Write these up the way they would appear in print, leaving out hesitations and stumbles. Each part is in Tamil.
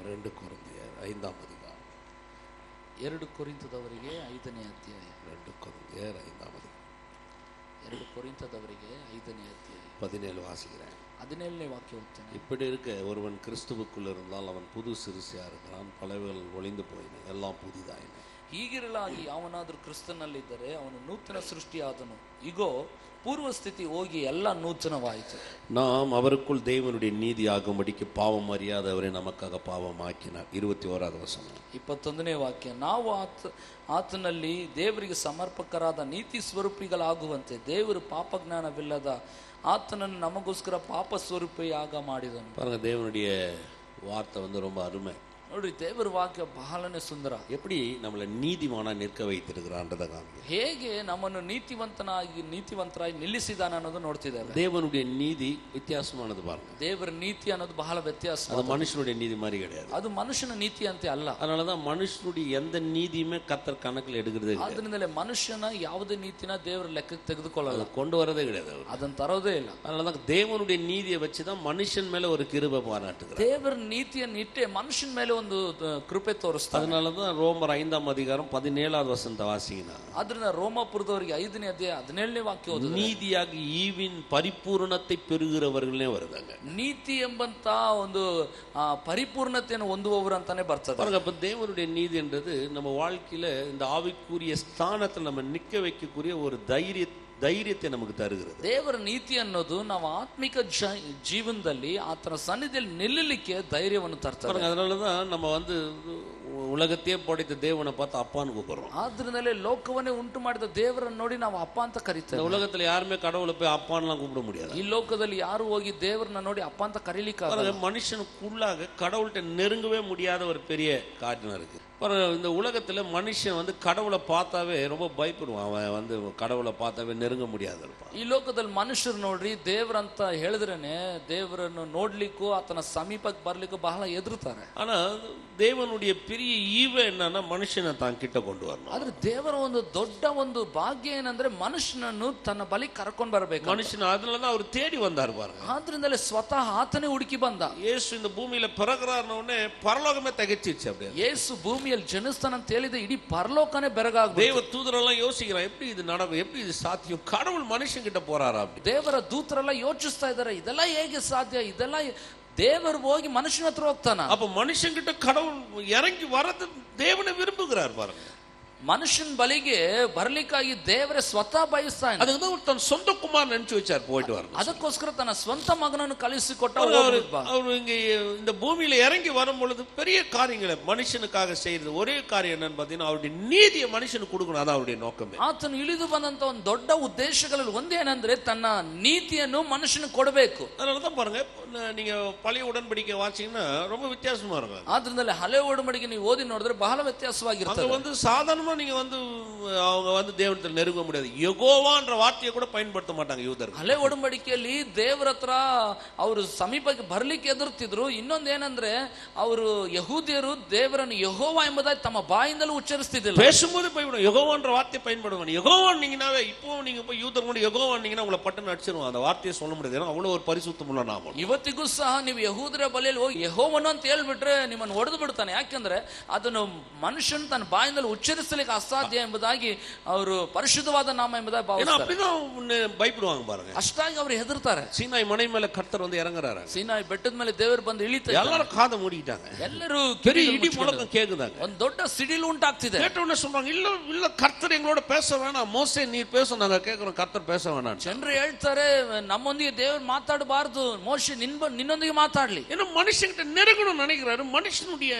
2 ಕೊರಿಂಥಿಯರ್ 5ನೇ ಅಧ್ಯಾಯ. 2 ಕೊರಿಂಥದವರಿಗೆ 5ನೇ ಅಧ್ಯಾಯ. 2 ಕೊರಿಂಥಿಯರ್ 5ನೇ ಅಧ್ಯಾಯ. 2 ಕೊರಿಂಥದವರಿಗೆ 5ನೇ ಅಧ್ಯಾಯ 17 வாசிக்கிறேன். 17ನೇ ವಾಕ್ಯ ಓದ್ತೇನೆ. இப்படி இருக்க ஒருவன் கிறிஸ்துவுக்குள் இருந்தால் அவன் புது சிருஷ்டியா இருக்கிறான், பழையவைகள் ஒளிந்து போயின, எல்லாம் புதிதாயின. ಹೀಗಿರಲಾಗಿ ಅವನಾದರೂ ಕ್ರಿಸ್ತನಲ್ಲಿದ್ದರೆ ಅವನು ನೂತನ ಸೃಷ್ಟಿಯಾದನು, ಇಗೋ ಪೂರ್ವ ಸ್ಥಿತಿ ಹೋಗಿ ಎಲ್ಲ ನೂತನವಾಯಿತು. நாம் அவருக்குள் தேவனுடைய நீதி ஆகும்படிக்கு பாவம் அறியாதவரை நமக்காக பாவம் ஆக்கினார். 21வது வசனம். 21ನೇ ವಾಕ್ಯ. ನಾವು ಆತನಲ್ಲಿ ದೇವರಿಗೆ ಸಮರ್ಪಕರಾದ ನೀತಿ ಸ್ವರೂಪಿಗಳಾಗುವಂತೆ ದೇವರು ಪಾಪಜ್ಞಾನವಿಲ್ಲದ ಆತನನ್ನು ನಮಗೋಸ್ಕರ ಪಾಪ ಸ್ವರೂಪಿಯಾಗ ಮಾಡಿದನು. பாருங்க, தேவனுடைய வார்த்தை ரொம்ப அருமை. ನೋಡಿ, ದೇವರ ವಾಕ್ಯ ಬಹಳನೇ ಸುಂದರ. எப்படி நம்மளை நீதிமானா நிற்க வைத்திருக்கிறான்றத காமிக்க, ಹೇಗೆ ನಮ್ಮನ್ನು ನೀತಿವಂತರಾಗಿ ನಿಲ್ಲಿಸಿದಾನ ಅನ್ನೋದು ನೋಡ್ತಿದ್ದಾರೆ. தேவனுடைய நீதி வித்தியாசமானது. பாருங்க, ದೇವರ ನೀತಿ ಅನ್ನೋದು ಬಹಳ ವ್ಯತ್ಯಾಸ. அது மனுஷனுடைய நீதி மாதிரி கிடையாது. ಅದು ಮನುಷ್ಯನ ನೀತಿ ಅಂತೆ ಅಲ್ಲ. அதனாலதான் மனுஷனுடைய எந்த நீதியுமே கர்த்தர் கணக்கில் எடுக்கிறதே இல்லை. ಆದ್ರಿಂದಲೇ ಮನುಷ್ಯನ ಯಾವುದೇ ನೀತಿನ ದೇವರ ಲೆಕ್ಕಕ್ಕೆ ತೆಗೆದುಕೊಳ್ಳಲ್ಲ, கொண்டு வரதே கிடையாது. ಅದನ್ನ ತರೋದೇ ಇಲ್ಲ. அதனாலதான் தேவனுடைய நீதியை வச்சுதான் மனுஷன் மேல ஒரு கிருபை பாராட்டுகிறார். ದೇವರ ನೀತಿಯನ್ನು ಇಟ್ಟೆ ಮನುಷ್ಯನ ಮೇಲೆ ಒಂದು ಕೃಪೆ ತೋರಿಸ್ತಾರೆ. அதனாலதான் ரோமர் 5ನೇ அதிகாரம் 17வது வசனத்தை வாசிங்கன்னா, ಆದ್ರಿಂದ ರೋಮಾಪುರದವರಿಗೆ 5ನೇ ಅಧ್ಯಾಯ 17ನೇ ವಾಕ್ಯ ಓದಿದ್ರೆ, நீதியாகி ஈவின் பரிಪೂರ್ಣத்தை பெறுகிறவர்களே வருதாங்க. ನೀತಿ ಎಂಬಂತ ಒಂದು ಪರಿಪೂರ್ಣತೆಯನ್ನು ಹೊಂದುವವರು ಅಂತಾನೆ ಬರ್ತದೆ. பாருங்க, அப்ப தேவனுடைய நீதி என்றது நம்ம வாழ்க்கையில இந்த ஆவிக்குரிய ஸ்தானத்தில் நம்ம நிக்க வைக்கக்கூடிய ஒரு ಧೈರ್ಯತೆ ನಮಗೆ ತರುகிறது. ದೇವರ ನೀತಿ ಅನ್ನೋದು ನಾವು ಆತ್ಮಿಕ ಜೀವನದಲ್ಲಿ ಆತನ ಸನ್ನಿಧಿಯಲ್ಲಿ ನಿಲ್ಲಲಿಕ್ಕೆ ಧೈರ್ಯವನ್ನು ತರ್ತಾರೆ. அதனாலதான் நம்ம உலகத்தையே படைத்த தேவனை பார்த்து அப்பான்னு கூப்பிடுறோம். ಆದ್ರಿಂದಲೇ ಲೋಕವನ್ನೇ ಉಂಟು ಮಾಡಿದ ದೇವರನ್ನು ನೋಡಿ ನಾವು ಅಪ್ಪ ಅಂತ ಕರೀತೇವೆ. உலகத்துல யாருமே கடவுளை போய் அப்பான்லாம் கூப்பிட முடியாது. ಈ ಲೋಕದಲ್ಲಿ ಯಾರು ಹೋಗಿ ದೇವರನ್ನ ನೋಡಿ ಅಪ್ಪ ಅಂತ ಕರೀಲಿಕ್ಕೆ மனுஷனுக்குள்ளாக கடவுள்கிட்ட நெருங்கவே முடியாத ஒரு பெரிய காரணம் இருக்கு. இந்த உலகத்துல மனுஷன் கடவுளை பார்த்தாவே ரொம்ப பயப்படுவான். அவன் கடவுளை பார்த்தாவே நெருங்க முடியாது இருப்பான். ಈ ಲೋಕದಲ್ಲಿ ಮನುಷ್ಯರು ನೋಡ್ರಿ ದೇವರಂತ ಹೇಳಿದ್ರೇನೆ ದೇವರನ್ನು ನೋಡ್ಲಿಕ್ಕೂ ಆತನ ಸಮೀಪಕ್ಕೆ ಬರ್ಲಿಕ್ಕೂ ಬಹಳ ಎದುರುತ್ತಾರೆ. ஆனா தேவனுடைய பெரிய ஈவே என்னன்னா மனுஷனை தான் கிட்ட கொண்டு வரணும். ಆದ್ರೆ ದೇವರ ಒಂದು ದೊಡ್ಡ ಒಂದು ಭಾಗ್ಯ ಏನಂದ್ರೆ ಮನುಷ್ಯನನ್ನು ತನ್ನ ಬಳಿ ಕರ್ಕೊಂಡು ಬರಬೇಕು. மனுஷன் அதனாலதான் அவர் தேடி வந்தார் பாருங்க. ಆದ್ರಿಂದಲೇ ಸ್ವತಃ ಆತನೇ ಹುಡುಕಿ ಬಂದ. ಯೇಸು இந்த பூமியில பிறகுறாருன்னே பரலோகமே தகைச்சிச்சு. அப்படியே ಯೇಸು ಭೂಮಿಯಲ್ಲಿ ಜನಿಸ್ತಾನ ಅಂತ ಹೇಳಿದ ಇಡೀ ಪರಲೋಕನೇ ಬೆರಗಾಗ. தேவ தூதரெல்லாம் யோசிக்கிறான், எப்படி இது நடக்கும், எப்படி இது சாத்தியம், கடவுள் மனுஷன் கிட்ட போறாரா அப்படி. ದೇವರ ದೂತರೆಲ್ಲ ಯೋಚಿಸ್ತಾ ಇದ್ದಾರೆ, ಇದೆಲ್ಲ ಹೇಗೆ ಸಾಧ್ಯ, ಇದೆಲ್ಲ ದೇವರು ಹೋಗಿ ಮನುಷ್ಯನ ಹತ್ರ ಹೋಗ್ತಾನ. அப்ப மனுஷன் கிட்ட கடவுள் இறங்கி வரது தேவனை விரும்புகிறார் பாருங்க. ಮನುಷ್ಯನ ಬಳಿಗೆ ಬರ್ಲಿಕ್ಕಾಗಿ ದೇವರೇ ಸ್ವತಃ ಬಯಸ್ತಾನೆ. அதுக்கு தன் சொந்த குமார் நினைச்சு வச்சார் போயிட்டு வரணும். ಅದಕ್ಕೋಸ್ಕರ ತನ್ನ ಸ್ವಂತ ಮಗನನ್ನು ಕಳಿಸಿಕೊಟ್ಟ. அவர் இங்க இந்த பூமியில இறங்கி வரும் பொழுது பெரிய காரியங்களை மனுஷனுக்காக செய்யறது ஒரே காரியம் என்னன்னு பாத்தீங்கன்னா அவருடைய நீதியை மனுஷனுக்கு கொடுக்கணும். அதான் அவருடைய நோக்கமே. ಆತನು ಇಳಿದು ಬಂದಂತ ಒಂದು ದೊಡ್ಡ ಉದ್ದೇಶಗಳಲ್ಲಿ ಒಂದೇನಂದ್ರೆ ತನ್ನ ನೀತಿಯನ್ನು ಮನುಷ್ಯನಿಗೆ ಕೊಡಬೇಕು. அதனாலதான் பாருங்க, நீங்க பழைய உடன்படிக்கை வாசிங்கன்னா ரொம்ப வித்தியாசமா இருக்கும். ಆದ್ರಿಂದಲೇ ಹಳೆ ಒಡಂಬಡಿಕೆ ನೀವು ಓದಿ ನೋಡಿದ್ರೆ ಬಹಳ ವ್ಯತ್ಯಾಸವಾಗಿರುತ್ತೆ. சாதாரண நீங்க அவங்க தேவனத்தில் நெருங்க முடியாது. யெகோவான்ற வார்த்தையை கூட பயன்படுத்த மாட்டாங்க யூதர்கள். ಹಳೆ ಒಡಂಬಡಿಕೆಯಲ್ಲಿ ದೇವರ ಹತ್ರ ಅವರು ಸಮೀಪಕ್ಕೆ ಬರ್ಲಿಕ್ಕೆ ಎದುರುತ್ತಿದ್ರು. ಇನ್ನೊಂದೇನಂದ್ರೆ ಅವರು ಯಹೂದಿಯರು ದೇವರನ್ನು ಯೆಹೋವಾ ಎಂಬುದಾಗಿ ತಮ್ಮ ಬಾಯಿಂದಲೂ ಉಚ್ಚರಿಸ್ತಿದ್ದಿಲ್ಲ. பேசும்போது பயப்படும், யெகோவான்ற வார்த்தையை பயன்படுவாங்க. யெகோவான் நீங்கனாவே இப்போ நீங்க போய் யூதர் கூட யெகோவான் நீங்கனா உங்களை பட்டன அடிச்சிருவாங்க. அந்த வார்த்தையை சொல்ல முடியாது. ஏன்னா அவ்வளவு ஒரு பரிசுத்தமுள்ள நாமம். ಇವತ್ತಿಗೂ ಸಹ ನೀವು ಯಹೂದರ ಬಳಿಯಲ್ಲಿ ಹೋಗಿ ಯೆಹೋವನು ಅಂತ ಹೇಳ್ಬಿಟ್ರೆ ನಿಮ್ಮನ್ನು ಹೊಡೆದು ಬಿಡ್ತಾನೆ. ಯಾಕೆಂದ್ರೆ ಅದನ್ನು ಮನುಷ್ಯನ ತನ್ನ ಬಾಯಿಂದಲೂ ಉಚ್ಚರಿಸಲಿಕ್ಕೆ ಅಸಾಧ್ಯ ಎಂಬುದಾಗಿ ಅವರು ಪರಿಶುದ್ಧವಾದ ನಾಮ ಎಂಬುದಾಗಿ ಭಾವಿಸ್ತಾರೆ. அப்படிதான் பயப்படுவாங்க பாருங்க. ಅಷ್ಟಾಗಿ ಅವರು ಹೆದರ್ತಾರೆ. சீனாய் மலை மேல கர்த்தர் இறங்குறாரு. ಸೀನಾಯಿ ಬೆಟ್ಟದ ಮೇಲೆ ದೇವರು ಬಂದು ಇಳಿತಾರೆ. எல்லாரும் காதை மூடிட்டாங்க. ಎಲ್ಲರೂ பெரிய இடி முழக்கம் கேக்குதாங்க. ಒಂದು ದೊಡ್ಡ ಸಿಡಿಲು ಉಂಟಾಗ್ತಿದೆ. கேட்டவனே சொல்றாங்க, இல்ல இல்ல கர்த்தர் எங்களோட பேச வேணாம், மோசே நீர் பேச, நாங்க கேக்குறோம், கர்த்தர் பேச வேணாம். ಜನರು ಹೇಳ್ತಾರೆ, ನಮ್ಮೊಂದಿಗೆ ದೇವರು ಮಾತಾಡಬಾರದು, ಮೋಶೆ ನಿನ್ನೊಂದಿಗೆ ಮಾತಾಡ್ಲಿ. ஏன்னா மனுஷன்கிட்ட நெருங்கணும்னு நினைக்கிறாரு.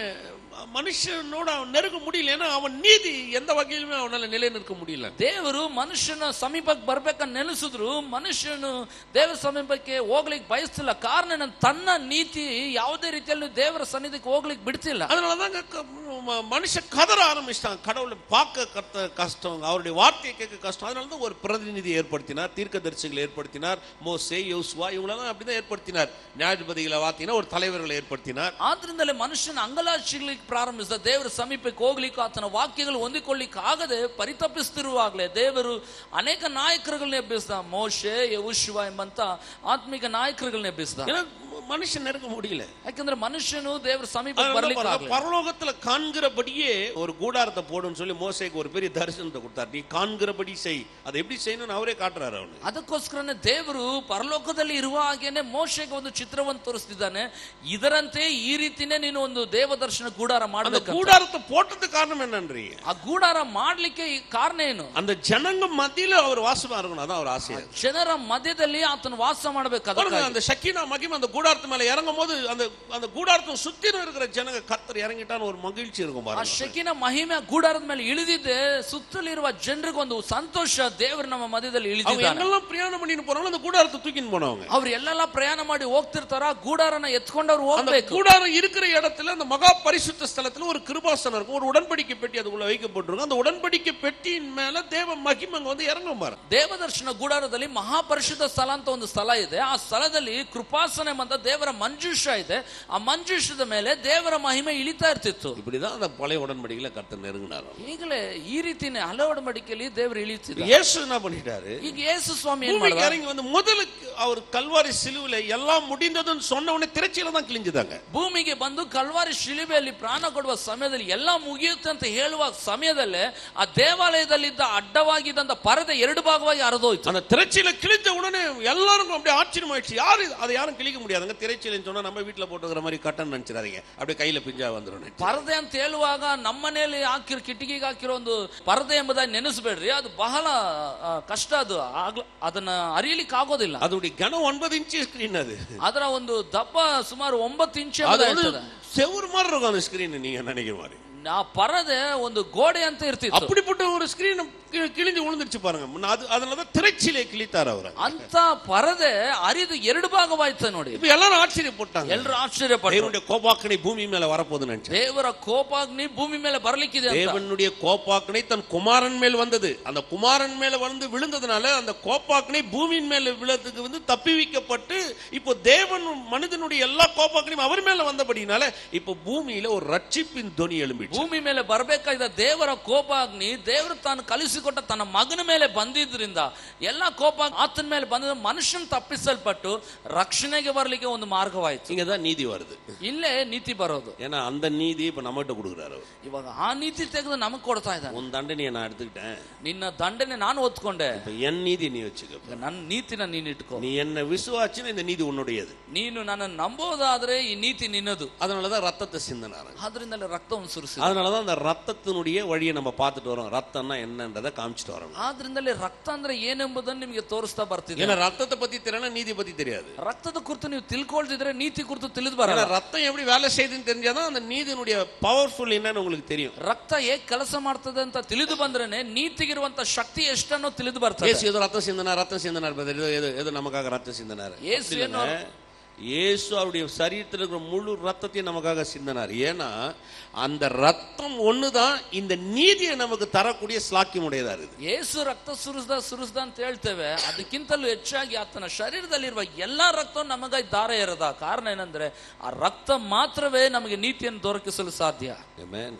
மனுஷனோட அவன் நெருங்க முடியல. ஏன்னா அவன் நீதி எந்த வகையிலுமே அவனால நிலை நிற்க முடியல. ದೇವರು ಮನುಷ್ಯನ ಸಮೀಪಕ್ಕೆ ಬರ್ಬೇಕಂತ ನೆನೆಸಿದ್ರು ಮನುಷ್ಯನು ದೇವರ ಸಮೀಪಕ್ಕೆ ಹೋಗ್ಲಿಕ್ಕೆ ಬಯಸ್ತಿಲ್ಲ. ಕಾರಣ ತನ್ನ ನೀತಿ ಯಾವುದೇ ರೀತಿಯಲ್ಲಿ ದೇವರ ಸನ್ನಿಧಿಗೆ ಹೋಗ್ಲಿಕ್ಕೆ ಬಿಡ್ತಿಲ್ಲ. அதனாலதான் மனுஷன் கதற ஆரம்பிச்சிட்டான். கடவுளை பார்க்க கஷ்டம், அவருடைய வார்த்தையை கேட்க கஷ்டம். அதனாலதான் ஒரு பிரதிநிதி ஏற்படுத்தினார், தீர்க்கதரிசிகளை ஏற்படுத்தினார், மோசே யோசுவா இவங்களெல்லாம் அப்படிதான் ஏற்படுத்தினார். நியாயாதிபதிகளை வாத்தினா ஒரு தலைவர்களை ஏற்படுத்தினார். ಆದ್ರಿಂದಲೇ ಮನುಷ್ಯನ ಅಂಗಲಾಚಿಗಳಿಗೆ ಪ್ರಾರಂಭಿಸಿದ ದೇವರ ಸಮೀಪಕ್ಕೆ ಹೋಗ್ಲಿಕ್ಕೆ ಆತನ ವಾಕ್ಯಗಳು ಹೊಂದಿಕೊಳ್ಳಿಕ್ಕೆ ಆಗದೆ ಪರಿತಪಿಸ್ತಿರುವಾಗಲೇ ದೇವರು ಅನೇಕ ನಾಯಕರುಗಳನ್ನ ಎಬ್ಬಿಸಿದ. ಮೋಶೆ, ಯೆಹೋಶುವ ಎಂಬಂತ ಆತ್ಮಿಕ ನಾಯಕರುಗಳನ್ನ ಎಬ್ಬಿಸಿದ. மனுஷன் நெருங்க முடியல. ಯಾಕಂದ್ರೆ ಮನುಷ್ಯನು ದೇವರ ಸಮೀಪಕ್ಕೆ ಬರ್ಲಿಕ್ಕೆ ಆಗಲ್ಲ. பரலோகத்துல காண்கிறபடியே ஒரு கூடாரத்தை போடுன்னு சொல்லி மோசேக்கு ஒரு பெரிய தரிசனத்தை கொடுத்தார். நீ காண்கிறபடி செய், அதை எப்படி செய்யணும்னு ಅವರೇ ಕಾಟ್றாரு ಅವನು. ಅದಕ್ಕೋಸ್ಕರನೇ ದೇವರು ಪರಲೋಕದಲ್ಲಿ ಇರುವ ಹಾಗೇನೆ ಮೋಶೆಗೆ ಒಂದು ಚಿತ್ರವನ್ನು ತೋರಿಸ್ತಿದ್ದಾನೆ. ಇದರಂತೆ ಈ ರೀತಿನೇ ನೀನು ಒಂದು ದೇವದರ್ಶನ ಗೂಡಾರ ಮಾಡಬೇಕು. கூடாரத்தை போட்டதுக்கு காரணம் என்னன்றீ? ಆ ಗೂಡಾರ ಮಾಡ್ಲಿಕ್ಕೆ ಕಾರಣ ಏನು? அந்த ஜனங்க மத்தியில அவர் வாசமா இருக்கணும், அதான் அவர் ஆசை. ಜನರ ಮಧ್ಯದಲ್ಲಿ ಆತನ ವಾಸ ಮಾಡಬೇಕಾದ್ರೆ அந்த ஷக்கீனா மகிமை அந்த கூடாரத்து மேல இறங்கும் போது அந்த கூடாரத்தை சுத்தின இருக்கிற ஜனங்க கர்த்தர் இறங்கிட்டான்னு ஒரு மகிழ்ச்சி இருக்கும் பாருங்க. ಆ ಶಕೀನ ಮಹಿಮೆ ಗೂಡಾರದ ಮೇಲೆ ಇಳಿದಿದೆ. ಸುತ್ತಲಿರುವ ಜನರಿಗೆ ಒಂದು ಸಂತೋಷ, ದೇವರು ನಮ್ಮ ಮಧ್ಯದಲ್ಲಿ ಇಳಿದಿದ್ದಾನೆ. ಎಲ್ಲೆಲ್ಲ ಪ್ರಯಾಣ பண்ணிட்டு போறாங்க, அந்த கூடாரத்தை தூக்கிட்டு போனவங்க ಅವರು ಎಲ್ಲೆಲ್ಲ ಪ್ರಯಾಣ ಮಾಡಿ ಹೋಗ್ತಿರ್ತಾರ, ಗೂಡಾರನ ಎತ್ಕೊಂಡವ್ರು ಹೋಗ್ಬೇಕು. கூடாரம் இருக்கிற இடத்துல அந்த மகா பரிசுத்த ஸ்தலத்துல ஒரு கிருபாசனம் இருக்கும், ஒரு உடன்படிக்கை பெட்டி அதுக்குள்ள வைக்கப்பட்டிருக்கும். அந்த உடன்படிக்கை பெட்டியின் மேல தேவ மகிமை வந்து இறங்கும் பாருங்க. ದೇವದರ್ಶನ ಗೂಡಾರದಲ್ಲಿ ಮಹಾಪರಿಶುದ್ಧ ಸ್ಥಳ ಅಂತ ಒಂದು ಸ್ಥಳ ಇದೆ. ಆ ಸ್ಥಳದಲ್ಲಿ ಕೃಪಾಸನ ಎಂಬ ದೇವರ ಮಂಜೂಷ ಇದೆ. ಆ ಮಂಜೂಷದ ಮೇಲೆ ದೇವರ ಮಹಿಮೆ ಇಳಿತಾ ಇರ್ತಿತ್ತು. இப்படிதான் அந்த பழைய உடன்படிக்கையில கர்த்தர் நெருங்கினார். ಈಗಲೇ ಈ ರೀತಿನೇ ಹಳೆ ಒಡಂಬಡಿಕೆಯಲ್ಲಿ ದೇವರು ಇಳಿತಿದ್ದ. ಯೇಸು என்ன பண்ணிட்டாரு? ಈಗ ಯೇಸು ಸ್ವಾಮಿ ಏನು ಮಾಡಿದ? இறங்கி வந்து முதலுக்கு அவர் கல்வாரி சிலுவையில எல்லாம் முடிந்ததுன்னு சொன்ன உடனே திரைச்சீல தான் கிழிஞ்சிட்டாங்க. ಭೂಮಿಗೆ ಬಂದು ಕಲ್ವಾರಿ ಶಿಲುಬೆಯಲ್ಲಿ ಪ್ರಾಣ ಕೊಡುವ ಸಮಯದಲ್ಲಿ ಎಲ್ಲ ಮುಗಿಯುತ್ತೆ ಅಂತ ಹೇಳುವ ಸಮಯದಲ್ಲೇ ಆ ದೇವಾಲಯದಲ್ಲಿದ್ದ ಅಡ್ಡವಾಗಿದ್ದಂತ ಪರದೆ ಎರಡು ಭಾಗವಾಗಿ ಹರಿದೋಯ್ತು. அந்த திரைச்சீல கிழிஞ்ச உடனே எல்லாருக்கும் அப்படியே ஆச்சரியமாயிடுச்சு. யாரு அதை யாரும் கிழிக்க முடியாதுங்க. திரைச்சீலன்னு சொன்னா நம்ம வீட்டுல போட்டுக்கிற மாதிரி கட்டன் நினைச்சிடாதீங்க, அப்படியே கையில பிஞ்சா வந்துடும். ಪರದೆ ಅಂತ ಹೇಳುವಾಗ ನಮ್ಮನೇಲಿ ಹಾಕಿರೋ ಕಿಟಕಿಗೆ ಹಾಕಿರೋ ಒಂದು ಪರದೆ ಎಂಬುದಾಗಿ ನೆನೆಸಬೇಡ್ರಿ. ಅದು ಬಹಳ ಕಷ್ಟ. ಅದು ಅದನ್ನ ಅರಿಯಲಿಕ್ಕೆ ಆಗೋದಿಲ್ಲ. ಅದರ ಘನ 9 ಇಂಚು ಸ್ಕ್ರೀನ್. ಅದರ ಒಂದು ದಪ್ಪ ಸುಮಾರು 9 ಇಂಚು. செவுரு மாதிரி இருக்கும் அந்த ஸ்கிரீன், நீங்க நினைக்கிற மாதிரி. ಆ ಪರದೆ ಒಂದು ಗೋಡೆ ಅಂತ ಇರ್ತಿತ್ತು. அப்படிப்பட்ட ஒரு ஸ்கிரீன் கிழிஞ்சு விழுந்துருச்சு பாருங்க. அதனாலதான் திரைச்சீலை கிழித்தார் அவர். ಅಂತ ಪರದೆ ಅರಿದು ಎರಡು ಭಾಗವಾಯ್ತು ನೋಡಿ. இப்ப எல்லாரும் ஆச்சரியப்பட்டாங்க. ಎಲ್ಲರೂ ಆಶ್ಚರ್ಯಪಟ್ಟರು. தேவனுடைய கோபாக்கினை பூமி மேல வரப்போகுதுன்னு நினைச்சாங்க. ದೇವರ ಕೋಪಾಗ್ನಿ ಭೂಮಿ ಮೇಲೆ ಬರಲಿಕ್ಕಿದೆ. தேவனுடைய கோபாக்கினை தன் குமாரன் மேல் வந்தது. அந்த குமாரன் மேல வந்து விழுந்ததுனால அந்த கோபாக்கினை பூமியின் மேல விழதுக்கு வந்து தப்பிவிக்கப்பட்டு இப்போ தேவன் மனிதனுடைய எல்லா கோபாக்கினையும் அவர் மேல வந்தபடினால இப்போ பூமியில ஒரு ரட்சிப்பின் ಧ್ವನಿ எழும்பிச்சு. ಭೂಮಿ ಮೇಲೆ ಬರಬೇಕಾದ ದೇವರ ಕೋಪಾಗ್ನಿ ದೇವರು ತಾನು ಕಲಿಸಿಕೊಟ್ಟ ತನ್ನ ಮಗನ ಮೇಲೆ ಬಂದಿದ್ರಿಂದ ಎಲ್ಲ ಕೋಪ ಆತನ ಮೇಲೆ ಬಂದ ಮನುಷ್ಯನ ತಪ್ಪಿಸಲ್ಪಟ್ಟು ರಕ್ಷಣೆಗೆ ಬರಲಿಕ್ಕೆ ಒಂದು ಮಾರ್ಗವಾಯಿತು. இங்கதான் நீதி வருது. ಇಲ್ಲೇ ನೀತಿ ಬರೋದು. ஏன்னா அந்த நீதி இப்ப நம்மகிட்ட கொடுக்குறாரு. ಇವಾಗ ಆ ನೀತಿ ತೆಗೆದು ನಮಗೆ ಕೊಡ್ತಾ ಇದ್ದಾನೆ. உன் தண்டனையை நான் எடுத்துக்கிட்டேன், ನಿನ್ನ ದಂಡನೆ ನಾನು ಹೊತ್ಕೊಂಡೆ, என் நீதி நீ வச்சுக்க, ನನ್ನ ನೀತಿನ ನೀನು ಇಟ್ಕೋ. நீ என்ன விசுவாசினா இந்த நீதி உன்னுடையது. ನೀನು ನನ್ನನ್ನು ನಂಬೋದಾದ್ರೆ ಈ ನೀತಿ ನಿನ್ನದು. அதனாலதான் ரத்தத்தை சிந்தினாரு. ಆದ್ರಿಂದಲೇ ರಕ್ತವನ್ನು ಸುರಿಸಿ. அதனாலதான் அந்த ரத்தத்தினுடைய வழியை நம்ம பார்த்துட்டு வரோம். ரத்தம்னா என்னன்றதை காமிச்சிட்டு வரோம். ಆದ್ರಿಂದಲೇ ರಕ್ತ ಅಂದ್ರೆ ಏನೆಂಬುದನ್ನು ನಿಮಗೆ ತೋರಿಸ್ತಾ ಬರ್ತಿದೆ. ஏன்னா ரத்தத்தை பத்தி தெரியல, நீதி பத்தி தெரியாது. ರಕ್ತದ ಕುರಿತು ನೀವು ತಿಳ್ಕೊಳ್ತಿದ್ರೆ ನೀತಿ ಕುರಿತು ತಿಳಿದು ಬರಲ್ಲ. ரத்தம் எப்படி வேலை செய்யுதுன்னு தெரிஞ்சாதான் அந்த நீதியினுடைய பவர்ஃபுல் என்னன்னு உங்களுக்கு தெரியும். ರಕ್ತ ಹೇಗೆ ಕೆಲಸ ಮಾಡ್ತದೆ ಅಂತ ತಿಳಿದು ಬಂದ್ರೇನೆ ನೀತಿಗಿರುವಂತ ಶಕ್ತಿ ಎಷ್ಟನ್ನೋ ತಿಳಿದು ಬರ್ತದೆ. ಯೇಸು ஏதோ ரத்தம் சிந்தினார், ஏதோ நமக்காக ரத்தம் சிந்தினார். இயேசு அவருடைய சரீரத்தில் இருக்கிற முழு ரத்தத்தையும் நமக்காக சிந்தினார். ஏன்னா அந்த ரத்தம் ஒண்ணுதான் இந்த நீதியை நமக்கு தரக்கூடிய ஸ்லாக்கியம் உடையதா இருக்குது. ಯೇಸು ರಕ್ತ ಸುರಿಸ್ದ ಅಂತ ಹೇಳ್ತೇವೆ, ಅದಕ್ಕಿಂತಲೂ ಹೆಚ್ಚಾಗಿ ಆತನ ಶರೀರದಲ್ಲಿರುವ ಎಲ್ಲಾ ರಕ್ತವನ್ನು ನಮಗೆ ದಾರ ಎರೆದ. ಕಾರಣ ಏನಂದ್ರೆ ಆ ರಕ್ತ ಮಾತ್ರವೇ ನಮಗೆ ನೀತಿಯನ್ನು ದೊರಕಿಸಲು ಸಾಧ್ಯ. ಆಮೆನ್.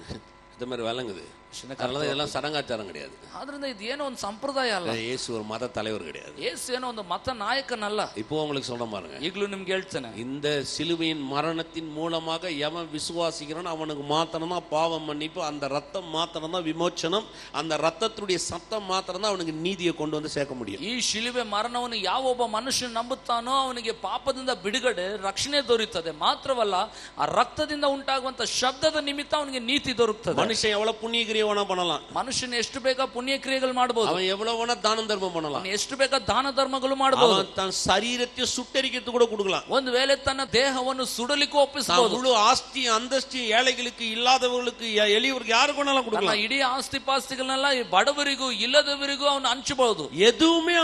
இந்த மாதிரி விளங்குது. இதெல்லாம் சடங்காச்சாரம் கிடையாது. ಆದ್ರಿಂದ ಇದು ಏನೋ ಒಂದು ಸಂಪ್ರದಾಯ ಅಲ್ಲ. ಯೇಸು ஒரு மத தலைவர் கிடையாது. ಯೇಸು ಏನೋ ಒಂದು ಮತ ನಾಯಕನಲ್ಲ. இப்போ உங்களுக்கு சொல்ற பாருங்க, ಈಗಲೂ ನಿಮ್ಗೆ ಹೇಳ್ತೇನೆ, இந்த சிலுவையின் மரணத்தின் மூலமாக எவன் விசுவாசிக்கிறானோ அவனுக்கு மாத்திரம் தான் பாவம் மன்னிப்பு, அந்த ரத்தம் மாத்திரம் தான் விமோச்சனம், அந்த ரத்தத்துடைய சத்தம் மாத்திரம் தான் அவனுக்கு நீதியை கொண்டு வந்து சேர்க்க முடியும். ಈ ಶಿಲುಬೆ ಮರಣವನ್ನು ಯಾವ ಒಬ್ಬ ಮನುಷ್ಯನು ನಂಬುತ್ತಾನೋ ಅವನಿಗೆ ಪಾಪದಿಂದ ಬಿಡುಗಡೆ ರಕ್ಷಣೆ ದೊರೆಯುತ್ತದೆ. ಮಾತ್ರವಲ್ಲ, ಆ ರಕ್ತದಿಂದ ಉಂಟಾಗುವಂತ ಶಬ್ದದ ನಿಮಿತ್ತ ಅವನಿಗೆ ನೀತಿ ದೊರಕುತ್ತದೆ. மனுஷன் எவ்வளவு புண்ணிய கிரியவனா பண்ணலாம், ಮನುಷ್ಯನ ಎಷ್ಟು ಬೇಗ ಪುಣ್ಯ ಕ್ರಿಯೆಗಳು ಮಾಡಬಹುದು, அவன் எவ்வளவு தான தர்மம் பண்ணலாம், ಎಷ್ಟು ಬೇಗ ದಾನ ಧರ್ಮಗಳು ಮಾಡಬಹುದು, தன் சரீரத்தை சுட்டரிக்கிறது கூட கொடுக்கலாம். ಒಂದು ವೇಳೆ ತನ್ನ ದೇಹವನ್ನು ಸುಡಲಿಕ್ಕೆ ಒಪ್ಪಿಸಬಹುದು. முழு ஆஸ்தி அந்தஸ்தி ஏழைகளுக்கு இல்லாதவர்களுக்கு எளியவருக்கு யாருக்கு வேணாலும் கொடுக்கலாம். ಇಡೀ ಆಸ್ತಿ ಪಾಸ್ತಿಗಳನ್ನೆಲ್ಲ ಬಡವರಿಗೂ ಇಲ್ಲದವರಿಗೂ ಅವನು ಹಂಚಬಹುದು. எதுவுமே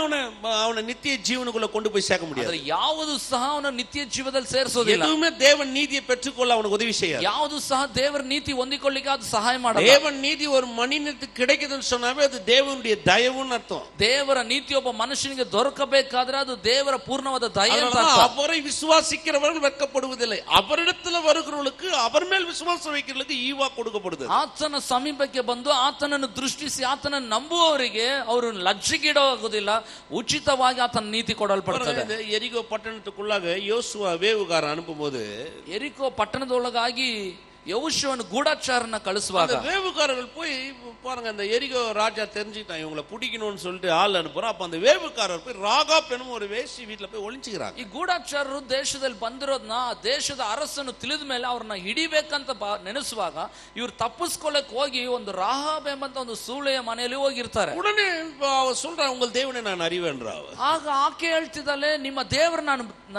அவனை நித்திய ஜீவனுக்குள்ள கொண்டு போய் சேர்க்க முடியாது. ಯಾವುದು ಸಹ ಅವನ ನಿತ್ಯ ಜೀವದಲ್ಲಿ ಸೇರಿಸೋದಿಲ್ಲ. எதுவுமே தேவன் நீதியை பெற்றுக்கொள்ள அவனுக்கு உதவி செய்யாது. ಯಾವುದು ಸಹ ದೇವರ ನೀತಿ ಹೊಂದಿಕೊಳ್ಳಿಕ್ಕೆ ಅದು ಸಹಾಯ ಮಾಡಲ್ಲ. தேவன் நீதி நீதி ஒரு மனிதனுக்கு கிடைக்குதுன்னு சொன்னாவே அது தேவனுடைய தயவுன்னு அர்த்தம். ದೇವರ ನೀತಿ ಒಬ್ಬ ಮನುಷ್ಯನಿಗೆ ದೊರಕಬೇಕಾದ್ರೆ ಅದು ದೇವರ ಪೂರ್ಣವಾದ ದಯೆ ಅಂತ ಅರ್ಥ. அவரை விசுவாசிக்கிறவர்கள் வெட்கப்படுவதில்லை, அவரிடத்துல வருகிறவர்களுக்கு அவர் மேல் விசுவாசம் வைக்கிறவர்களுக்கு ஈவா கொடுக்கப்படுது. ಆತನ ಸಮೀಪಕ್ಕೆ ಬಂದು ಆತನನ್ನು ದೃಷ್ಟಿಸಿ ಆತನನ್ನು ನಂಬುವವರಿಗೆ ಅವರು ಲಜ್ಜೆಗೀಡಾಗುವುದಿಲ್ಲ, ಉಚಿತವಾಗಿ ಆತನ ನೀತಿ ಕೊಡಲ್ಪಡುತ್ತದೆ. எரிகோ பட்டணத்துக்குள்ளாக யோசுவா வேவுகாரன் அனுப்பும்போது ಎರಿಕೋ ಪಟ್ಟಣದೊಳಗಾಗಿ யோசுவன் ಗೂಢಚಾರನ ಕಳಿಸುವಾಗ வேவுக்காரர்கள் போய் பாருங்க, அந்த எரிகோ ராஜா தெரிஞ்சுக்கிட்டான் இவங்களை பிடிக்கணும்னு சொல்லிட்டு ஆள் அனுப்புறான். அப்ப அந்த வேவுக்காரர் போய் ராகாப் எனும் ஒரு வேசி வீட்டுல போய் ஒளிஞ்சுக்கிறாங்க. ಈ ಗೂಢಚಾರರು ದೇಶದಲ್ಲಿ ಬಂದಿರೋದನ್ನ ದೇಶದ ಅರಸನ್ನು ತಿಳಿದ ಮೇಲೆ ಅವ್ರನ್ನ ಹಿಡಿಬೇಕಂತ ನೆನೆಸುವಾಗ ಇವ್ರು ತಪ್ಪಿಸ್ಕೊಳ್ಳಕ್ ಹೋಗಿ ಒಂದು ರಾಹಾಬ್ ಎಂಬಂತ ಒಂದು ಸೂಳೆಯ ಮನೆಯಲ್ಲಿ ಹೋಗಿರ್ತಾರೆ. உடனே அவர் சொல்றான், உங்கள் தேவனை நான் அறிவேன்றா. ಆಗ ಆಕೆ ಹೇಳ್ತಿದ್ದಾಳೆ, ನಿಮ್ಮ ದೇವರು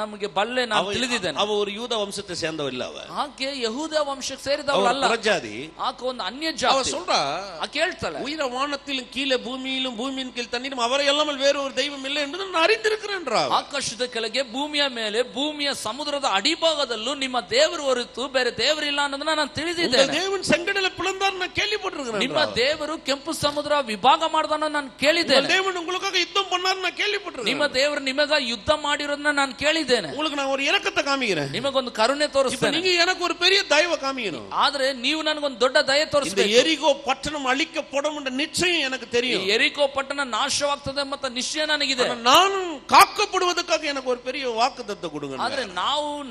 ನಮಗೆ ಬಲ್ಲೆ, ನಾನು ತಿಳಿದಿದ್ದೇನೆ. அவ ஒரு யூத வம்சத்தை சேர்ந்தவ இல்ல, அவ ಆಕೆ ಯಹೂದ ವಂಶಕ್ಕೆ ಸೇರಿದವಳಲ್ಲ, ಪ್ರಜಾತಿ. ಆಕೆ ಒಂದು ಅನ್ಯ ಜಾತಿ. அவ சொல்றா, ಆಕೆ ಹೇಳ್ತಾಳೆ, உயர வானத்திலும் கீழே பூமியிலும் பூமியின் கீழ் தண்ணீரும் அவரை அல்லாமல் வேற ஒரு தெய்வம் இல்லை என்று நான் அறிந்திருக்கிறேன்றா. ಆಕಾಶದ ಕೆಳಗೆ ಭೂಮಿಯ ಮೇಲೆ ಭೂಮಿಯ ಸಮುದ್ರದ ಅಡಿಭಾಗದಲ್ಲೂ ನಿಮ್ಮ ದೇವರು ಹೊರತು ಬೇರೆ ದೇವರಿಲ್ಲ ಅನ್ನೋದನ್ನ ನಾನು ತಿಳಿದಿದ್ದೇನೆ. தேவன் செங்கடலை பிளந்தார் நான் கேள்விப்பட்டிருக்கிறேன். ನಿಮ್ಮ ದೇವರು ಕೆಂಪು ಸಮುದ್ರ ವಿಭಾಗ ಮಾಡಿದನ್ನ ನಾನು ಕೇಳಿದ್ದೇನೆ. தேவன் உங்களுக்காக யுத்தம் பண்ணார் நான் கேள்விப்பட்டிருக்கிறேன். ನಿಮ್ಮ ದೇವರು ನಿಮಗಾಗಿ ಯುದ್ಧ ಮಾಡಿರೋದನ್ನ ನಾನು ಕೇಳಿದ್ದೇನೆ. உங்களுக்கு நான் ஒரு இரக்கத்தை காமிக்கிறேன், ನಿಮಗೊಂದು ಕರುಣೆ ತೋರಿಸ್ತೇನೆ. நீங்க எனக்கு ஒரு பெரிய தயவை காமிக்கணும். ಆದ್ರೆ ನೀವು ನನಗೊಂದು ದೊಡ್ಡ ದಯೆ ತೋರಿಸಬೇಕು. இந்த எரிகோ பட்டணம் அழிக்கப்படும் என்ற நிச்சயம் எனக்கு தெரியும். ಎರಿಕೋ ಪಟ್ಟಣ ನಾಶವಾಗ್ತದೆ ಮತ್ತು ನಿಶ್ಚಯ ನನಗಿದೆ. நானும் காக்கப்படுவதற்காக எனக்கு ஒரு பெரிய வாக்குத்தத்தம் கொடுங்க. ಆದ್ರೆ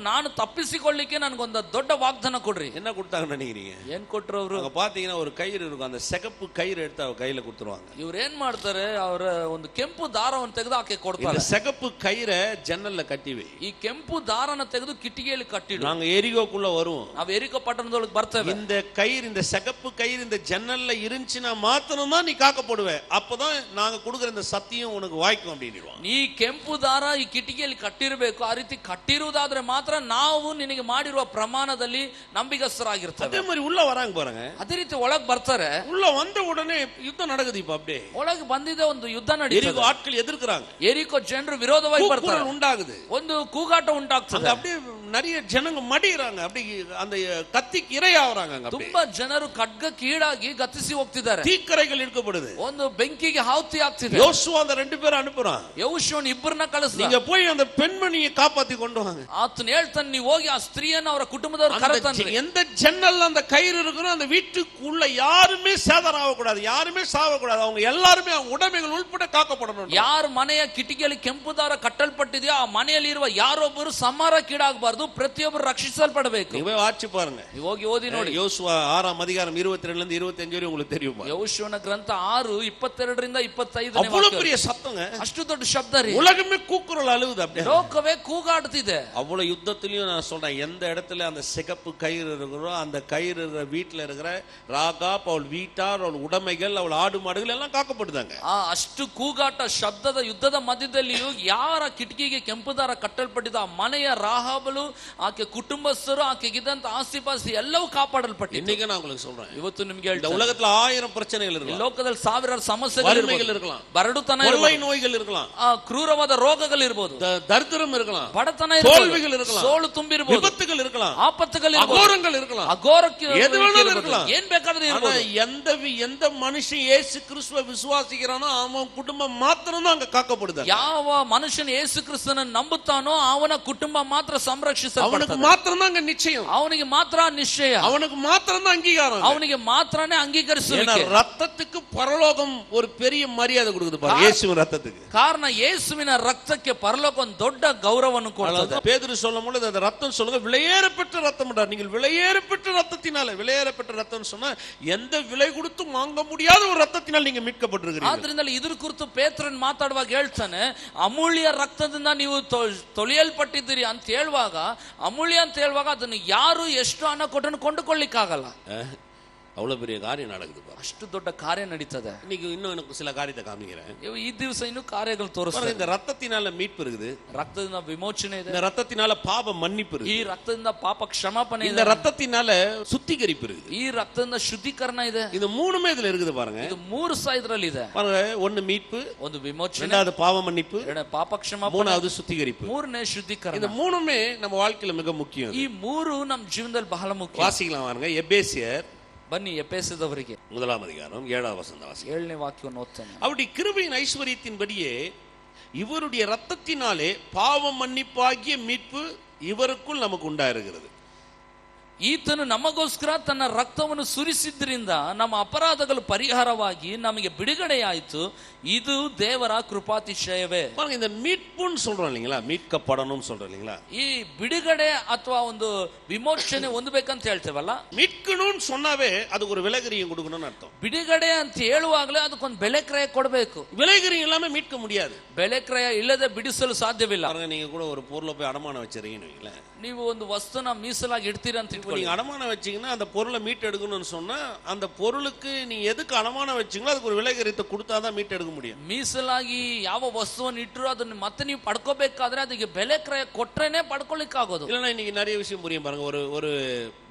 ನಾನು ತಪ್ಪಿಸಿಕೊಳ್ಳಿಕ್ಕೆ ನನಗೊಂದು ದೊಡ್ಡ ವಾಗ್ದಾನ ಕೊಡ್ರಿ. என்ன கொடுத்தாங்க நினைக்கிறீங்க? ಏನ್ ಕೊಟ್ರು ಅವರು? பாத்தீங்கன்னா ஒரு கயிறு இருக்கும், அந்த சிகப்பு கயிறு எடுத்து அவ கையில கொடுத்துருவாங்க. ಇವ್ರು ಏನ್ ಮಾಡ್ತಾರೆ, ಅವರ ಒಂದು ಕೆಂಪು ದಾರವನ್ನು ತೆಗೆದು ಆಕೆ ಕೊಡ್ತಾರೆ. சிகப்பு கயிறை ஜன்னல்ல கட்டிவே. ಈ ಕೆಂಪು ದಾರನ ತೆಗೆದು ಕಿಟಿಕಿಯಲ್ಲಿ ಕಟ್ಟಿಡು. நாங்க எரிகோக்குள்ள வருவோம், ನಾವು ಎರಿಕೋ ಪಟ್ಟಣದೊಳಗೆ ಬರ್ತೇವೆ. இந்த கயிறு, இந்த சிகப்பு கயிறு இந்த ஜன்னல்ல இருந்துச்சுன்னா மாத்திரம் தான் நீ காக்கப்படுவே, அப்பதான் நாங்க கொடுக்குற இந்த சத்தியம் உனக்கு வாய்க்கும் அப்படின்னுவாங்க. ನೀ ಕೆಂಪು ದಾರ ಈ ಕಿಟಿಕಿಯಲ್ಲಿ ಕಟ್ಟಿರಬೇಕು. ಆ ರೀತಿ ಕಟ್ಟಿರುವುದಾದ್ರೆ ಮಾತ್ರ ನಾವು ನಿನಗೆ ಮಾಡಿರುವ ಪ್ರಮಾಣದಲ್ಲಿ ನಂಬಿಗಸ್ತರಾಗಿರ್ತೇವೆ. அதே மாதிரி உள்ள வராங்க பாருங்க, ಅದೇ ರೀತಿ ಒಳಗ್ ಬರ್ತಾರೆ. உள்ள வந்த உடனே யுத்தம் நடக்குது. இப்ப அப்படியே ಒಳಗೆ ಬಂದಿದೆ, ಒಂದು ಯುದ್ಧ ನಡೀತದೆ. எரிகோ ஆட்கள் எதிர்க்கிறாங்க, ಎರಿಕೋ ಜನರು ವಿರೋಧವಾಗಿ ಬರ್ತಾರೆ, உண்டாகுது, ಒಂದು ಕೂಗಾಟ ಉಂಟಾಗ್ತದೆ. அப்படியே நிறைய ஜனங்க மடிறாங்க, அப்படி அந்த கத்திக்கு இரையாவறாங்க. ತುಂಬಾ ಜನರು ಖಡ್ಗಕ್ಕೆ ಈಡಾಗಿ ಗತಿಸಿ ಹೋಗ್ತಿದ್ದಾರೆ. தீக்கரைகள் இழுக்கப்படுது, ಒಂದು ಬೆಂಕಿಗೆ ಆಹುತಿ ಆಗ್ತಿದೆ. யோசுவா அந்த ரெண்டு பேரும் அனுப்புறான், ಯೆಹೋಶುವನು ಇಬ್ಬರನ್ನ ಕಳಿಸ್ದ, நீங்க போய் அந்த பெண்மணியை காப்பாத்தி கொண்டு வாங்க. ಆತನು ಹೇಳ್ತಾನೆ, ನೀವು ಹೋಗಿ ಆ ಸ್ತ್ರೀಯನ್ನು ಅವರ ಕುಟುಂಬದವರು ಕರೆತನ್ರಿ. எந்த ஜன்னல்ல அந்த கயிறு இருக்கோ அந்த வீட்டுக்குள்ள யாருமே சேதாரம் ஆகக்கூடாது, யாருமே சாவக்கூடாது, அவங்க எல்லாருமே அவங்க உடைமைகள் உள்பட காக்கப்படணும். ಯಾರ ಮನೆಯ ಕಿಟಿಕಿಯಲ್ಲಿ ಕೆಂಪು ದಾರ ಕಟ್ಟಲ್ಪಟ್ಟಿದೆಯೋ ಆ ಮನೆಯಲ್ಲಿ ಇರುವ ಯಾರೊಬ್ಬರು ಸಂಹಾರಕ್ಕೀಡಾಗಬಾರದು, ಪ್ರತಿಯೊಬ್ಬರು ರಕ್ಷಿಸಲ್ಪಡಬೇಕು. நீங்க போய் வாட்சி பாருங்க, ಹೋಗಿ ಓದಿ ನೋಡಿ. யோசுவா 6ஆம் அதிகாரம் 22 ல இருந்து 25 வரை உங்களுக்கு தெரியும். ಯೆಹೋಶುವನ ಗ್ರಂಥ 6:22 25 அவ்வளவு பெரிய சத்தங்க, ಅಷ್ಟು ದೊಡ್ಡ ಶಬ್ದ ರೀ. உலகமே கூக்குரல் அழுகுது, அப்படியே ಲೋಕವೇ ಕೂಗಾಡ್ತಿದೆ. அவ்வளவு யுத்தத்திலயும் நான் சொல்றேன், எந்த இடத்துல அந்த சிகப்பு கயிறு இருக்கிறோ அந்த கயிறு இருக்கிற வீட்டுல இருக்கிற ராகாப், அவள் வீட்டார், அவள் உடைமைகள், அவள் ஆடு மாடுகள் எல்லாம் காக்கப்படுதாங்க. ಅಷ್ಟು ಕೂಗಾಟ ಶಬ್ದದ ಯುದ್ಧದ ಮಧ್ಯದಲ್ಲಿಯೂ ಯಾರ ಕಿಟಕಿಗೆ ಕೆಂಪು ದಾರ ಕಟ್ಟಲ್ಪಟ್ಟಿದ ಆ ಮನೆಯ ರಾಹಾಬಲು, ಆಕೆ ಕುಟುಂಬಸ್ಥರು, ಆಕೆಗಿದ್ದಂತ ಆಸ್ತಿಪಾಸ್ತಿ ಎಲ್ಲವೂ ಕಾಪಾಡಲ್ಪಟ್ಟಿದೆ. இன்னைக்கு நான் உங்களுக்கு சொல்றேன், ಇವತ್ತು ನಿಮ್ಗೆ இந்த உலகத்துல 1000 பிரச்சனைகள் இருக்கலாம், ಲೋಕದಲ್ಲಿ ಸಾವಿರಾರು ಸಮಸ್ಯೆಗಳು இருக்கலாம், ಬರಡುತನ கொள்ளை நோய்கள் இருக்கலாம், ಕ್ರೂರವಾದ ರೋಗಗಳು ಇರಬಹುದು, தரித்திரம் இருக்கலாம், ಬಡತನ தோல்விகள் இருக்கலாம், ಸೋಲು ತುಂಬಿರಬಹುದು, விபத்துகள் இருக்கலாம், ಆಪತ್ತುಗಳು ಇರಬಹುದು, அகோரங்கள் இருக்கலாம், ಅಘೋರಕ್ಕೆ இருக்கலாம், ಏನ್ ಬೇಕಾದ್ರೂ ಇರಬಹುದು. எந்த மனுஷன் இயேசு கிறிஸ்துவை விசுவாசிக்கிறானோ அவன் குடும்பம் மாத்திரம் தான் அங்க காக்கப்படுது. ಯಾವ ಮನುಷ್ಯನ ಯೇಸು ಕ್ರಿಸ್ತನನ್ನು ನಂಬುತ್ತಾನೋ ಅವನ ಕುಟುಂಬ ಮಾತ್ರ ಸಂರಕ್ಷಿಸಲ್ಪಡುತ್ತದೆ. அவனுக்கு மாத்திரம் தான் அங்க நிச்சயம், ಅವನಿಗೆ ಮಾತ್ರ ನಿಶ್ಚಯ, அவனுக்கு மாத்திரம் தான் அங்கீகாரம், ಅವನಿಗೆ ಮಾತ್ರನೇ ಅಂಗೀಕರಿಸುವಿಕೆ. ரத்தத்துக்கு பரலோகம் ஒரு பெரிய மரியாதை கொடுக்குது பாருங்க, இயேசுவின் ரத்தத்துக்கு. ಕಾರಣ ಯೇಸುವಿನ ರಕ್ತಕ್ಕೆ ಪರಲೋಕ ಒಂದು ದೊಡ್ಡ ಗೌರವವನ್ನು ಕೊಡುತ್ತದೆ. பேதுரு சொல்லும் பொழுது அந்த ரத்தம் சொல்லுங்க, விலையேறப்பட்ட ரத்தம். நீங்கள் விலையேறப்பட்ட ரத்தத்தினால, விலையேறப்பட்ட ரத்தம் சொன்னா எந்த விலை கொடுத்து வாங்க முடியாத ஒரு ரத்தத்தினால் நீங்க மீட்கப்பட்டிருக்கிறீர்கள். ಆದ್ರಿಂದ ಇದ್ರ ಕುರಿತು ಪೇತ್ರನ್ ಮಾತಾಡುವಾಗ ಹೇಳ್ತಾನೆ, ಅಮೂಲ್ಯ ರಕ್ತದಿಂದ ನೀವು ತೊಳೆಯಲ್ಪಟ್ಟಿದ್ದೀರಿ ಅಂತ ಹೇಳುವಾಗ, ಅಮೂಲ್ಯ ಅಂತ ಹೇಳುವಾಗ ಅದನ್ನು ಯಾರು ಎಷ್ಟು ಹಣ ಕೊಟ್ಟು ಕೊಂಡುಕೊಳ್ಳಿಕ್ಕಾಗಲ್ಲ. அவ்வளவு பெரிய காரியம் நடக்குது, ಅಷ್ಟು ದೊಡ್ಡ ಕಾರ್ಯ ನಡೀತದೆ. இன்னைக்கு இன்னும் எனக்கு சில காரியத்தை காமிக்கிறேன். ಈ ದಿವಸ ಇನ್ನು ಕಾರ್ಯಗಳು ತೋರಿಸ್ತಾರೆ. இந்த ரத்தத்தினால மீட்பு இருக்குது, ರಕ್ತದಿಂದ ವಿಮೋಚನೆ ಇದೆ, இந்த ரத்தத்தினால பாவ மன்னிப்பு இருக்கு, ಈ ರಕ್ತದಿಂದ ಪಾಪ ಕ್ಷಮಾಪಣೆ ಇದೆ, இந்த ரத்தத்தினால சுத்திகரிப்பு இருக்கு, ಈ ರಕ್ತದಿಂದ ಶುದ್ಧೀಕರಣ ಇದೆ. இது மூணுமே இதுல இருக்குது பாருங்க. ಇದು ಮೂರು ಇದರಲ್ಲಿ ಇದೆ பாருங்க, ஒன்னு மீட்பு, ಒಂದು ವಿಮೋಚನೆ, இரண்டாவது பாவ மன்னிப்பு, ಪಾಪ ಕ್ಷಮಾಪಣೆ, மூணாவது சுத்திகரிப்பு, ಮೂರನೇ ಶುದ್ಧೀಕರಣ. இந்த மூணுமே நம்ம வாழ்க்கையில மிக முக்கியம். ಈ ಮೂರು ನಮ್ಮ ಜೀವನದಲ್ಲಿ ಬಹಳ ಮುಖ್ಯ. வாசிக்கலாம் பாருங்க, எபேசியர் ಬನ್ನಿ ಎಫೆಸದವರಿಗೆ 1:7 7ನೇ ವಾಕ್ಯವನ್ನು ಓದ್ತೇನೆ. அவருடைய கிருபையின் ஐஸ்வரியத்தின்படியே இவருடைய ரத்தத்தினாலே பாவ மன்னிப்பாகிய மீட்பு இவருக்குள் நமக்கு உண்டாயிருக்கிறது. ಈತನು ನಮಗೋಸ್ಕರ ತನ್ನ ರಕ್ತವನ್ನು ಸುರಿಸಿದ್ರಿಂದ ನಮ್ಮ ಅಪರಾಧಗಳು ಪರಿಹಾರವಾಗಿ ನಮಗೆ ಬಿಡುಗಡೆಯಾಯಿತು. ಇದು ದೇವರ ಕೃಪಾತಿಶಯವೇ. இந்த மீட்புன்னு சொல்றோம் இல்லைங்களா, மீட்கப்படணும் சொல்றோம் இல்லைங்களா, ಈ ಬಿಡುಗಡೆ ಅಥವಾ ಒಂದು ವಿಮೋಚನೆ ಹೊಂದಬೇಕಂತ ಹೇಳ್ತೇವಲ್ಲ, மீட்கணும்னு சொன்னாவே அதுக்கு ஒரு விலைகரியம் கொடுக்கணும்னு அர்த்தம். ಬಿಡುಗಡೆ ಅಂತ ಹೇಳುವಾಗಲೇ ಅದಕ್ಕೊಂದು ಬೆಲೆ ಕ್ರಯ ಕೊಡಬೇಕು. விலைகரியம் இல்லாம மீட்க முடியாது. ಬೆಲೆ ಕ್ರಯ ಇಲ್ಲದೆ ಬಿಡಿಸಲು ಸಾಧ್ಯವಿಲ್ಲ. நீங்க கூட ஒரு பொருளை போய் அடமானம் வச்சிருக்கீங்க, ನೀವು ಒಂದು ವಸ್ತುನ ಮೀಸಲಾಗಿ ಇಡ್ತೀರಾ ಅಂತ ಇಟ್ಕೊಳ್ಳಿ. நீங்க அடமானம் வச்சீங்கன்னா அந்த பொருளை மீட்டு எடுக்கணும்னு சொன்னா அந்த பொருளுக்கு நீ எதுக்கு அடமானம் வச்சீங்களோ அதுக்கு ஒரு விலைகரியத்தை கொடுத்தாதான் மீட்டு எடுக்க முடியும். ಮೀಸಲಾಗಿ ಯಾವ ವಸ್ತುವನ್ನು ಇಟ್ಟರು ಅದನ್ನ ಮತ್ತೆ ನೀವು ಪಡ್ಕೋಬೇಕಾದ್ರೆ ಅದಕ್ಕೆ ಬೆಲೆ ಕ್ರಯ ಕೊಟ್ರೇನೆ ಪಡ್ಕೊಳ್ಳಿಕ್ಕೆ ಆಗೋದು. இல்லைன்னா இன்னைக்கு நிறைய விஷயம் புரியும் பாருங்க. ஒரு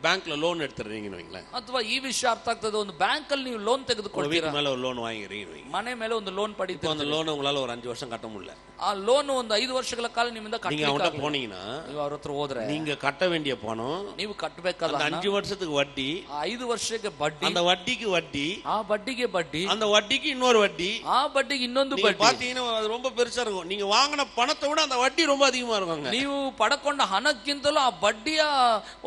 பேங்க்ல லோன் எடுத்துறீங்கன்னு வைங்களேன், ಅಥವಾ ಈ ವಿಷಯ ಅರ್ಥ ಆಗ್ತದೆ. ಒಂದು ಬ್ಯಾಂಕ್ ಅಲ್ಲಿ ನೀವು ಲೋನ್ ತೆಗೆದುಕೊಳ್ತೀರಾ, மேல ஒரு லோன் வாங்குறீங்க, ಮನೆ ಮೇಲೆ ಒಂದು ಲೋನ್ ಪಡಿತೀರಾ. அந்த லோன் உங்களால ஒரு 5 வருஷம் கட்ட முடியல, ಆ ಲೋನ್ ಒಂದು 5 ವರ್ಷಗಳ ಕಾಲ ನಿಮ್ಮಿಂದ நீங்க அவன்கிட்ட போனீங்கன்னா ನೀವು ಅವ್ರ ಹತ್ರ ಹೋದ್ರೆ நீங்க கட்ட வேண்டிய பணம், ನೀವು ಕಟ್ಟಬೇಕಾದ 5 வருஷத்துக்கு வட்டி, 5 ವರ್ಷಕ್ಕೆ ಬಡ್ಡಿ, அந்த வட்டிக்கு வட்டி, ಆ ಬಡ್ಡಿಗೆ ಬಡ್ಡಿ, அந்த வட்டிக்கு இன்னொரு வட்டி, ಆ ಬಡ್ಡಿಗೆ ಇನ್ನೊಂದು ಬಡ್ಡಿ. பாத்தீங்கன்னா அது ரொம்ப பெருசா இருக்கும். நீங்க வாங்கின பணத்தை விட அந்த வட்டி ரொம்ப அதிகமா இருக்கும். ನೀವು ಪಡಕೊಂಡ ಹಣಕ್ಕಿಂತಲೂ ಆ ಬಡ್ಡಿಯ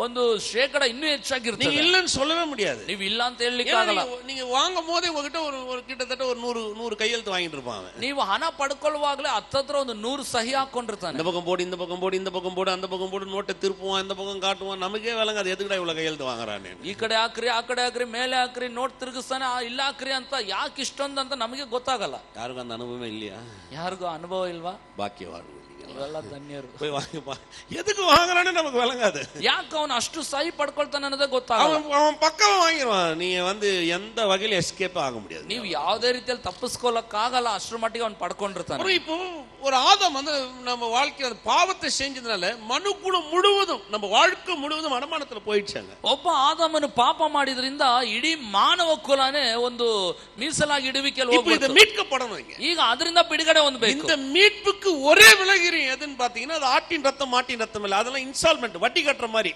ಒಂದು ಶೇಕಡ ಇನ್ನೂ ಹೆಚ್ಚಾಗಿರುತ್ತೆ. நீங்க இல்லன்னு சொல்லவே முடியாது. ನೀವು ಇಲ್ಲ ಅಂತ ಹೇಳಲಿಕ್ಕೆ ಆಗಲ್ಲ. நீங்க வாங்கும் போதே உங்ககிட்ட ஒரு கிட்டத்தட்ட ஒரு 100 கையெழுத்து வாங்கிட்டு இருப்பாங்க. ನೀವು ಹಣ ಪಡ್ಕೊಳ್ಳುವಾಗಲೇ ಹತ್ತತ್ರ ಒಂದು 100 ಸಹಿ ಹಾಕೊಂಡಿರ್ತಾನೆ. இந்த பக்கம் போடு, இந்த பக்கம் போடு, இந்த பக்கம் போடு, அந்த பக்கம் போடு, நோட்டை திருப்புவான், இந்த பக்கம் காட்டுவான். நமக்கே விளங்க அது எதுக்குடா இவ்வளவு கையெழுத்து வாங்குறானே. ಈ ಕಡೆ ಹಾಕ್ರಿ, ಆ ಕಡೆ ಹಾಕ್ರಿ, ಮೇಲೆ ಹಾಕ್ರಿ, ನೋಟ್ ತಿರುಗಿಸ್ತಾನೆ, ಇಲ್ಲ ಹಾಕ್ರಿ ಅಂತ ಯಾಕೆ ಇಷ್ಟೊಂದು ಅಂತ ನಮಗೆ ಗೊತ್ತಾಗಲ್ಲ. ಯಾರಿಗೂ அந்த அனுபவமே இல்லையா? ಯಾರಿಗೂ ಅನುಭವ ಇಲ್ವಾ? பாக்கியவான் ಇವೆಲ್ಲ ಧನ್ಯರು. போய் வாங்கிப்பா. எதுக்கு வாங்குறானே நமக்கு விளங்காது. ಯಾಕೆ ಅವನು ಅಷ್ಟು ಸಹಿ ಪಡ್ಕೊಳ್ತಾನೆ ಅನ್ನೋದೇ ಗೊತ್ತಾಗಲ್ಲ. அவன் பக்கம் வாங்கிடுவான். நீங்க எந்த வகையில எஸ்கேப் ஆக முடியாது. ನೀವು ಯಾವುದೇ ರೀತಿಯಲ್ಲಿ ತಪ್ಪಿಸ್ಕೊಳ್ಳಕ್ಕಾಗಲ್ಲ, ಅಷ್ಟರ ಮಟ್ಟಿಗೆ ಅವನು ಪಡ್ಕೊಂಡಿರ್ತಾನೆ. இப்போ ஒரு ஆதாம் நம்ம வாழ்க்கையில பாவத்தை செஞ்சதுனால மனுக்குலம் முழுவதும் நம்ம வாழ்க்கை முழுவதும் அடமானத்துல போயிடுச்சாங்க. ಒಬ್ಬ ಆದಾಮನು ಪಾಪ ಮಾಡಿದ್ರಿಂದ ಇಡೀ ಮಾನವ ಕುಲನೇ ಒಂದು ಮೀಸಲಾಗಿ ಇಡುವಿಕೆಯಲ್ಲಿ ಹೋಗ್ಬಿಡ್ತು. இது மீட்கப்படணும். ಈಗ ಅದರಿಂದ ಬಿಡುಗಡೆ ಹೊಂದಬೇಕು. இந்த மீட்புக்கு ஒரே விலகிரி எதுன்னு பாத்தீங்கன்னா அது ஆட்டின் ரத்தம் மாட்டின் ரத்தம் இல்ல, அதெல்லாம் இன்ஸ்டால்மெண்ட், வட்டி கட்டுற மாதிரி.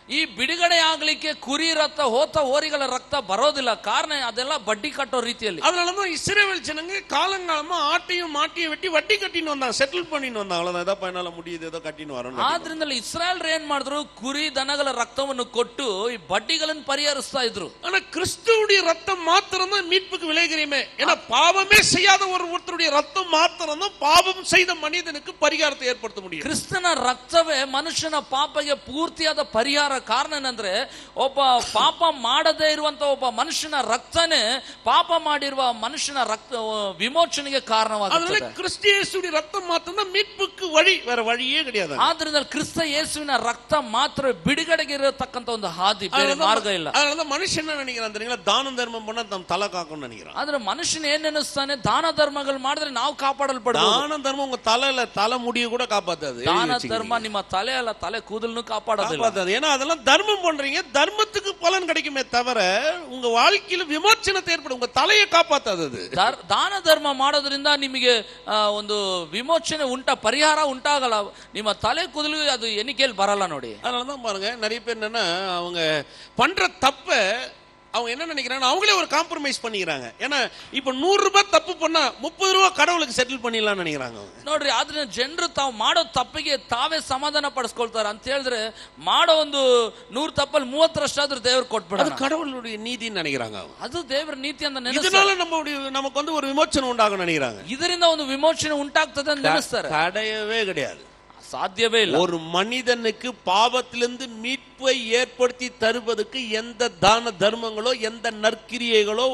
ಈ ಬಿಡುಗಡೆ ಆಗ್ಲಿಕ್ಕೆ ಕುರಿ ರಕ್ತ, ಹೋತ ಹೋರಿಗಳ ರಕ್ತ ಬರೋದಿಲ್ಲ. ಕಾರಣ ಅದೆಲ್ಲ ಬಡ್ಡಿ ಕಟ್ಟೋ ರೀತಿಯಲ್ಲಿ. அதனாலதான் இஸ்ரவேல் ஜனங்க காலங்காலமா ஆட்டையும் மாட்டியும் வெட்டி வட்டி கட்டின்னு வந்தாங்க, செட்டில் பண்ணின்னு வந்தாங்க. அவ்வளவுதான், ஏதோ பையனால முடியுது, ஏதோ கட்டின்னு வரோம். ಆದ್ರಿಂದ ಇಸ್ರಾಯೇಲ್ ಏನ್ ಮಾಡಿದ್ರು, ಕುರಿ ದನಗಳ ರಕ್ತವನ್ನು ಕೊಟ್ಟು ಈ ಬಡ್ಡಿಗಳನ್ನು ಪರಿಹರಿಸ್ತಾ ಇದ್ರು. ஆனா கிறிஸ்துவுடைய ரத்தம் மாத்திரம் தான் மீட்புக்கு விலைகிரியுமே. ஏன்னா பாவமே செய்யாத ஒருத்தருடைய ரத்தம் மாத்திரம் தான் பாவம் செய்த மனிதனுக்கு பரிகாரத்தை ஏற்படுத்த முடியும். ಕ್ರಿಸ್ತನ ರಕ್ತವೇ ಮನುಷ್ಯನ ಪಾಪಗೆ ಪೂರ್ತಿಯಾದ ಪರಿಹಾರ. ಕಾರಣ ಏನಂದ್ರೆ ಒಬ್ಬ ಪಾಪ ಮಾಡದೇ ಇರುವಂತ ಒಬ್ಬ ಮನುಷ್ಯನ ರಕ್ತನೇ ಪಾಪ ಮಾಡಿರುವ ಮನುಷ್ಯನ ರಕ್ತ ವಿಮೋಚನೆಗೆ ಕಾರಣವಾಗುತ್ತದೆ. கிறிஸ்து இயேசுவின் ரத்தம் மாத்திரம் மீட்புக்கு வழி, வேற வழியே கிடையாது. ಆದ್ರಿಂದ ಕ್ರಿಸ್ತ ಯೇಸುವಿನ ರಕ್ತ ಮಾತ್ರ ಬಿಡುಗಡೆಗೆ ಇರತಕ್ಕಂತ ಒಂದು ಹಾದಿ, ಬೇರೆ ಮಾರ್ಗ ಇಲ್ಲ. அதனால மனுஷன் என்ன நினைக்கிறான் தெரியுங்களா, தானம் தர்மம் பண்ணா தம் தலை காக்கணும்னு நினைக்கிறான். ಆದ್ರೆ ಮನುಷ್ಯನ ಏನ್ ನೆನೆಸ್ತಾನೆ, ದಾನ ಧರ್ಮಗಳು ಮಾಡಿದ್ರೆ ನಾವು ಕಾಪಾಡಲ್ಪಡಬಹುದು. தான தர்மம் உங்க தலை முடிய கூட காப்பாத்தாது. ದಾನ ಧರ್ಮ ನಿಮ್ಮ ತಲೆ ಅಲ್ಲ, ತಲೆ ಕೂದಲನ್ನು ಕಾಪಾಡೋದಿಲ್ಲ. ஏன்னா அதெல்லாம் தர்மம் பண்றீங்க, தர்மத்துக்கு பலன் கிடைக்குமே தவிர உங்க வாழ்க்கையில விமோச்சனத்தை ஏற்படும், உங்க தலையை காப்பாத்தாது. ದಾನ ಧರ್ಮ ಮಾಡೋದ್ರಿಂದ ನಿಮಗೆ ಒಂದು ವಿಮೋಚನೆ ಪರಿಹಾರ ಉಂಟಾಗಲ್ಲ, ನಿಮ್ಮ ತಲೆ ಕೂದಲು ಅದು ಎಣಿಕೆಯಲ್ಲಿ ಬರಲ್ಲ ನೋಡಿ. அதனாலதான் பாருங்க, நிறைய பேர் என்னன்னா அவங்க பண்ற தப்ப அவங்க என்ன நினைக்கிறாங்க, அவங்களே ஒரு காம்ப்ரமைஸ் பண்ணிக்கிறாங்க. ஏன்னா இப்ப 100 ரூபாய் தப்பு பண்ணா 30 ரூபாய் கடவுளுக்கு செட்டில் பண்ணிடலாம் நினைக்கிறாங்க ನೋಡ್ರಿ. ಆದ್ರೆ ಜನರು ತಾವು ಮಾಡೋ ತಪ್ಪಿಗೆ ತಾವೇ ಸಮಾಧಾನ ಪಡಿಸ್ಕೊಳ್ತಾರೆ. ಅಂತ ಹೇಳಿದ್ರೆ ಮಾಡೋ ಒಂದು 100 ತಪ್ಪಲ್ಲಿ 30ರಷ್ಟಾದ್ರೂ ದೇವ್ರು ಕೊಟ್ಬಿಡೋದು, கடவுளுடைய நீதின்னு நினைக்கிறாங்க. ಅದು ದೇವರ ನೀತಿ ಅಂತ இதனால நமக்கு ஒரு விமோச்சனம் உண்டாகும் நினைக்கிறாங்க. ಇದರಿಂದ ಒಂದು ವಿಮೋಚನೆ ಉಂಟಾಗ್ತದೆ ಅಂತ ನೆನೆಸ್ತಾರೆ. கிடையவே கிடையாது, ಸಾಧ್ಯವೇ ಇಲ್ಲ. ஒரு மனிதனுக்கு பாவத்திலிருந்து மீட்பை ஏற்படுத்தி தருவதற்கு எந்த தான தர்மங்களோ எந்த நற்கிரியைகளோ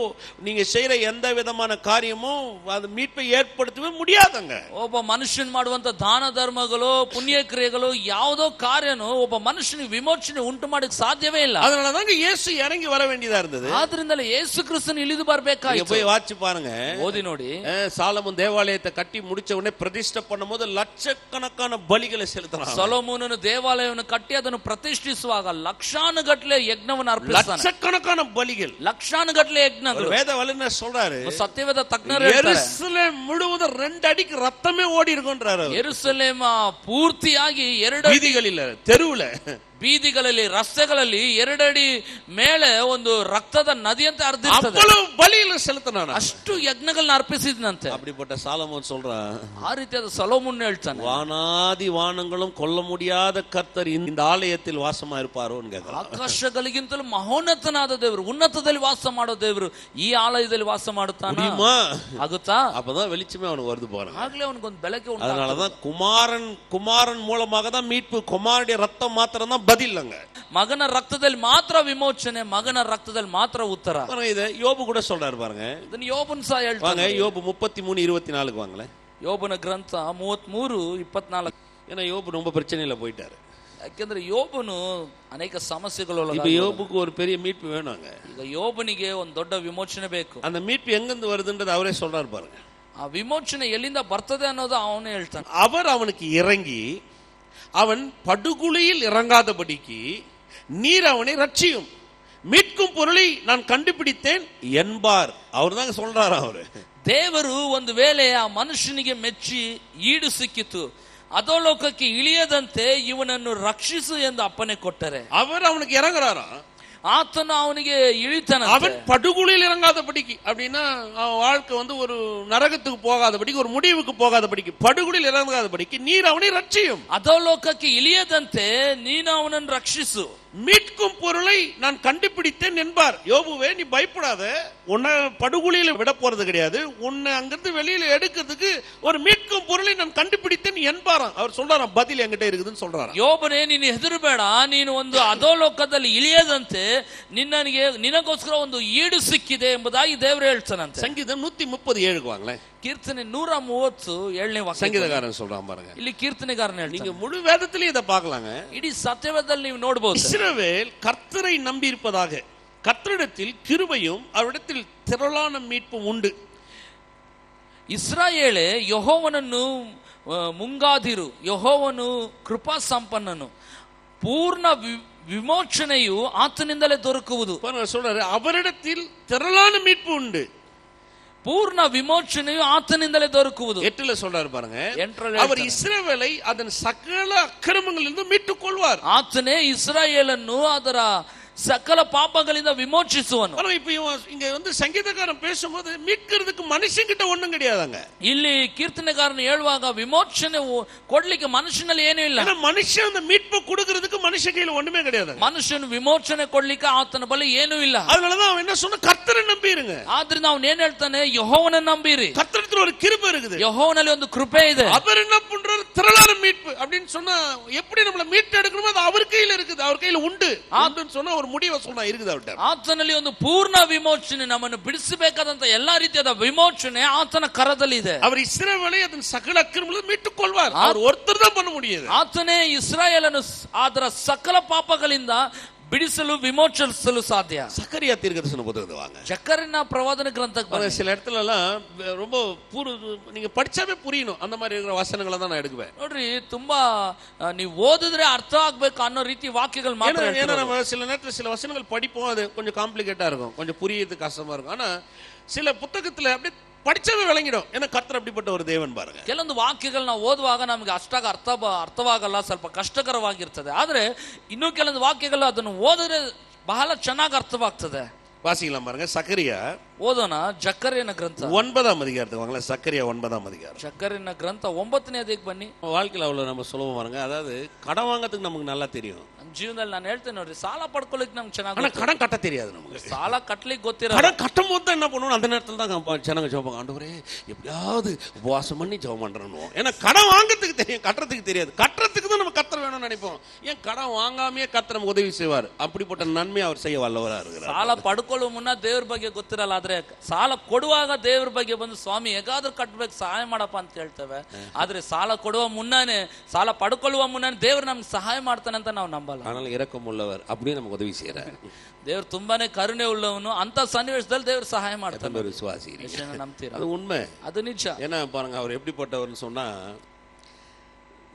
நீங்க செய்யற எந்த விதமான காரியமோ அது மீட்பை ஏற்படுத்தவே முடியாதுங்க. ಒಬ್ಬ ಮನುಷ್ಯನ್ ಮಾಡುವಂತ ದಾನ ಧರ್ಮಗಳು, ಪುಣ್ಯ ಕ್ರಿಯೆಗಳು, ಯಾವುದೋ ಕಾರ್ಯನೂ ಒಬ್ಬ ಮನುಷ್ಯನಿಗೆ ವಿಮೋಚನೆ ಉಂಟು ಮಾಡಕ್ಕೆ ಸಾಧ್ಯವೇ ಇಲ್ಲ. அதனாலதான் இயேசு இறங்கி வர வேண்டியதா இருந்தது. ಆದ್ರಿಂದಲೇ ಯೇಸು ಕ್ರಿಸ್ತನು ಇಳಿದು ಬರಬೇಕಾಯಿತು. போய் வாட்சி பாருங்க, ಓದಿ ನೋಡಿ. சாலமோன் தேவாலயத்தை கட்டி முடிச்ச உடனே பிரதிஷ்டை பண்ணும்போது லட்சக்கணக்கான பலிகளை செலுத்துறாங்க. ಸೊಲೊಮೋನನು ದೇವಾಲಯವನ್ನು ಕಟ್ಟಿ ಅದನ್ನು ಪ್ರತಿಷ್ಠಿಸುವಾಗ ಲಕ್ಷಾನುಗಟ್ಟಲೆ ಯಜ್ಞವನ್ನು ಅರ್ಪಿಸ್ತಾನೆ. லட்சக்கணக்கான பலிகள், ಲಕ್ಷಾನುಗಟ್ಟಲೆ ಯಜ್ಞಗಳು. வேத வல்லுநர் சொல்றாரு, ಸತ್ಯವೇದ ತಜ್ಞರು ಹೇಳ್ತಾರೆ, ಯೆರೂಸಲೇಮ್ முழுவதும் 2 அடிக்கு ரத்தமே ஓடி இருக்குன்றாரு. ಯೆರೂಸಲೇಮ್ ಪೂರ್ತಿಯಾಗಿ 2 வீதிகளில், தெருவுல ಬೀದಿಗಳಲ್ಲಿ ರಸ್ತೆಗಳಲ್ಲಿ 2 ಅಡಿ ಮೇಲೆ ಒಂದು ರಕ್ತದ ನದಿಯಂತೆ ಹರಿದಿರ್ತದೆ. அவ்வளவு பலியில செலுத்தினான். ಅಷ್ಟು ಯಜ್ಞಗಳನ್ನ ಅರ್ಪಿಸಿದ್ನಂತೆ. அப்படிப்பட்ட சாலமோன் சொல்றான், ಆ ರೀತಿಯಾದ ಸೊಲೊಮೋನ್ ಹೇಳ್ತಾನೆ, வானாதி வானங்களும் கொல்ல முடியாத கர்த்தர் இந்த ஆலயத்தில் வாசமா இருப்பாரோன்னு கேட்கிறான். ಆಕಾಶಗಳಿಗಿಂತಲೂ ಮಹೋನ್ನತನಾದ ದೇವರು, ಉನ್ನತದಲ್ಲಿ ವಾಸ ಮಾಡೋ ದೇವರು ಈ ಆಲಯದಲ್ಲಿ ವಾಸ ಮಾಡುತ್ತಾನ? ಆಗುತ್ತಾ? அப்பதான் வெளிச்சமே அவனுக்கு வருது போறான். ಆಗ್ಲೇ ಅವನಿಗೊಂದು ಬೆಳಕೆ ಉಂಟು. அதனாலதான் குமாரன் மூலமாக தான் மீட்பு. குமாரனுடைய ரத்தம் மாத்திரம் தான் பதில். அங்க ಮಗನ ರಕ್ತದಲ್ಲಿ ಮಾತ್ರ ವಿಮೋಚನೆ, ಮಗನ ರಕ್ತದಲ್ಲಿ ಮಾತ್ರ ಉತ್ತರ. இத யோபு கூட சொல்றாரு பாருங்க. ಇದನ್ನ ಯೋಬನ್ ಸಹ ಹೇಳ್ತಾನೆ. யோபு 33:24 வாங்களே. ಯೋಬನ ಗ್ರಂಥ 33:24. ஏன்னா யோபு ரொம்ப பிரச்சனையில போயிட்டாரு. ಯಾಕೆಂದ್ರೆ ಯೋಬನು ಅನೇಕ ಸಮಸ್ಯೆಗಳೊಳಗೆ. இப்ப யோபுக்கு ஒரு பெரிய மீட்பு வேணுங்க. ಈಗ ಯೋಬನಿಗೆ ಒಂದು ದೊಡ್ಡ ವಿಮೋಚನೆ ಬೇಕು. அந்த மீட்பு எங்கிருந்து வருதுன்றது அவரே சொல்றாரு பாருங்க. ಆ ವಿಮೋಚನೆ ಎಲ್ಲಿಂದ ಬರ್ತದೆ ಅನ್ನೋದು ಅವನೇ ಹೇಳ್ತಾನೆ. அவர் அவனுக்கு இறங்கி அவன் படுகுழியில் இறங்காதபடிக்கு நீர் அவனை ரட்சியும், மீட்கும் பொருளை நான் கண்டுபிடித்தேன் என்பார். அவர் தாங்க சொல்றாரு. அவரு ದೇವರು ಒಂದು ವೇಳೆ ಆ ಮನುಷ್ಯನಿಗೆ ಮೆಚ್ಚಿ ಈಡು ಸಿಕ್ಕಿತು, ಅಧೋಲೋಕಕ್ಕೆ ಇಳಿಯದಂತೆ ಇವನನ್ನು ರಕ್ಷಿಸು ಎಂದು ಅಪ್ಪನೆ ಕೊಟ್ಟರೆ அவர் அவனுக்கு இறங்குறாரா? ಆತನು ಅವನಿಗೆ ಇಳಿತಾನ. அவன் படுகுழியில் இறங்காதபடிக்கு அப்படின்னா அவன் வாழ்க்கை ஒரு நரகத்துக்கு போகாதபடிக்கு, ஒரு முடிவுக்கு போகாதபடிக்கு, படுகுழியில் இறங்காதபடிக்கு நீர் அவனை ரட்சியும். ಅಧೋಲೋಕಕ್ಕೆ ಇಳಿಯದಂತೆ ನೀನು ಅವನನ್ನು ರಕ್ಷಿಸು, மீட்கும் பொருளை நான் கண்டுபிடித்தேன் என்பார். யோபுவே, நீ பயப்படாத, உன்னை படுகுழியில விட போறது கிடையாது, உன்னை அங்கிருந்து வெளியில எடுக்கிறதுக்கு ஒரு மீட்கும் பொருளை நான் கண்டுபிடித்தேன் என்பாராம். அவர் சொல்றாராம், பதில் என்கிட்ட இருக்குதுன்னு சொல்றாராம். ಯೋಬನೇ, ನೀನು ಹೆದರಬೇಡ, ನೀನು ಒಂದು ಅಧೋಲೋಕದಲ್ಲಿ ಇಳಿಯದಂತೆ ನಿನಗೋಸ್ಕರ ಒಂದು ಈಡು ಸಿಕ್ಕಿದೆ ಎಂಬುದಾಗಿ ದೇವರು ಹೇಳ್ತಾನಂತೆ. ಸಂಗೀತ 137 வாங்களேன். ಕೀರ್ತನೆ 137ನೇ ವಾಕ್ಯ. ಸಂಗೀತಗಾರன் சொல்றான் பாருங்க. ಇಲ್ಲಿ ಕೀರ್ತನೆಗಾರನ ಹೇಳ್ತಾನೆ. நீங்க முழு வேதத்திலே இத பார்க்கலாங்க. ಇಡೀ ಸತ್ಯವೇದದಲ್ಲಿ ನೀವು ನೋಡಬಹುದು. இஸ்ரவேல் கர்த்தரை நம்பி இருப்பதாக, கர்த்தரிடத்தில் கிருபையும் அவரிடத்தில் திரளான மீட்பும் உண்டு. ಇಸ್ರಾಯೇಲೇ, ಯೆಹೋವನನ್ನು ಮುಂಗಾದಿರು, ಯೆಹೋವನು ಕೃಪಾ ಸಂಪನ್ನನು, ಪೂರ್ಣ ವಿಮೋಚನೆಯು ಆತನಿಂದಲೇ ದೊರಕುವುದು. சொல்றாரு, அவரிடத்தில் திரளான மீட்பு உண்டு, ಪೂರ್ಣ ವಿಮೋಚನೆಯು ಆತನಿಂದಲೇ ದೊರಕುವುದು. 8ல சொல்றாரு பாருங்க. அவர் இஸ்ரவேலை அதன் சகல அக்கிரமங்களிலிருந்து மீட்டுக் கொள்வார். ಆತನೇ ಇಸ್ರಾಯೇಲನ್ನು ಅದರ ಸಕಲ ಪಾಪಗಳಿಂದ ವಿಮೋಚಿಸುವನು. இப்ப இங்க ಸಂಗೀತಗಾರன் பேசும்போது மீட்கிறதுக்கு மனுஷங்கிட்ட ஒண்ணும் கிடையாதுங்க. ಇಲ್ಲಿ ಕೀರ್ತನೆಗಾರನು ಹೇಳುವಾಗ ವಿಮೋಚನೆ ಕೊಡ್ಲಿಕ್ಕೆ ಮನುಷ್ಯನಲ್ಲಿ ಏನೂ ಇಲ್ಲ. ಮನುಷ್ಯ அந்த மீட்பு கொடுக்கிறதுக்கு மனுஷ கையில ஒண்ணுமே கிடையாது. ಮನುಷ್ಯನು ವಿಮೋಚನೆ ಕೊಡ್ಲಿಕ್ಕೆ ಆತನ ಬಳಿ ಏನೂ ಇಲ್ಲ. அதனாலதான் அவன் என்ன சொன்னா, கர்த்தரை நம்பிருங்க. ಆದ್ರಿಂದ ಅವನು ಏನ್ ಹೇಳ್ತಾನೆ, ಯೆಹೋವನನ್ನು ನಂಬಿರಿ. கர்த்தரிடத்துல ஒரு கிருபை இருக்குது, ಯೆಹೋವನಲ್ಲಿ ಒಂದು ಕೃಪೆ ಇದೆ. அவர் என்ன பண்றாரு, திரளான மீட்பு அப்படின்னு சொன்னா எப்படி நம்மள மீட்டு எடுக்கணுமோ அது அவர் கையில இருக்குது, அவர் கையில உண்டு. அப்படின்னு சொன்னா ஒரு முடிவை சொன்னா இருக்குது அவர்ட்ட. ಆತನಲ್ಲಿ ಒಂದು ಪೂರ್ಣ ವಿಮೋಚನೆ, ನಮ್ಮನ್ನು ಬಿಡಿಸಬೇಕಾದಂತ ಎಲ್ಲಾ ರೀತಿಯಾದ ವಿಮೋಚನೆ ಆತನ ಕರದಲ್ಲಿ ಇದೆ. அவர் இஸ்ரவேலை அதன் சகல அக்கிரமங்களிலிருந்து மீட்டுக் கொள்வார். அவர் ஒருத்தர் தான் பண்ண முடியாது. ಆತನೇ ಇಸ್ರಾಯೇಲನ್ನು ಅದರ ಸಕಲ ಪಾಪಗಳಿಂದ ಬಿಡಿಸಲು ವಿಮೋಚಿಸಲು ಸಾಧ್ಯ. சக்கரியா தீர்க்கதரிசன புத்தகத்தை வாங்க. ಜಕರಿಯನ ಪ್ರವಾದನ ಗ್ರಂಥಕ್ಕೆ சில இடத்துல எல்லாம் ரொம்ப நீங்க படிச்சாவே புரியணும், அந்த மாதிரி இருக்கிற வசனங்களை தான் நான் எடுக்குவேன். ನೋಡ್ರಿ, ತುಂಬಾ ನೀವು ಓದಿದ್ರೆ ಅರ್ಥ ಆಗ್ಬೇಕು ಅನ್ನೋ ರೀತಿ ವಾಕ್ಯಗಳು ಮಾತ್ರ. ஏன்னா நம்ம சில நேரத்துல சில வசனங்கள் படிப்போம், அது கொஞ்சம் காம்ப்ளிகேட்டா இருக்கும், கொஞ்சம் புரியறது கஷ்டமா இருக்கும். ஆனா சில புத்தகத்துல அப்படியே படிச்சவே விளங்கிடும். ஏன்னா கர்த்தர் அப்படிப்பட்ட ஒரு தேவன் பாருங்க. ಕೆಲವೊಂದು ವಾಕ್ಯಗಳು ನಾವು ಓದುವಾಗ ನಮಗೆ ಅಷ್ಟಾಗ ಅರ್ಥವಾಗಲ್ಲ, ಸ್ವಲ್ಪ ಕಷ್ಟಕರವಾಗಿರ್ತದೆ. ಆದ್ರೆ ಇನ್ನೂ ಕೆಲವೊಂದು ವಾಕ್ಯಗಳು ಅದನ್ನು ಓದಿದ್ರೆ ಬಹಳ ಚೆನ್ನಾಗಿ ಅರ್ಥವಾಗ್ತದೆ. வாசிக்கலாம் பாருங்க. சக்கரியா ಓದೋಣ. ಜಕರಿಯನ ಗ್ರಂಥ 9ஆம் அதிகாரத்துக்கு வாங்களேன். சக்கரியா 9ஆம் அதிகாரம். ಜಕರಿಯನ ಗ್ರಂಥ 9ನೇ ಅಧ್ಯಾಯಕ್ಕೆ ಬನ್ನಿ. வாழ்க்கையில் அவ்வளவு நம்ம சுலபம் பாருங்க. அதாவது கடன் வாங்கறதுக்கு நமக்கு நல்லா தெரியும். ನಮ್ಮ ಜೀವನದಲ್ಲಿ ನಾನು ಹೇಳ್ತೇನೆ ನೋಡ್ರಿ, ಸಾಲ ಪಡ್ಕೊಳ್ಳಿಕ್ಕೆ ನಮ್ಗೆ ಚೆನ್ನಾಗಿ, ஆனா கடன் கட்ட தெரியாது நமக்கு. ಸಾಲ ಕಟ್ಟಲಿಕ್ಕೆ ಗೊತ್ತಿರಲ್ಲ. கடன் கட்டும் போது தான் என்ன பண்ணுவோம், அந்த நேரத்துல தான் ஜனங்க ஜெபம், ஆண்டவரே எப்படியாவது உபவாசம் பண்ணி ஜெபம் பண்றோம். ஏன்னா கடன் வாங்கறதுக்கு தெரியும், கட்டுறதுக்கு தெரியாது. கட்டுறதுக்கு தான் நம்ம கர்த்தர் வேணும்னு நினைப்போம். ஏன் கடன் வாங்காமையே கர்த்தர் நமக்கு உதவி செய்வார். அப்படிப்பட்ட நன்மை அவர் செய்ய வல்லவரா இருக்கிறார். ಸಾಲ ಪಡ್ಕೊಳ್ಳುವ ಮುನ್ನ ದೇವ್ರ ಬಗ್ಗೆ ಗೊತ್ತಿರಲ್ಲ, ಆದ್ರೆ ಸಾಲ ಕೊಡುವಾಗ ದೇವ್ರ ಬಗ್ಗೆ ಬಂದು ಸ್ವಾಮಿ ಹೇಗಾದ್ರೂ ಕಟ್ಟಬೇಕು, ಸಹಾಯ ಮಾಡಪ್ಪ ಅಂತ ಹೇಳ್ತೇವೆ. ಆದ್ರೆ ಸಾಲ ಕೊಡುವ ಮುನ್ನಾನೆ, ಸಾಲ ಪಡ್ಕೊಳ್ಳುವ ಮುನ್ನಾನೆ ದೇವ್ರು ನಮ್ಗೆ ಸಹಾಯ ಮಾಡ್ತಾನೆ ಅಂತ ನಾವು ನಂಬಲ್ಲ. ஆனால் இரக்கம் உள்ளவர், அப்படியே நமக்கு உதவி செய்யறார். ದೇವ್ರು ತುಂಬಾನೇ ಕರುಣೆ ಉಳ್ಳವನು. ಅಂತ ಸನ್ನಿವೇಶದಲ್ಲಿ ದೇವ್ರು ಸಹಾಯ ಮಾಡ್ತಾನೆ. விசுவாசி ನಂಬ್ತೀರಾ? அது உண்மை, ಅದು ನಿಜ. ஏன்னா பாருங்க அவர் எப்படிப்பட்டவர்னு சொன்னா,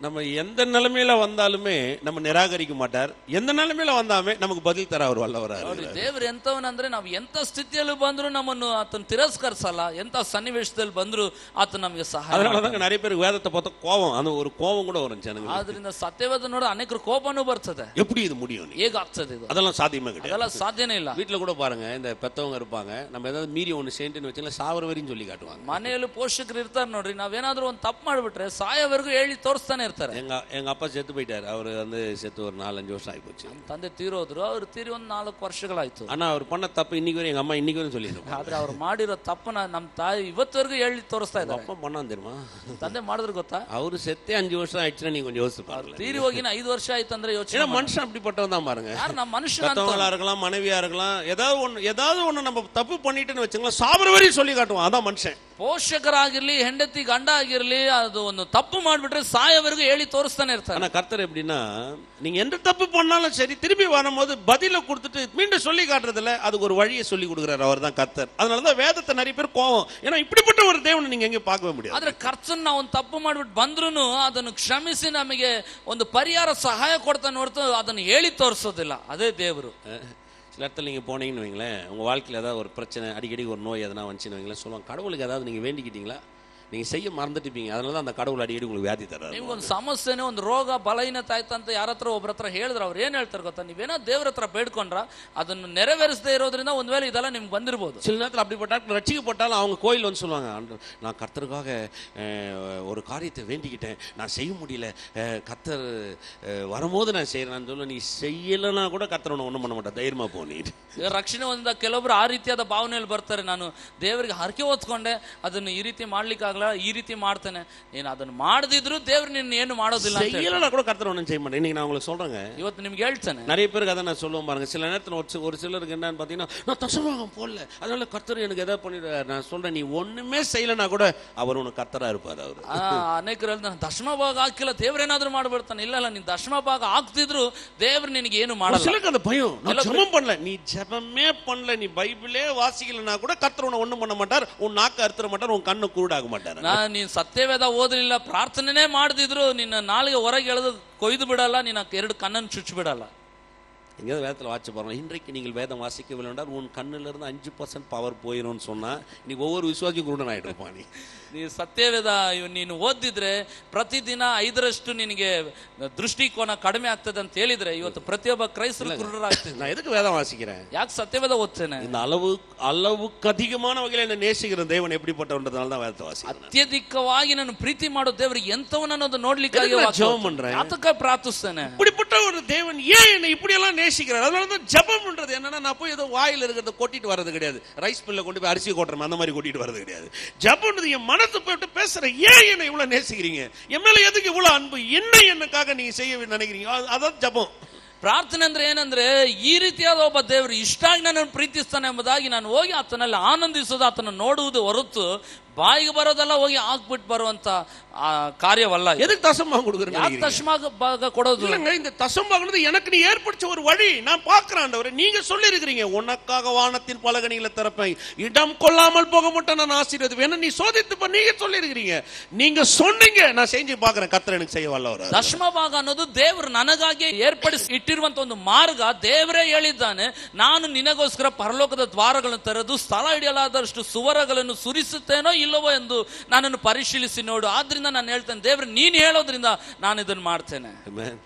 நம்ம எந்த நிலைமையில வந்தாலுமே நம்ம நிராகரிக்க மாட்டார். எந்த நிலைமையில வந்தாமே நமக்கு பதில் ತர ಅವರು ವಲ್ಲವರಾರು. ನೋಡಿ, ದೇವರು ಎಂತವನಂದ್ರೆ ನಾವು ಎಂತ ಸ್ಥಿತಿಯಲ್ಲಿ ಬಂದ್ರು ನಮ್ಮನ್ನು ಆತನ ತಿರಸ್ಕರಿಸಲ್ಲ. ಎಂತ ಸನ್ನಿವೇಶದಲ್ಲಿ ಬಂದ್ರು ಆತ ನಮಗೆ ಸಹಾಯ. அதனாலதான் நிறைய பேருக்கு வேதத்தை பார்த்தா கோபம், அந்த ஒரு கோபம் கூட வரும் ஜனங்களுக்கு. ಆದ್ರಿಂದ ಸತ್ಯವೇದ ನೋಡಿ ಅನೇಕರು ಕೋಪನೂ ಬರ್ತದೆ. எப்படி இது முடியும், ಹೇಗಾಗ್ತದೆ ಇದು? அதெல்லாம் சாத்தியமே கிடையாது. ಅದೆಲ್ಲ ಸಾಧ್ಯನೇ ಇಲ್ಲ. வீட்டுல கூட பாருங்க, இந்த பெத்தவங்க இருப்பாங்க, நம்ம ஏதாவது மீறி ஒண்ணு செஞ்சுன்னு வச்சுல சாவர வரையும் சொல்லி காட்டுவாங்க. ಮನೆಯಲ್ಲಿ ಪೋಷಕರು ಇರ್ತಾರೆ ನೋಡ್ರಿ, ನಾವೇನಾದ್ರೂ ಒಂದು ತಪ್ಪು ಮಾಡ್ಬಿಟ್ರೆ ಸಾಯೋವರೆಗೂ ಹೇಳಿ ತೋರಿಸ್ತಾನೆ ಇರ್ತಾರೆ. எங்க அப்பா செத்து போயிட்டாரு. அவரு வந்து செத்து ஒரு 4-5 வருஷம் ஆகி போச்சு. ತಂದೆ ತೀರೋದ್ರು, ಅವ್ರು ತೀರಿ ಒಂದು 4 ವರ್ಷಗಳಾಯ್ತು. ஆனா அவர் பண்ண தப்பு இன்னைக்கு வரையும் எங்க அம்மா இன்னைக்கு வரையும் சொல்லிடுவாங்க. ಆದ್ರೆ ಅವ್ರು ಮಾಡಿರೋ ತಪ್ಪನ ನಮ್ಮ ತಾಯಿ ಇವತ್ತವರೆಗೂ ಹೇಳಿ ತೋರಿಸ್ತಾ ಇದ್ದಾರೆ. அப்பா பண்ணான் தெரியுமா? ತಂದೆ ಮಾಡಿದ್ರು ಗೊತ್ತಾ? அவரு செத்தே 5 வருஷம் ஆயிடுச்சுன்னா நீங்க கொஞ்சம் யோசிச்சு பாருங்க. ತೀರಿ ಹೋಗಿನ 5 ವರ್ಷ ಆಯ್ತು ಅಂದ್ರೆ ಯೋಚನೆ. ஏன்னா மனுஷன் அப்படிப்பட்டவன் தான் பாருங்க. ಯಾರು ನಮ್ಮ ಮನುಷ್ಯನ கத்தவங்களா இருக்கலாம், மனைவியா இருக்கலாம், ஏதாவது ஒண்ணு நம்ம தப்பு பண்ணிட்டுன்னு வச்சுங்களேன், சாவர வரையும் சொல்லி காட்டுவான். அதான் மனுஷன். ಪೋಷಕರಾಗಿರ್ಲಿ, ಹೆಂಡತಿ ಗಂಡ ಆಗಿರ್ಲಿ, ಅದು ಒಂದು ತಪ್ಪು ಮಾಡ್ಬಿಟ್ರೆ ಸಾಯವರೆಗೂ ಹೇಳಿ ತೋರಿಸ್ತಾನೆ ಇರ್ತಾರೆ. ஆனா கர்த்தர் எப்படின்னா, நீங்க எந்த தப்பு பண்ணாலும் சரி, திரும்பி வரும்போது பதில கொடுத்துட்டு மீண்டும் சொல்லி காட்டுறதுல அதுக்கு ஒரு வழியை சொல்லி கொடுக்குறாரு. அவர் தான் கர்த்தர். அதனாலதான் வேதத்தை நிறைய பேர் கோவம். ஏன்னா இப்படிப்பட்ட ஒரு தேவனை நீங்க எங்க பார்க்கவே முடியாது. ಆದ್ರೆ ಕರ್ತನ ನಾವು ಒಂದು ತಪ್ಪು ಮಾಡ್ಬಿಟ್ಟು ಬಂದ್ರೂ ಅದನ್ನು ಕ್ಷಮಿಸಿ ನಮಗೆ ಒಂದು ಪರಿಹಾರ ಸಹಾಯ ಕೊಡ್ತಾನೆ ಹೊರತು ಅದನ್ನು ಹೇಳಿ ತೋರಿಸೋದಿಲ್ಲ. ಅದೇ ದೇವರು. சில இடத்துல நீங்க போனீங்கன்னு வைங்களேன், உங்க வாழ்க்கையில் ஏதாவது ஒரு பிரச்சனை, அடிக்கடி ஒரு நோய் எதனா வந்துச்சுன்னு வைங்களேன், சொல்லுவாங்க கடவுளுக்கு ஏதாவது நீங்க வேண்டிக்கிட்டீங்களா, நீங்க செய்ய மறந்துட்டுப்பீங்க, அதனால அந்த கடவுள் அடிக்கடி உங்களுக்கு வியாதி தர்றாரு. ನಿಮ್ಗೊಂದು ಸಮಸ್ಯೆನೇ, ಒಂದು ರೋಗ ಬಲಹೀನತೆ ಆಯ್ತಂತ ಯಾರ ಹತ್ರ ಒಬ್ಬರ ಹತ್ರ ಹೇಳಿದ್ರೆ ಅವ್ರು ಏನ್ ಹೇಳ್ತಾರೆ ಗೊತ್ತಾ? ನೀವೇನೋ ದೇವ್ರ ಹತ್ರ ಬೇಡ್ಕೊಂಡ್ರ ಅದನ್ನು ನೆರವೇರಿಸದೇ ಇರೋದ್ರಿಂದ ಒಂದ್ ವೇಳೆ ಇದೆಲ್ಲ ನಿಮ್ಗೆ ಬಂದಿರಬಹುದು. சில நேரத்தில் அப்படிப்பட்ட ரட்சிக்கப்பட்டாலும் அவங்க கோயில் வந்து சொல்லுவாங்க, நான் கர்த்தருக்காக ஒரு காரியத்தை வேண்டிக்கிட்டேன், நான் செய்ய முடியல, கர்த்தர் வரும்போது நான் செய்யறேன்னு சொல்ல, நீ செய்யலைன்னா கூட கர்த்தர் ஒன்றும் பண்ண மாட்டேன், தைரியமா போனீங்க. ರಕ್ಷಣೆ ಹೊಂದಿದ ಕೆಲವೊಬ್ರು ಆ ರೀತಿಯಾದ ಭಾವನೆಯಲ್ಲಿ ಬರ್ತಾರೆ. ನಾನು ದೇವರಿಗೆ ಹರಕೆ ಹೊತ್ಕೊಂಡೆ, ಅದನ್ನು ಈ ರೀತಿ ಮಾಡ್ಲಿಕ್ಕಾಗಲ್ಲ, ಈ ರೀತಿ ಮಾಡ್ತೇನೆ. ನೀನು ಅದನ್ನು ಮಾಡದಿದ್ರು ದೇವ್ರು ನಿನ್ನ ಏನು ಮಾಡೋದಿಲ್ಲ. செய்யலைன்னா கூட கர்த்தர் ஒன்றும் செய்ய மாட்டேன். இன்னைக்கு நான் உங்களுக்கு சொல்றேங்க, ಇವತ್ತು ನಿಮ್ಗೆ ಹೇಳ್ತೇನೆ. நிறைய பேருக்கு அதை நான் சொல்லுவேன் பாருங்க. சில நேரத்தில் ஒரு சிலருக்கு என்னன்னு பார்த்தீங்கன்னா, நான் தசமபாகம் போடல, அதனால கர்த்தர் எனக்கு எதாவது பண்ணிடுறாரு. நான் சொல்றேன், நீ ஒண்ணுமே செய்யலைன்னா கூட அவர் உனக்கு கர்த்தரா இருப்பார். அவரு ಅನೇಕರು ಹೇಳ್ತಾರೆ, ದಶಮ ಭಾಗ ಹಾಕಿಲ್ಲ ದೇವ್ರೇನಾದ್ರೂ ಮಾಡ್ಬಿಡ್ತಾನೆ. ಇಲ್ಲ, ನೀನ್ ದಶಮ ಭಾಗ ಹಾಕ್ತಿದ್ರು ದೇವ್ರು ನಿನಗೆ ಏನು ಮಾಡಲ್ಲ. சிலருக்கு அந்த பயம், நான் ஜெபம் பண்ணல, நீ ஜெபமே பண்ணல, நீ பைபிளே வாசிக்கலன்னா கூட கர்த்தர் உன்னை ஒண்ணும் பண்ண மாட்டார், உன் நாக்கு அறுத்துற மாட்டார், உன் கண்ணு குருடாக மாட்டார். ನೀನ್ ಸತ್ಯವೇದ ಓದಲಿಲ್ಲ, ಪ್ರಾರ್ಥನೆ ಮಾಡಿದಿದ್ರು ನಿನ್ನ ನಾಲಿಗೆ ಹೊರಗೆ ಎಳೆದು ಕೊಯ್ದು ಬಿಡಲ್ಲ, ನಿನ್ನ 2 ಕಣ್ಣನ್ನು ಚುಚ್ಚಿ ಬಿಡಲ್ಲ. எங்கேயாவது வேதத்தில் வாட்சி பாருங்க, இன்றைக்கு நீங்கள் வேதம் வாசிக்கவில்லை என்றால் உன் கண்ணுல இருந்து 5% பவர் போயிடும்னு சொன்னா இன்னைக்கு ஒவ்வொரு விசுவாசியும் குருடன் ஆயிட்டு இருப்பான். ನೀ ಸತ್ಯವೇದ ನೀನು ಓದಿದ್ರೆ ಪ್ರತಿದಿನ 5% ನಿನಗೆ ದೃಷ್ಟಿಕೋನ ಕಡಿಮೆ ಆಗ್ತದೆ ಅಂತ ಹೇಳಿದ್ರೆ ಇವತ್ತು ಪ್ರತಿಯೊಬ್ಬ ಕ್ರೈಸ್ತರು ಕುರುಡರಾಗ್ತದೆ. நான் எதுக்கு வேதம் வாசிக்கிறேன்? ಯಾಕೆ ಸತ್ಯವೇದ ಓದ್ತೇನೆ? இந்த அளவுக்கு அதிகமான வகையில் என்ன நேசிக்கிற தேவன் எப்படிப்பட்டவன்றதால தான் வேதத்தை வாசிக்கிறேன். ಅತ್ಯಧಿಕವಾಗಿ ನಾನು ಪ್ರೀತಿ ಮಾಡೋ ದೇವರು ಎಂತವನ ಅನ್ನೋದು ನೋಡ್ಲಿಕ್ಕಾಗಿ ஜெபம் பண்றேன், ಅದಕ್ಕೆ ಪ್ರಾರ್ಥಿಸ್ತೇನೆ. இப்படிப்பட்ட ஒரு தேவன் ஏன் என்னை இப்படி எல்லாம் நேசிக்கிறார்? அதனால தான் ஜெபம் பண்றது. என்னன்னா, நான் போய் ஏதோ வாயில இருக்கிறத கொட்டிட்டு வர்றது கிடையாது, ரைஸ் மில்ல கொண்டு போய் அரிசி கொட்டுறேன் அந்த மாதிரி கொட்டிட்டு வர்றது கிடையாது. ஜெபம்ன்றது என் மனசு போயிட்டு பேசுற, ஏன் என்ன இவ்வளவு நேசிக்கிறீங்க, என் மேல எதுக்கு இவ்வளவு அன்பு, என்னக்காக நீங்க செய்ய நினைக்கிறீங்க, அதான் ஜெபம். ಪ್ರಾರ್ಥನೆ ಅಂದ್ರೆ ಏನಂದ್ರೆ, ಈ ರೀತಿಯಾದ ಒಬ್ಬ ದೇವರು ಇಷ್ಟಾಗಿ ನನ್ನನ್ನು ಪ್ರೀತಿಸ್ತಾನೆ ಎಂಬುದಾಗಿ ನಾನು ಹೋಗಿ ಆತನಲ್ಲಿ ಆನಂದಿಸೋದು, ಆತನ ನೋಡುವುದು ಹೊರತು ಬಾಯಿಗೆ ಬರೋದೆಲ್ಲ ಹೋಗಿ ಹಾಕ್ಬಿಟ್ಟು ಬರುವಂತ ಕಾರ್ಯವಲ್ಲ. எதுக்கு தசமபாகம் கொடுக்குறீங்க? ಯಾಕೆ ದಶಮಭಾಗ ಕೊಡೋದು? இல்லங்க, இந்த தசமபாகம் எனக்கு நீ ஏற்படுத்த ஒரு வழி. நான் பார்க்கிறேன் ஆண்டவரே, நீங்க சொல்லி இருக்கிறீங்க, உனக்காக வானத்தின் பலகணிகளை திறப்பேன், இடம் கொள்ளாமல் போக மட்டும் நான் ஆசீர்வாதம் வேணும், நீ சோதித்து நீங்க சொல்லி இருக்கிறீங்க, நீங்க சொன்னீங்க, நான் செஞ்சு பார்க்கிறேன், கர்த்தர் எனக்கு செய்ய வல்லவர். ದಶಮಭಾಗ ಅನ್ನೋದು ದೇವರು ನನಗಾಗಿ ಏರ್ಪಡಿಸಿ ಇಟ್ಟಿರುವಂತ ಒಂದು ಮಾರ್ಗ. ದೇವರೇ ಹೇಳಿದ್ದಾನೆ, ನಾನು ನಿನಗೋಸ್ಕರ ಪರಲೋಕದ ದ್ವಾರಗಳನ್ನು ತೆರೆದು ಸ್ಥಳ ಹಿಡಿಯಲಾದಷ್ಟು ಸುವರಗಳನ್ನು ಸುರಿಸುತ್ತೇನೋ ಇಲ್ಲವೋ ಎಂದು ನನ್ನನ್ನು ಪರಿಶೀಲಿಸಿ ನೋಡು. ಆದ್ರಿಂದ ನಾನು ಹೇಳ್ತೇನೆ, ದೇವ್ರೆ ನೀನು ಹೇಳೋದ್ರಿಂದ ನಾನು ಇದನ್ನು ಮಾಡ್ತೇನೆ.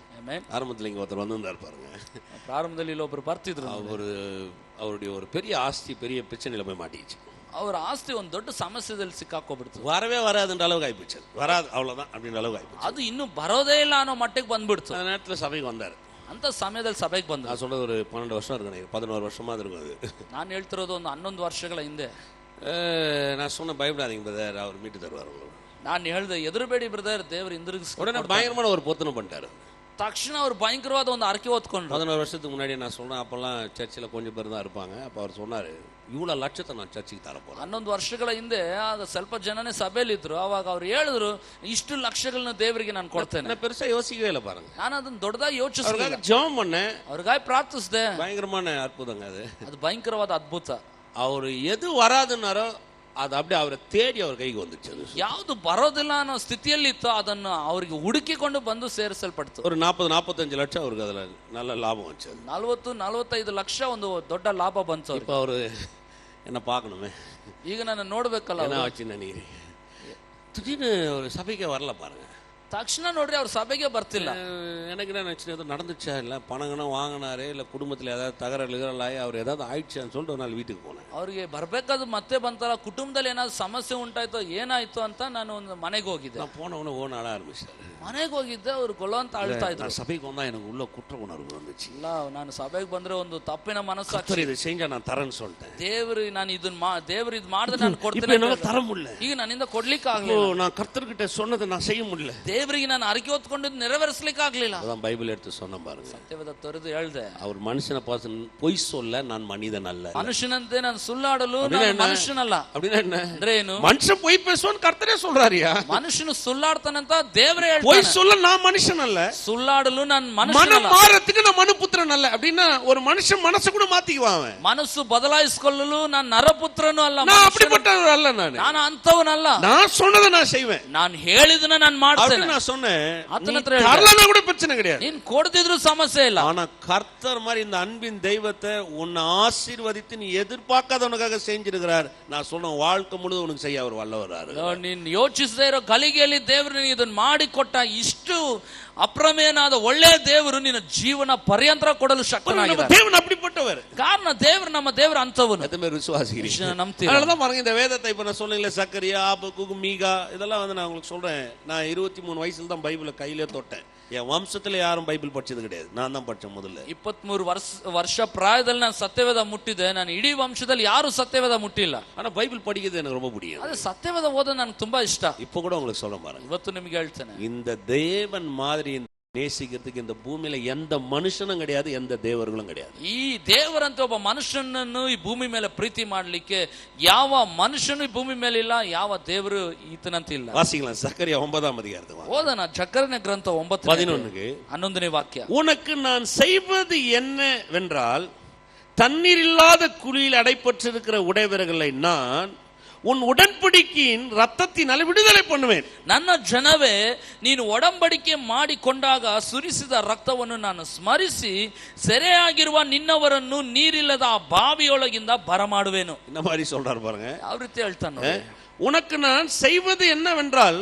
ஆரம்பத்தில் இங்க ஒருத்தர் வந்திருந்தார் பாருங்க. ಪ್ರಾರಂಭದಲ್ಲಿ ಇಲ್ಲೊಬ್ರು ಬರ್ತಿದ್ರು. அவருடைய ஒரு பெரிய ஆஸ்தி பெரிய பிரச்சனையில போய் மாட்டிச்சு. ಅವ್ರ ಆಸ್ತಿ ಒಂದು ದೊಡ್ಡ ಸಮಸ್ಯೆದಲ್ಲಿ ಸಿಕ್ಕಾಕೋಬಿಡ್ತು. வரவே வராதுன்ற அளவுக்கு ஆயிப்போச்சு. வராது அவ்வளவுதான் அப்படின்ற அளவுக்கு ஆயிப்போச்சு. ಅದು ಇನ್ನು ಬರೋದೇ ಇಲ್ಲ ಅನ್ನೋ ಮಟ್ಟಿಗೆ ಬಂದ್ಬಿಡ್ತು. அந்த நேரத்துல சபைக்கு வந்தாரு. ಅಂತ ಸಮಯದಲ್ಲಿ ಸಭೆಗೆ ಬಂದ್ರು. நான் சொல்றது ஒரு 12 வருஷம் இருக்கு, 11 வருஷமா இருக்கும் அது. ನಾನು ಹೇಳ್ತಿರೋದು ಒಂದು 11 ವರ್ಷಗಳ ಹಿಂದೆ. நான் சொன்ன பயப்படாதீங்க பிரதர், அவர் மீட்டு தருவார். ನಾನು ಹೇಳ್ದೆ, ಎದುರುಬೇಡಿ ಬ್ರದರ್, ದೇವರು ಹಿಂದಿರುಗಿಸಿ. உடனே பயங்கரமான ஒரு பொருத்தனை பண்ணிட்டாரு. ತಕ್ಷಣ ಅವ್ರು ಭಯಂಕರವಾದ ಒಂದು ಅರಕೆ ಹೊತ್ಕೊಂಡ್ರು. 11 வருஷத்துக்கு முன்னாடி நான் சொன்னேன், அப்பெல்லாம் சர்ச்சில் கொஞ்சம் பேர் தான் இருப்பாங்க. அப்போ அவர் சொன்னார், இவ்வளோ லட்சத்தை நான் சர்ச்சுக்கு தரப்போறேன். 11 ವರ್ಷಗಳ ಹಿಂದೆ ಆಗ ಸ್ವಲ್ಪ ಜನನೇ ಸಭೆಯಲ್ಲಿ ಇದ್ರು. ಅವಾಗ ಅವ್ರು ಹೇಳಿದ್ರು, ಇಷ್ಟು ಲಕ್ಷಗಳನ್ನ ದೇವರಿಗೆ ನಾನು ಕೊಡ್ತೇನೆ. நான் பெருசா யோசிக்கவே இல்லை பாருங்க. ನಾನು ಅದನ್ನ ದೊಡ್ಡದಾಗಿ ಯೋಚಿಸಿಲ್ಲ. ஜெபம் பண்ணேன், ಅವ್ರಿಗಾಗಿ ಪ್ರಾರ್ಥಿಸಿದೆ. பயங்கரமான அற்புதங்க அது. ಅದು ಭಯಂಕರವಾದ ಅದ್ಭುತ. அவர் எது வராதுன்னாரோ அது அப்படியே அவரை தேடி அவர் கைக்கு வந்துச்சு. ಯಾವುದು ಬರೋದಿಲ್ಲ ಅನ್ನೋ ಸ್ಥಿತಿಯಲ್ಲಿತ್ತು ಅದನ್ನು ಅವರಿಗೆ ಹುಡುಕಿಕೊಂಡು ಬಂದು ಸೇರಿಸಲ್ಪಡ್ತು. ஒரு 40-45 லட்சம் அவருக்கு அதுல நல்ல லாபம் வச்சு. 40-45 ಲಕ್ಷ ಒಂದು ದೊಡ್ಡ ಲಾಭ ಬಂತು. இப்ப அவரு என்ன பார்க்கணுமே, ಈಗ ನಾನು ನೋಡ್ಬೇಕಲ್ಲ என்ன ஆச்சு நினைக்கிறீங்க? திடீர்னு ஒரு சபைக்கே வரல பாருங்க. ತಕ್ಷಣ ನೋಡ್ರಿ ಅವ್ರ ಸಭೆಗೆ ಬರ್ತಿಲ್ಲ. எனக்கு என்ன நினைச்சு நடந்துச்சா, இல்லை பணங்கணும் வாங்கினாரு, இல்லை குடும்பத்தில் ஏதாவது தகராறுகளாகி அவர் ஏதாவது ஆயிடுச்சான்னு சொல்லிட்டு ஒரு நாள் வீட்டுக்கு போனேன். ಅವ್ರಿಗೆ ಬರ್ಬೇಕಾದ್ರು ಮತ್ತೆ ಬಂತಲ್ಲ, ಕುಟುಂಬದಲ್ಲಿ ಏನಾದ್ರು ಸಮಸ್ಯೆ ಉಂಟಾಯ್ತೋ ಏನಾಯ್ತು ಅಂತ ನಾನು ಒಂದು ಮನೆಗೆ ಹೋಗಿದ್ದೆ. நான் போனவொன்னே ஓன ஆட ஆரம்பிச்சாரு. ಮನೆಗೆ ಹೋಗಿದ್ದೆ, ಅವ್ರು ಗೊಲ್ಲ ಅಂತ ಅಳ್ತಾ ಇದ್ರು. சபைக்கு வந்தா எனக்கு உள்ள குற்ற உணர்வு வந்துச்சு. ಇಲ್ಲ, ನಾನು ಸಭೆಗೆ ಬಂದ್ರೆ ಒಂದು ತಪ್ಪಿನ ಮನಸ್ಸು, இது செஞ்சா நான் தரேன்னு சொல்லிட்டேன். ದೇವರು ನಾನು ದೇವರು ಇದು ಮಾಡಿದ್ರೆ ನಾನು ಕೊಡ್ತೇನೆ, என்னால தர முடியல. ಈಗ ನನ್ನಿಂದ ಕೊಡ್ಲಿಕ್ಕೆ ಆಗ್ಲಿಲ್ಲ. நான் கர்த்தர்கிட்ட சொன்னதை நான் செய்ய முடியல. ದೇವರಿಗೆ ನಾನು ಅರಿಕೆ ಹೊತ್ಕೊಂಡು ನೆರವೇರಿಸಲಿಕ್ಕೆ ಆಗ್ಲಿಲ್ಲ. அதான் பைபிள் எடுத்து சொன்ன பாருங்க. ಸತ್ಯವೇದ ತೊರೆದು ಹೇಳ್ದೆ, அவர் மனுஷனை பார்த்து பொய் சொல்ல நான் மனிதன் அல்ல. ಮನುಷ್ಯನಂತೆ ನಾನು ಸುಳ್ಳಾಡಲು ನಾನು ಮನುಷ್ಯನಲ್ಲ. அப்படின்னா என்ன ಅಂದ್ರೆ ಏನು? மனுஷன் பொய் பேசுவான்னு கர்த்தரே சொல்றாருயா. ಮನುಷ್ಯನು ಸುಳ್ಳಾಡ್ತಾನಂತ ದೇವರೇ ಹೇಳ್ತಾನೆ. பொய் சொல்ல நான் மனுஷன் அல்ல, ಸುಳ್ಳಾಡಲು ನಾನು மனம் ಮನುಷ್ಯನಲ್ಲ. மாறத்துக்கு நான் மனுபுத்திரன் அல்ல. அப்படின்னா ஒரு மனுஷன் மனசு கூட மாத்திக்குவான். அவன் ಮನಸ್ಸು ಬದಲಾಯಿಸಿಕೊಳ್ಳಲು ನಾನು ನರಪುತ್ರನು ಅಲ್ಲ, நான் அப்படிப்பட்டவர் அல்ல. ನಾನು ಅಂತವನಲ್ಲ. நான் சொன்னதை நான் செய்வேன், ನಾನು ಹೇಳಿದನ ನಾನು ಮಾಡ್ತೇನೆ. நான் சொன்னேன், ಆತನ ಹತ್ರ தரலனா கூட பிரச்சனை கிடையாது. ನೀನ್ ಕೊಡದಿದ್ರು ಸಮಸ್ಯೆ ಇಲ್ಲ. ஆனா கர்த்தர் மாதிரி இந்த அன்பின் தெய்வத்தை உன்னை ஆசீர்வதித்து நீ எதிர்பார்க்காதவனுக்காக செஞ்சிருக்கிறார். நான் சொல்றேன், வாழ்க்கை முழுவதும் உனக்கு செய்ய அவர் வல்லவராரு. ನೀನ್ ಯೋಚಿಸದೇ ಇರೋ ಗಳಿಗೆಯಲ್ಲಿ ದೇವರು ನಿನಗೆ ಇದನ್ನ ಮಾಡಿಕೊಟ್ಟ ಇಷ್ಟು ಅಪ್ರಮೇಯನಾದ ಒಳ್ಳೆ ದೇವರು ನಿನ್ನ ಜೀವನ ಪರ್ಯಂತರ ಕೊಡಲು ಶಕ್ತನಾಗಿದ್ದಾನೆ. தேவன் அப்படிப்பட்டவர். ಕಾರಣ ದೇವರು ನಮ್ಮ ದೇವರು ಅಂತವನು. எத்தனை பேர் விசுவாசிக்கிறீங்க? ನಂಬ್ತೀರಾ? அதனாலதான் பாருங்க, இந்த வேதத்தை இப்ப நான் சொன்னீங்களே, சக்கரியா, ஆபகுக், மீகா, இதெல்லாம் வந்து நான் உங்களுக்கு சொல்றேன். நான் 23 வயசுல தான் பைபிளை கையிலே தொட்டேன். என் வம்சத்துல யாரும் பைபிள் படிச்சது கிடையாது, நான் தான் படிச்சேன் முதல்ல. 23 ವರ್ಷ ಪ್ರಾಯದಲ್ಲಿ ನಾನು ಸತ್ಯವೇದ ಮುಟ್ಟಿದೆ. ನಾನು ಇಡೀ ವಂಶದಲ್ಲಿ ಯಾರು ಸತ್ಯವೇದ ಮುಟ್ಟಿಲ್ಲ. ஆனா பைபிள் படிக்கிறது எனக்கு ரொம்ப பிடிக்கும். ಅದು ಸತ್ಯವೇದ ಓದೋದು ನನಗೆ ತುಂಬಾ ಇಷ್ಟ. இப்போ கூட உங்களுக்கு சொல்ல பாருங்க, ಇವತ್ತು ನಿಮಗೆ ಹೇಳ್ತೇನೆ, இந்த தேவன் மாதிரி நேசிக்கிறதுக்கு இந்த பூமியில எந்த மனுஷனும் கிடையாது, எந்த தேவர்களும் கிடையாது. ಈ ದೇವರಂತೆ ಒಬ್ಬ ಮನುಷ್ಯನನ್ನು ಈ ಭೂಮಿ ಮೇಲೆ ಪ್ರೀತಿ ಮಾಡ್ಲಿಕ್ಕೆ ಯಾವ ಮನುಷ್ಯನು ಈ ಭೂಮಿ ಮೇಲೆ ಇಲ್ಲ, ಯಾವ ದೇವರು ಈತನಂತ ಇಲ್ಲ. வாசிக்கலாம், சக்கரியா 9ஆம் அதிகாரத்துக்கு ಓದೋಣ. ಜಕರನ ಗ್ರಂಥ 9:11 ವಾಕ್ಯ. உனக்கு நான் செய்வது என்னவென்றால், தண்ணீர் இல்லாத குழியில் அடைப்பட்டிருக்கிற உடையவர்களை நான் உன் உடன்படிக்கையின் ரத்தத்தினால் விடுதலை பண்ணுவேன். ನನ್ನ ಜನವೇ, ನೀನು ಒಡಂಬಡಿಕೆ ಮಾಡಿಕೊಂಡಾಗ ಸುರಿಸಿದ ರಕ್ತವನ್ನು ನಾನು ಸ್ಮರಿಸಿ ಸೆರೆಯಾಗಿರುವ ನಿನ್ನವರನ್ನು ನೀರಿಲ್ಲದ ಆ ಬಾವಿಯೊಳಗಿಂದ ಬರಮಾಡುವೆನು. இந்த மாதிரி சொல்றாரு பாருங்க. ಯಾವ ರೀತಿ ಹೇಳ್ತಾನೆ? உனக்கு நான் செய்வது என்னவென்றால்,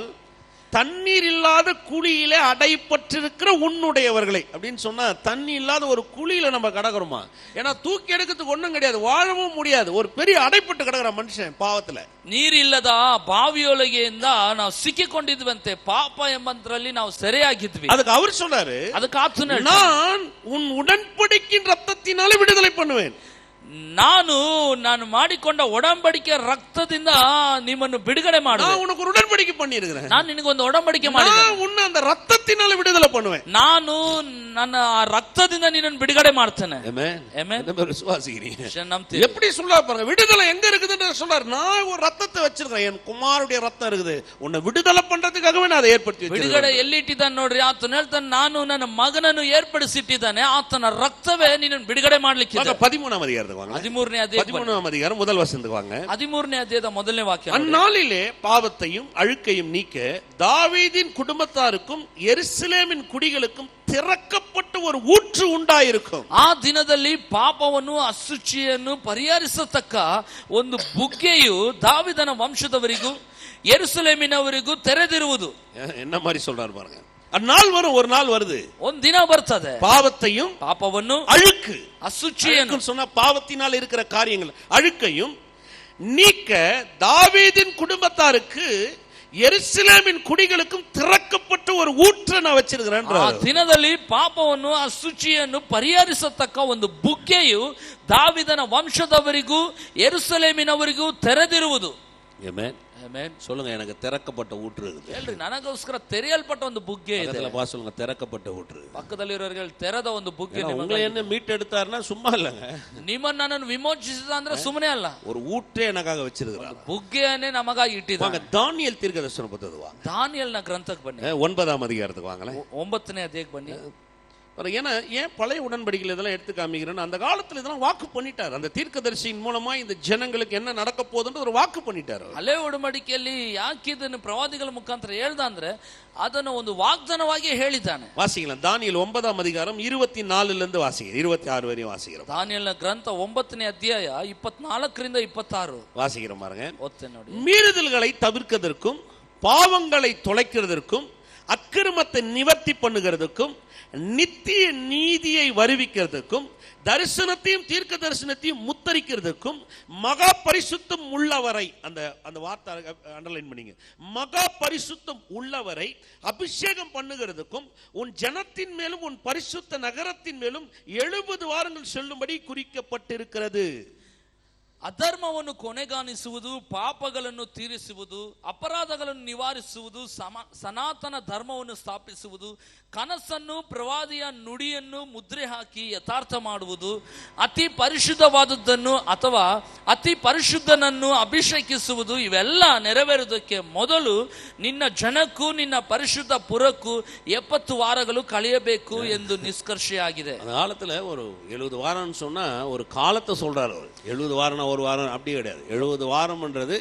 தண்ணீர் இல்லாத குழியிலே அடைப்பட்டிருக்கிற உன்னுடையவர்களை. அப்படின்னு சொன்னா, தண்ணி இல்லாத ஒரு குழியில நம்ம கிடக்குறோமா? ஏன்னா தூக்கி எடுக்கிறதுக்கு ஒண்ணும் கிடையாது, வாழவும் முடியாது. ஒரு பெரிய அடைப்பட்டு கிடக்குற மனுஷன் பாவத்துல. ನೀರಿಲ್ಲದ ಬಾವಿಯೊಳಗೆಯಿಂದ ನಾವು ಸಿಕ್ಕಿಕೊಂಡಿದ್ವಂತೆ, ಪಾಪ ಎಂಬಂತರಲ್ಲಿ ನಾವು ಸೆರೆಯಾಗಿದ್ವಿ. அதுக்கு அவர் சொல்றாரு, ಅದಕ್ಕೆ ಆತನು நான் உன் உடன்படிக்கையின் ரத்தத்தினாலே விடுதலை பண்ணுவேன். ನಾನು ಮಾಡಿಕೊಂಡ ಒಡಂಬಡಿಕೆ ರಕ್ತದಿಂದ ನಿಮ್ಮನ್ನು ಬಿಡುಗಡೆ ಮಾಡುವೆ. நான் உனக்கு ஒரு உடன்படிக்கை பண்ணியிருக்கிறேன். ನಾನು ನಿನಗೊಂದು ಒಡಂಬಡಿಕೆ ಮಾಡಿದ್ದೇನೆ. நான் உன்னை அந்த ரத்தத்தினால விடுதலை பண்ணுவேன். ನಾನು ನನ್ನ ரத்தದಿಂದ ನಿನ್ನನ್ನು ಬಿಡುಗಡೆ ಮಾಡ್ತೇನೆ. ஆமென். ஆமென். நம்ம விசுவாசிக்கிறீங்க. ನಂಬ್ತೀವಿ. எப்படி சொல்றாரு பாருங்க, விடுதலை எங்க இருக்குதுன்னு சொல்றாரு. நான் ஒரு ரத்தத்தை வச்சிருக்கேன், என் குமாரனுடைய ரத்தம் இருக்குது, உன்னை விடுதலை பண்றதுக்காகவே நான் அதை ஏற்படுத்தி வச்சிருக்கேன். ಬಿಡುಗಡೆ ಎಲ್ಲಿಟ್ಟಿದ್ದಾನೆ ನೋಡ್ರಿ, ಆತನು ಹೇಳ್ತಾನೆ, ನಾನು ನನ್ನ ಮಗನನ್ನು ಏರ್ಪಡಿಸಿಟ್ಟಿದ್ದಾನೆ, ಆತನ ರಕ್ತವೇ ನಿನ್ನನ್ನು ಬಿಡುಗಡೆ ಮಾಡ್ಲಿಕ್ಕೆ. 13ஆம் அதிகாரத்துக்கு 13ನೇ ಅಧ್ಯಾಯ 13ஆம் அதிகாரம் முதல் வசனத்துக்கு வாங்க. 13ನೇ ಅಧ್ಯಾಯದ ಮೊದಲನೇ ವಾಕ್ಯ. அந்நாளிலே பாவத்தையும் அழுக்கையும் நீக்க தாவீதின் குடும்பத்தாருக்கும் எருசலேமின் குடிகளுக்கும் திறக்கப்பட்ட ஒரு ஊற்று உண்டாயிருக்கும். ಆ ದಿನದಲ್ಲಿ ಪಾಪವನ್ನು ಅಶುಚಿಯನ್ನು ಪರಿಹರಿಸತಕ್ಕ ಒಂದು ಬುಗ್ಗೆಯು ದಾವಿದನ ವಂಶದವರಿಗೂ ಯೆರೂಸಲೇಮಿನವರಿಗೂ ತೆರೆದಿರುವುದು. என்ன மாதிரி சொல்றாரு பாருங்க. அந்நாள் வரும், ஒரு நாள் வருது, ಒಂದು ದಿನ ಬರ್ತದೆ. பாவத்தையும் ಪಾಪವನ್ನು அழுக்கு, ಅಶುಚಿಯನ್ನು சொன்னா பாவத்தினால் இருக்கிற காரியங்கள் அழுக்கையும் நீக்க தாவீதின் குடும்பத்தாருக்கு எருசலேமின் குடிகளுக்கும் திறக்கப்பட்ட ஒரு ஊற்றை நான் வச்சிருக்கிறேன். ಆ ದಿನದಲ್ಲಿ ಪಾಪವನ್ನು ಅಶುಚಿಯನ್ನು ಪರಿಹರಿಸತಕ್ಕ ಒಂದು ಬುಗ್ಗೆಯು ದಾವಿದನ ವಂಶದವರಿಗೂ ಯೆರೂಸಲೇಮಿನವರಿಗೂ ತೆರೆದಿರುವುದು. ಆಮೆನ್. ಆಮೆನ್. சொல்லுங்க, எனக்கு திறக்கப்பட்ட ஊற்று இருக்குது. ಹೇಳ್ರಿ, ನನಗೋಸ್ಕರ ತೆರೆಯಲ್ಪಟ್ಟ ಒಂದು ಬುಗ್ಗೆ ಇದೆ. சொல்லுங்க, திறக்கப்பட்ட ஊற்று. ಪಕ್ಕದಲ್ಲಿರೋರಿಗೆ ತೆರೆದ ಒಂದು ಬುಗ್ಗೆ. உங்களை என்ன மீட் எடுத்தாருன்னா சும்மா இல்லங்க, ನಿಮ್ಮನ್ನ ನನ್ನನ್ನು ವಿಮೋಚಿಸಿದ ಅಂದ್ರೆ ಸುಮ್ಮನೆ ಅಲ್ಲ, ஒரு ஊற்றே எனக்காக வச்சிருக்கிறார். ಬುಗ್ಗೆಯನ್ನೇ ನಮಗಾಗಿ ಇಟ್ಟಿದ್ದಾನೆ. தானியேல் தீர்க்கதரிசன புத்தகம் ದಾನಿಯೇಲನ ಗ್ರಂಥಕ್ಕೆ ಬನ್ನಿ. 9ஆம் அதிகாரத்துக்கு வாங்களேன். 9ನೇ ಅಧ್ಯಾಯಕ್ಕೆ ಬನ್ನಿ. ஏன்னா ஏன் பழைய உடன்படிக்கையில் இதெல்லாம் எடுத்து காமிக்கிறேன்னு, அந்த காலத்தில் இதெல்லாம் வாக்கு பண்ணிட்டார். அந்த தீர்க்கதரிசியின் மூலமா இந்த ஜனங்களுக்கு என்ன நடக்க போகுதுன்னு ஒரு ವಾಕ್ಯ பண்ணிட்டார். ಹಳೆ ಒಡಂಬಡಿಕೆಯಲ್ಲಿ ಯಾಕೆ ಇದನ್ನು ಪ್ರವಾದಿಗಳ ಮುಖಾಂತರ ಹೇಳ್ದ ಅಂದ್ರೆ ಅದನ್ನು ಒಂದು ವಾಗ್ದಾನವಾಗಿ ಹೇಳಿದ್ದಾನೆ. வாசிக்கலாம் தானியேல் 9ஆம் அதிகாரம் 24ல இருந்து வாசிங்க, 26 வரையும் வாசிக்கிறோம். ದಾನಿಯೇಲನ ಗ್ರಂಥ 9ನೇ ಅಧ್ಯಾಯ 24ರಿಂದ 26 வாசிக்கிறோம் பாருங்க. ಓದ್ತೇನೆ ನೋಡಿ. மீறுதல்களை தவிர்க்கிறதற்கும் பாவங்களை தொலைக்கிறதற்கும் அக்கிரமத்தை நிவர்த்தி பண்ணுகிறதுக்கும் நித்திய நீதியை வருவிக்கிறதுக்கும் தரிசனத்தையும் தீர்க்க தரிசனத்தையும் முத்தரிக்கிறதுக்கும் மகா பரிசுத்தம் உள்ளவரை, அந்த வார்த்தை அண்டர்லைன் பண்ணீங்க, மகா பரிசுத்தம் உள்ளவரை அபிஷேகம் பண்ணுகிறதுக்கும் உன் ஜனத்தின் மேலும் உன் பரிசுத்த நகரத்தின் மேலும் 70 வாரங்கள் செல்லும்படி குறிக்கப்பட்டிருக்கிறது. ಅಧರ್ಮವನ್ನು ಕೊನೆಗಾಣಿಸುವುದು, ಪಾಪಗಳನ್ನು ತೀರಿಸುವುದು, ಅಪರಾಧಗಳನ್ನು ನಿವಾರಿಸುವುದು, ಸನಾತನ ಧರ್ಮವನ್ನು ಸ್ಥಾಪಿಸುವುದು, ಕನಸನ್ನು ಪ್ರವಾದಿಯ ನುಡಿಯನ್ನು ಮುದ್ರೆ ಹಾಕಿ ಯಥಾರ್ಥ ಮಾಡುವುದು, ಅತಿ ಪರಿಶುದ್ಧವಾದದ್ದನ್ನು ಅಥವಾ ಅತಿ ಪರಿಶುದ್ಧನನ್ನು ಅಭಿಷೇಕಿಸುವುದು, ಇವೆಲ್ಲ ನೆರವೇರುವುದಕ್ಕೆ ಮೊದಲು ನಿನ್ನ ಜನಕ್ಕೂ ನಿನ್ನ ಪರಿಶುದ್ಧ ಪುರಕ್ಕೂ 70 ವಾರಗಳು ಕಳೆಯಬೇಕು ಎಂದು ನಿಷ್ಕರ್ಷೆಯಾಗಿದೆ. அந்த காலத்துல ஒரு 70 வாரம்னு சொன்னா ஒரு காலத்தை சொல்றாரு. 70 வாரம் ஒரு வாரம் அப்படி கிடையாது. 70 வாரம்ன்றது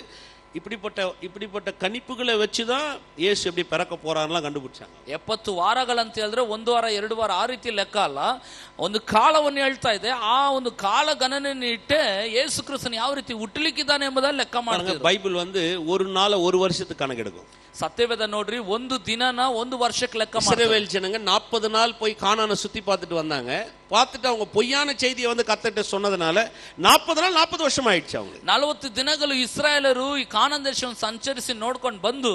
இப்படிப்பட்ட கணிப்புகளை வச்சுதான் இயேசு எப்படி பிறக்க போறாருலாம் கண்டுபிடிச்சாங்க. 70 ವಾರಗಳಂತ ಹೇಳಿದ್ರೆ 1 ವಾರ 2 ವಾರ ಆ ರೀತಿ ಲೆಕ್ಕ ಅಲ್ಲ, ಒಂದು ಕಾಲವನ್ನು ಹೇಳ್ತಾ ಇದೆ. ಆ ಒಂದು ಕಾಲ ಗಣನೆಯನ್ನು ಇಟ್ಟೆ ಯೇಸು ಕ್ರಿಸ್ತನು ಯಾವ ರೀತಿ ಹುಟ್ಟಲಿಕ್ಕಿದ್ದಾನೆ ಎಂಬುದನ್ನು ಲೆಕ್ಕ ಮಾಡ್ತಾರೆ. ಬೈಬಲ್ ஒரு நாள ஒரு வருஷத்துக்கு கணக்கெடுக்கும். ಸತ್ಯವೇದ ನೋಡ್ರಿ, ಒಂದು ದಿನನ ಒಂದು ವರ್ಷಕ್ಕೆ ಲೆಕ್ಕ ಮಾಡ್ತಾರೆ. இஸ்ரவேல் ஜனங்க 40 நாள் போய் கானானை சுத்தி பார்த்துட்டு வந்தாங்க. பார்த்துட்டு அவங்க பொய்யான செய்தியை வந்து கர்த்தர்ட்ட சொன்னதனால 40 நாள் 40 வருஷம் ಆಯ್ತು. அவங்க 40 ದಿನಗಳು ಇಸ್ರಾಯೇಲರು ಈ ಕಾನಾನ್ ದೇಶವನ್ನು ಸಂಚರಿಸಿ ನೋಡ್ಕೊಂಡು ಬಂದು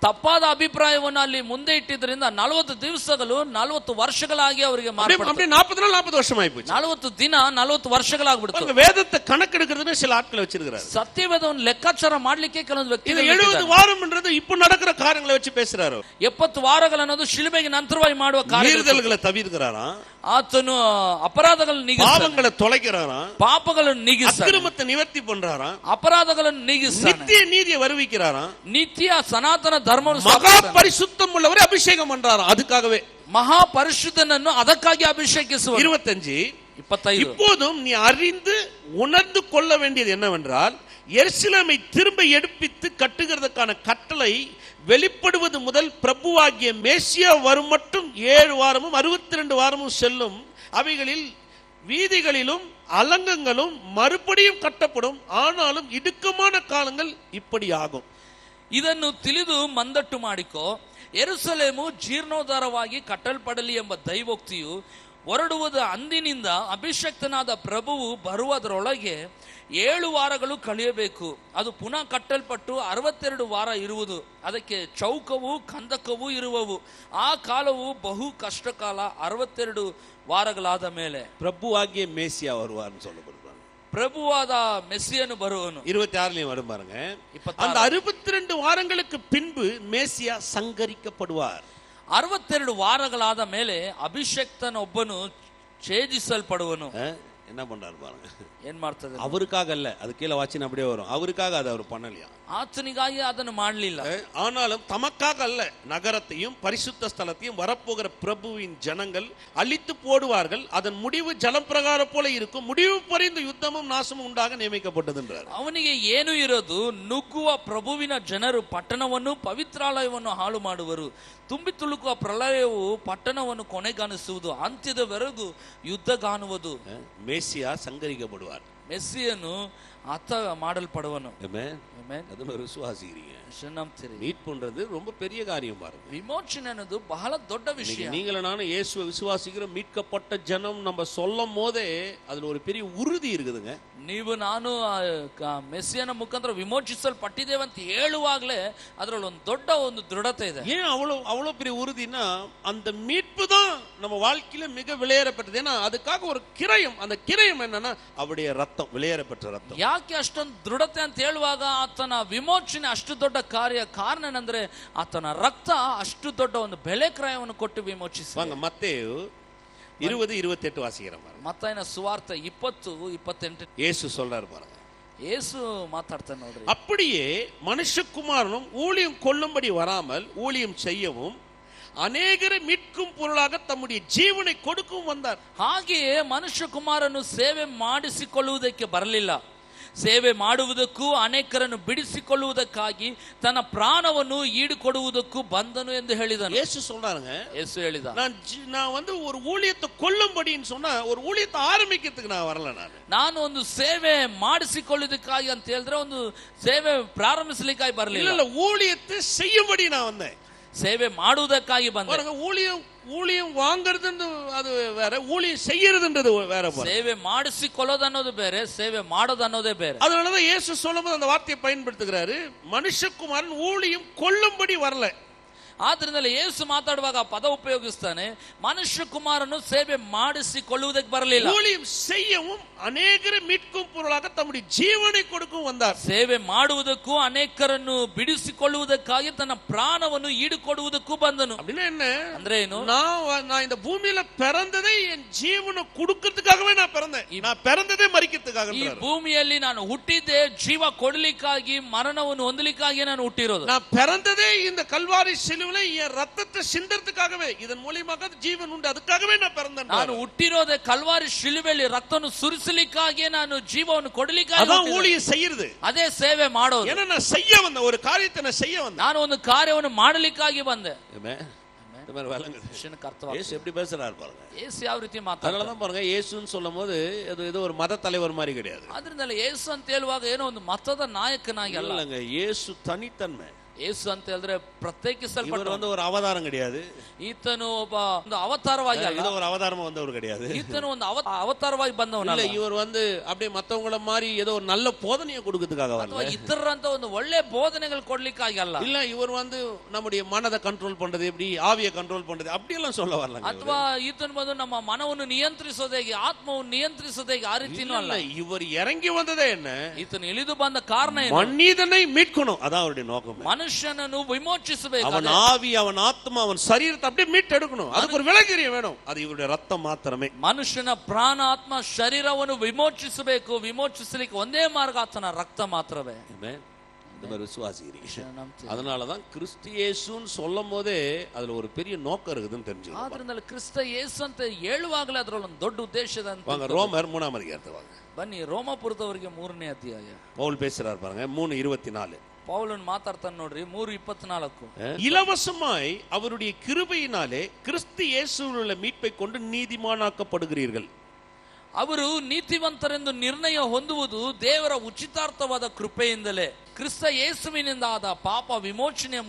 ತಪ್ಪಾದ ಅಭಿಪ್ರಾಯವನ್ನು ಅಲ್ಲಿ ಮುಂದೆ ಇಟ್ಟಿದ್ರಿಂದ 40 ದಿವಸಗಳು 40 ವರ್ಷಗಳಾಗಿ ಅವರಿಗೆ அப்படி 40 நாள் 40 வருஷம் ஆயிப்போச்சு. 40 ದಿನ 40 ವರ್ಷಗಳಾಗ್ಬಿಡ್ತು. வேதத்தை கணக்கெடுக்கிறதுன்னு சில ஆட்களை வச்சிருக்காரு. ಸತ್ಯವೇದವನ್ನು ಲೆಕ್ಕಾಚಾರ ಮಾಡ್ಲಿಕ್ಕೆ ಕೆಲವೊಂದು ವ್ಯಕ್ತಿಗಳು 70 வாரம்ன்றது இப்ப நடக்கிற காரியங்களை வச்சு பேசுறாரு. 70 ವಾರಗಳು ಅನ್ನೋದು ಶಿಲುಬೆಗೆ ನಂತರವಾಗಿ ಮಾಡುವ ಕಾರ್ಯಗಳನ್ನು தவிர்க்கிறாராம். ಆತನು ಅಪರಾಧಗಳನ್ನು ನೀಗಿಸ್ತಾನೆ, ಪಾಪಗಳನ್ನು ತೊಲಗಿರಾರಾம், ಪಾಪಗಳನ್ನು ನೀಗಿಸ್ತಾನೆ, ಅಕ್ರಮத்தை ನಿವರ್ತಿ பண்றாராம், ಅಪರಾಧಗಳನ್ನು ನೀಗಿಸ್ತಾನೆ, ನಿತ್ಯ ನೀತಿயை வருவிக்கிறாராம், ನಿತ್ಯ ಸನಾತನ ಧರ್ಮವನ್ನು மகா பரிசுத்தம் உள்ளவரை அபிஷேகம் பண்றாராம். அதுக்காகவே ಮಹಾ ಪರಿಶುದ್ಧನನ್ನು ಅದಕ್ಕಾಗಿ ಅಭಿಷೇಕಿಸುವ. 25 இப்போதும் நீ அறிந்து உணர்ந்து கொள்ள வேண்டியது என்னவென்றால், எருசலேமை திரும்ப எடுப்பித்து கட்டுகிறதுக்கான கட்டளை வெளிப்படுவது முதல் பிரபுவாகிய மேசியா வரும் மட்டும் 7 வாரமும் 62 வாரமும் செல்லும். அவைகளில் வீதிகளிலும் அலங்கங்களும் மறுபடியும் கட்டப்படும். ஆனாலும் இடுக்கமான காலங்கள் இப்படி ஆகும். ಇದನ್ನು ತಿಳಿದು ಮಂದಟ್ಟು ಮಾಡಿಕೋ. ಯೆರೂಸಲೇಮು ಜೀರ್ಣೋದ್ಧಾರವಾಗಿ ಕಟ್ಟಲ್ಪಡಲಿ ಎಂಬ ದೈವೋಕ್ತಿಯು ಹೊರಡುವುದ ಅಂದಿನಿಂದ ಅಭಿಷಕ್ತನಾದ ಪ್ರಭುವು ಬರುವುದರೊಳಗೆ 7 ವಾರಗಳು ಕಳೆಯಬೇಕು. ಅದು ಪುನಃ ಕಟ್ಟಲ್ಪಟ್ಟು 62 ವಾರ ಇರುವುದು. ಅದಕ್ಕೆ ಚೌಕವೂ ಕಂದಕವೂ ಇರುವವು. ಆ ಕಾಲವು ಬಹು ಕಷ್ಟಕಾಲ 62 ವಾರಗಳಾದ ಮೇಲೆ பிரபுவாகிய மேசியா வருவார்னு சொல்லப்படுது. பிரபுவாದ மெசியನು ಬರುವನು. 26 வரும் பாருங்க. அந்த 62 வாரங்களுக்கு பின்பு மேசியா சங்கரிக்கப்படுவார். 62 ವಾರಗಳಾದ ಮೇಲೆ ಅಭಿಷಕ್ತನೊಬ್ಬನು ಛೇದಿಸಲ್ಪಡುವನು. என்ன பண்றாரு பாருங்க. ಏನ್ ಮಾಡ್ತದೆ? அவருக்காக அல்ல, அது கீழே வாச்சின அப்படியே வரும். அவருக்காக அதை அவர் பண்ணலையா, ಆತನಿಗಾಗಿ ಅದನ್ನು ಮಾಡಲಿಲ್ಲ. ஆனாலும் தமக்காக அல்ல, நகரத்தையும் பரிசுத்த ஸ்தலத்தையும் வரப்போகிற பிரபுவின் ஜனங்கள் அழித்து போடுவார்கள். அதன் முடிவு ஜலம் பிரகாரம் போல இருக்கும். முடிவு பரிந்து யுத்தமும் நாசமும் உண்டாக நியமிக்கப்பட்டதுன்றார். ಅವನಿಗೆ ಏನು ಇರೋದು? ನುಗ್ಗುವ ಪ್ರಭುವಿನ ಜನರು ಪಟ್ಟಣವನ್ನು ಪವಿತ್ರಾಲಯವನ್ನು ಹಾಳು ಮಾಡುವರು. ತುಂಬಿ ತುಳುಕುವ ಪ್ರಳಯವು ಪಟ್ಟಣವನ್ನು ಕೊನೆಗಾಣಿಸುವುದು. ಅಂತ್ಯದವರೆಗೂ ಯುದ್ಧಗಾಣುವುದು. மேசியா சங்கரிக்கப்படுவார். ಮೆಸ್ಸಿಯನು ಅರ್ಥ ಮಾಡಲ್ಪಡುವನು. ಅದನ್ನು ವಿಶ್ವಾಸಿக்கிறீங்க. மீட் பண்றது ரொம்ப பெரிய காரியம் பாருங்க. விமோச்சனை ಅನ್ನೋದು ಬಹಳ ದೊಡ್ಡ ವಿಷಯ. நீங்களும் நானும் இயேசுவை விசுவாசிக்கிறோம், மீட்கப்பட்ட ஜனம் நம்ம சொல்லும் போதே அதுல ஒரு பெரிய உறுதி இருக்குதுங்க. ನೀವು ನಾನು ಮೆಸ್ಸಿಯನ ಮುಖಾಂತರ ವಿಮೋಚಿಸಲ್ಪಟ್ಟಿದ್ದೇವೆ ಅಂತ ಹೇಳುವಾಗಲೇ ಅದರಲ್ಲಿ ಒಂದು ದೊಡ್ಡ ಒಂದು ದೃಢತೆ ಇದೆ. ஏன் அவ்வளவு பெரிய உறுதினா, அந்த மீட்பு தான் நம்ம வாழ்க்கையில மிக விலையேறப்பட்டது. ஏன்னா அதுக்காக ஒரு கிரயம், அந்த கிரயம் என்னன்னா அவருடைய ரத்தம், விலையேறப்பட்ட ரத்தம். ಯಾಕೆ ಅಷ್ಟೊಂದು ದೃಢತೆ ಅಂತ ಹೇಳುವಾಗ ಆತನ ವಿಮೋಚನೆ ಅಷ್ಟು ದೊಡ್ಡ ಕಾರ್ಯ? ಕಾರಣ ಏನಂದ್ರೆ ಆತನ ರಕ್ತ ಅಷ್ಟು ದೊಡ್ಡ ಒಂದು ಬೆಲೆ ಕ್ರಯವನ್ನು ಕೊಟ್ಟು ವಿಮೋಚಿಸಿದ. ಮತ್ತೇಯು 20-28 வாசிக்கிறோம். மத்தாயின சுவார்த்தை 20-28 இயேசு சொல்றாரு பாருங்க. இயேசு மாತಾಡ್ತಾನೆ ನೋಡ್ರಿ. அப்படியே மனுஷகுமாரனும் ஊழியம் கொள்ளும்படி வராமல் ஊழியம் செய்யவும் ಅನೇಕரை மீட்கும் பொருளாக தம்முடைய ಜೀವனை கொடுக்கும் வந்தார். ಹಾಗೆಯೇ ಮನುಷ್ಯ ಕುಮಾರನು ಸೇವೆ ಮಾಡಿಸಿಕೊಳ್ಳುವುದಕ್ಕೆ ಬರಲಿಲ್ಲ, ಸೇವೆ ಮಾಡುವುದಕ್ಕೂ ಅನೇಕರನ್ನು ಬಿಡಿಸಿಕೊಳ್ಳುವುದಕ್ಕಾಗಿ ತನ್ನ ಪ್ರಾಣವನ್ನು ಈಡುಕೊಡುವುದಕ್ಕೂ ಬಂದನು ಎಂದು ಹೇಳಿದನು. ಯೇಸು சொல்றாருங்க, ಯೇಸು ಹೇಳಿದ, நான் வந்து ஒரு ஊழியத்தை கொல்லும்படின்னு சொன்னா ஒரு ஊழியத்தை ஆரம்பிக்கிறதுக்கு நான் வரல. ನಾನು ಒಂದು ಸೇವೆ ಮಾಡಿಸಿಕೊಳ್ಳುವುದಕ್ಕಾಗಿ ಅಂತ ಹೇಳಿದ್ರೆ ಒಂದು ಸೇವೆ ಪ್ರಾರಂಭಿಸಲಿಕ್ಕಾಗಿ ಬರಲಿಲ್ಲ. இல்ல, ஊழியத்தை செய்யும்படி நான் வந்தேன். ಸೇವೆ ಮಾಡುವುದಕ್ಕಾಗಿ ಬಂದೆ. ஊழியம் வாங்குறது அது வேற, ஊழியம் செய்யறதுன்றது வேற. ಸೇವೆ ಮಾಡಿಸಿಕೊಳ್ಳೋದು ಅನ್ನೋದು ಬೇರೆ, ಸೇವೆ ಮಾಡೋದು ಅನ್ನೋದೇ ಬೇರೆ. அதனாலதான் இயேசு சொல்லும்போது அந்த வார்த்தையை பயன்படுத்துகிறாரு, மனுஷகுமாரன் ஊழியம் கொல்லும்படி வரல. ಆದ್ರಿಂದಲೇ ಯೇಸು ಮಾತಾಡುವಾಗ ಪದ ಉಪಯೋಗಿಸ್ತಾನೆ, ಮನುಷ್ಯ ಕುಮಾರನು ಸೇವೆ ಮಾಡಿಸಿಕೊಳ್ಳುವುದಕ್ಕೆ ಬರಲಿಲ್ಲ, ஊழியம் செய்யவும் அநேகரை மீட்கும் பொருளாக தம்முடைய ஜீவனை கொடுக்கும் வந்தார். ಸೇವೆ ಮಾಡುವುದಕ್ಕೂ ಅನೇಕರನ್ನು ಬಿಡಿಸಿಕೊಳ್ಳುವುದಕ್ಕಾಗಿ ತನ್ನ ಪ್ರಾಣವನ್ನು ಈಡುಕೊಡುವುದಕ್ಕೂ ಬಂದನು. அப்படின்னா என்ன ಅಂದ್ರೆ ಏನು? நான் இந்த பூமியில பிறந்ததே என் ஜீவனை கொடுக்கிறதுக்காகவே நான் பிறந்தேன். நான் பிறந்ததே மரிக்கிறதுக்காக. ಈ ಭೂಮಿಯಲ್ಲಿ ನಾನು ಹುಟ್ಟಿದ್ದೆ ಜೀವ ಕೊಡಲಿಕ್ಕಾಗಿ, ಮರಣವನ್ನು ಹೊಂದಲಿಕ್ಕಾಗಿ ನಾನು ಹುಟ್ಟಿರೋದು. நான் பிறந்ததே இந்த கல்வாரி சிலுவையில என் ரத்தத்தை சிந்தறதுக்காகவே, இதன் மூலமாக ஜீவன் உண்டு, அதுக்காகவே நான் பிறந்தேன். ನಾನು ಹುಟ್ಟಿರೋದೇ ಕಲ್ವಾರಿ ಶಿಲುಬೆಯಲ್ಲಿ ರಕ್ತವನ್ನು ಸುರಿಸಲಿಕ್ಕಾಗಿ, ನಾನು ಜೀವವನ್ನು ಕೊಡಲಿಕ್ಕಾಗಿ. அதான் ஊழியம் செய்யிறது, ಅದೇ ಸೇವೆ ಮಾಡೋದು. ஏன்னா நான் செய்ய வந்த ஒரு காரியத்தை நான் செய்ய வந்தேன். ನಾನು ಒಂದು ಕಾರ್ಯವನ್ನು ಮಾಡಲಿಕ್ಕಾಗಿ ಬಂದೆ. இயேசு எப்படி பேசுறாரு பாருங்க. ಯೇಸು ಯಾವ ರೀತಿ ಮಾತಾಡ್ತಾರೆ. அதனாலதான் பாருங்க, இயேசுன்னு சொல்லும்போது ஏதோ ஒரு மத தலைவர் மாதிரி கிடையாது. ಆದ್ರಿಂದಲೇ ಯೇಸು ಅಂತ ಹೇಳುವಾಗ ಏನೋ ಒಂದು ಮತದ ನಾಯಕನಾಗಿ ಅಲ್ಲ. ಯೇಸು ತನಿತನ್ಮೆ. ಯೇಸು ಅಂತ ಹೇಳಿದ್ರೆ ಪ್ರತ್ಯೇಕಿಸಲ್ಪಟ್ಟ ஒரு அவதாரம் கிடையாது. ಈತನು ಒಬ್ಬ ಒಂದು ಅವತಾರವಾಗಿ ಅಲ್ಲ, ஒரு அவதாரமா வந்தவர் கிடையாது. ಈತನು ಒಂದು ಅವತಾರವಾಗಿ ಬಂದವನಲ್ಲ. இவர் வந்து அப்படியே மத்தவங்கள மாதிரி ஏதோ ஒரு நல்ல போதனையை கொடுக்கிறதுக்காக வரல. ಇತರರಂತ ಒಂದು ಒಳ್ಳೆ ಬೋಧನೆಗಳು ಕೊಡ್ಲಿಕ್ಕಾಗಿ ಅಲ್ಲ. இல்ல, இவர் வந்து நம்முடைய மனதை கண்ட்ரோல் பண்றது எப்படி, ஆவியை கண்ட்ரோல் பண்றது அப்படி எல்லாம் சொல்ல வரல. ಅಥವಾ ಈತನು ಬಂದು ನಮ್ಮ ಮನವನ್ನು ನಿಯಂತ್ರಿಸೋದು ಹೇಗೆ, ಆತ್ಮವನ್ನು ನಿಯಂತ್ರಿಸೋದು ಹೇಗೆ, ಆ ರೀತಿನೂ ಅಲ್ಲ. இவர் ಇறங்கி வந்ததே என்ன, ಈತನು ಇಳಿದು ಬಂದ ಕಾರಣ ಏನು? மனிதனை மீட்கணும், அதான் அவருடைய நோக்கம். ಮನುಷ್ಯನನ್ನು ವಿಮೋಚಿಸಬೇಕು. அவன் ஆவி, அவன் ஆத்மா, அவன் சரீரத்தை அப்படியே மீட்டெடுக்கணும். அதுக்கு ஒரு விலகிரியம் வேணும், அது இவருடைய ரத்தம் மாத்திரமே. ಮನುಷ್ಯನ ಪ್ರಾಣ, ಆತ್ಮ, ಶರೀರವನ್ನು ವಿಮೋಚಿಸಬೇಕು. ವಿಮೋಚಿಸಲಿಕ್ಕೆ ಒಂದೇ ಮಾರ್ಗ ಆತನ ರಕ್ತ ಮಾತ್ರವೇ. அதனாலதான் கிறிஸ்து இயேசுன்னு சொல்லும் போதே அதுல ஒரு பெரிய நோக்கம் இருக்குதுன்னு தெரிஞ்சு. ಆದ್ರಿಂದ ಕ್ರಿಸ್ತ ಯೇಸು ಅಂತ ಹೇಳುವಾಗಲೇ ಅದರಲ್ಲಿ ಒಂದು ದೊಡ್ಡ ಉದ್ದೇಶ ಇದೆ. ரோமர் 3ஆம் அதிகாரத்தை வாங்க. ಬನ್ನಿ, ರೋಮಾಪುರದವರಿಗೆ 3ನೇ ಅಧ್ಯಾಯ. பவுல் பேசுறாரு பாருங்க, 3:24. ಪೌಲನ್ ಮಾತಾಡ್ತಾನೆ ನೋಡ್ರಿ, 3:24. இலவசமாய் அவருடைய கிருபையினாலே கிறிஸ்து இயேசுவில் உள்ள மீட்பை கொண்டு நீதிமானாக்கப்படுகிறீர்கள். ಅವರು ನೀತಿವಂತರೆಂದು ನಿರ್ಣಯ ಹೊಂದುವುದು ದೇವರ ಉಚಿತಾರ್ಥವಾದ ಕೃಪೆಯಿಂದಲೇ, ಕ್ರಿಸ್ತ ಯೇಸುವಿನಿಂದ ಆದ ಪಾಪ ವಿಮೋಚನೆಯ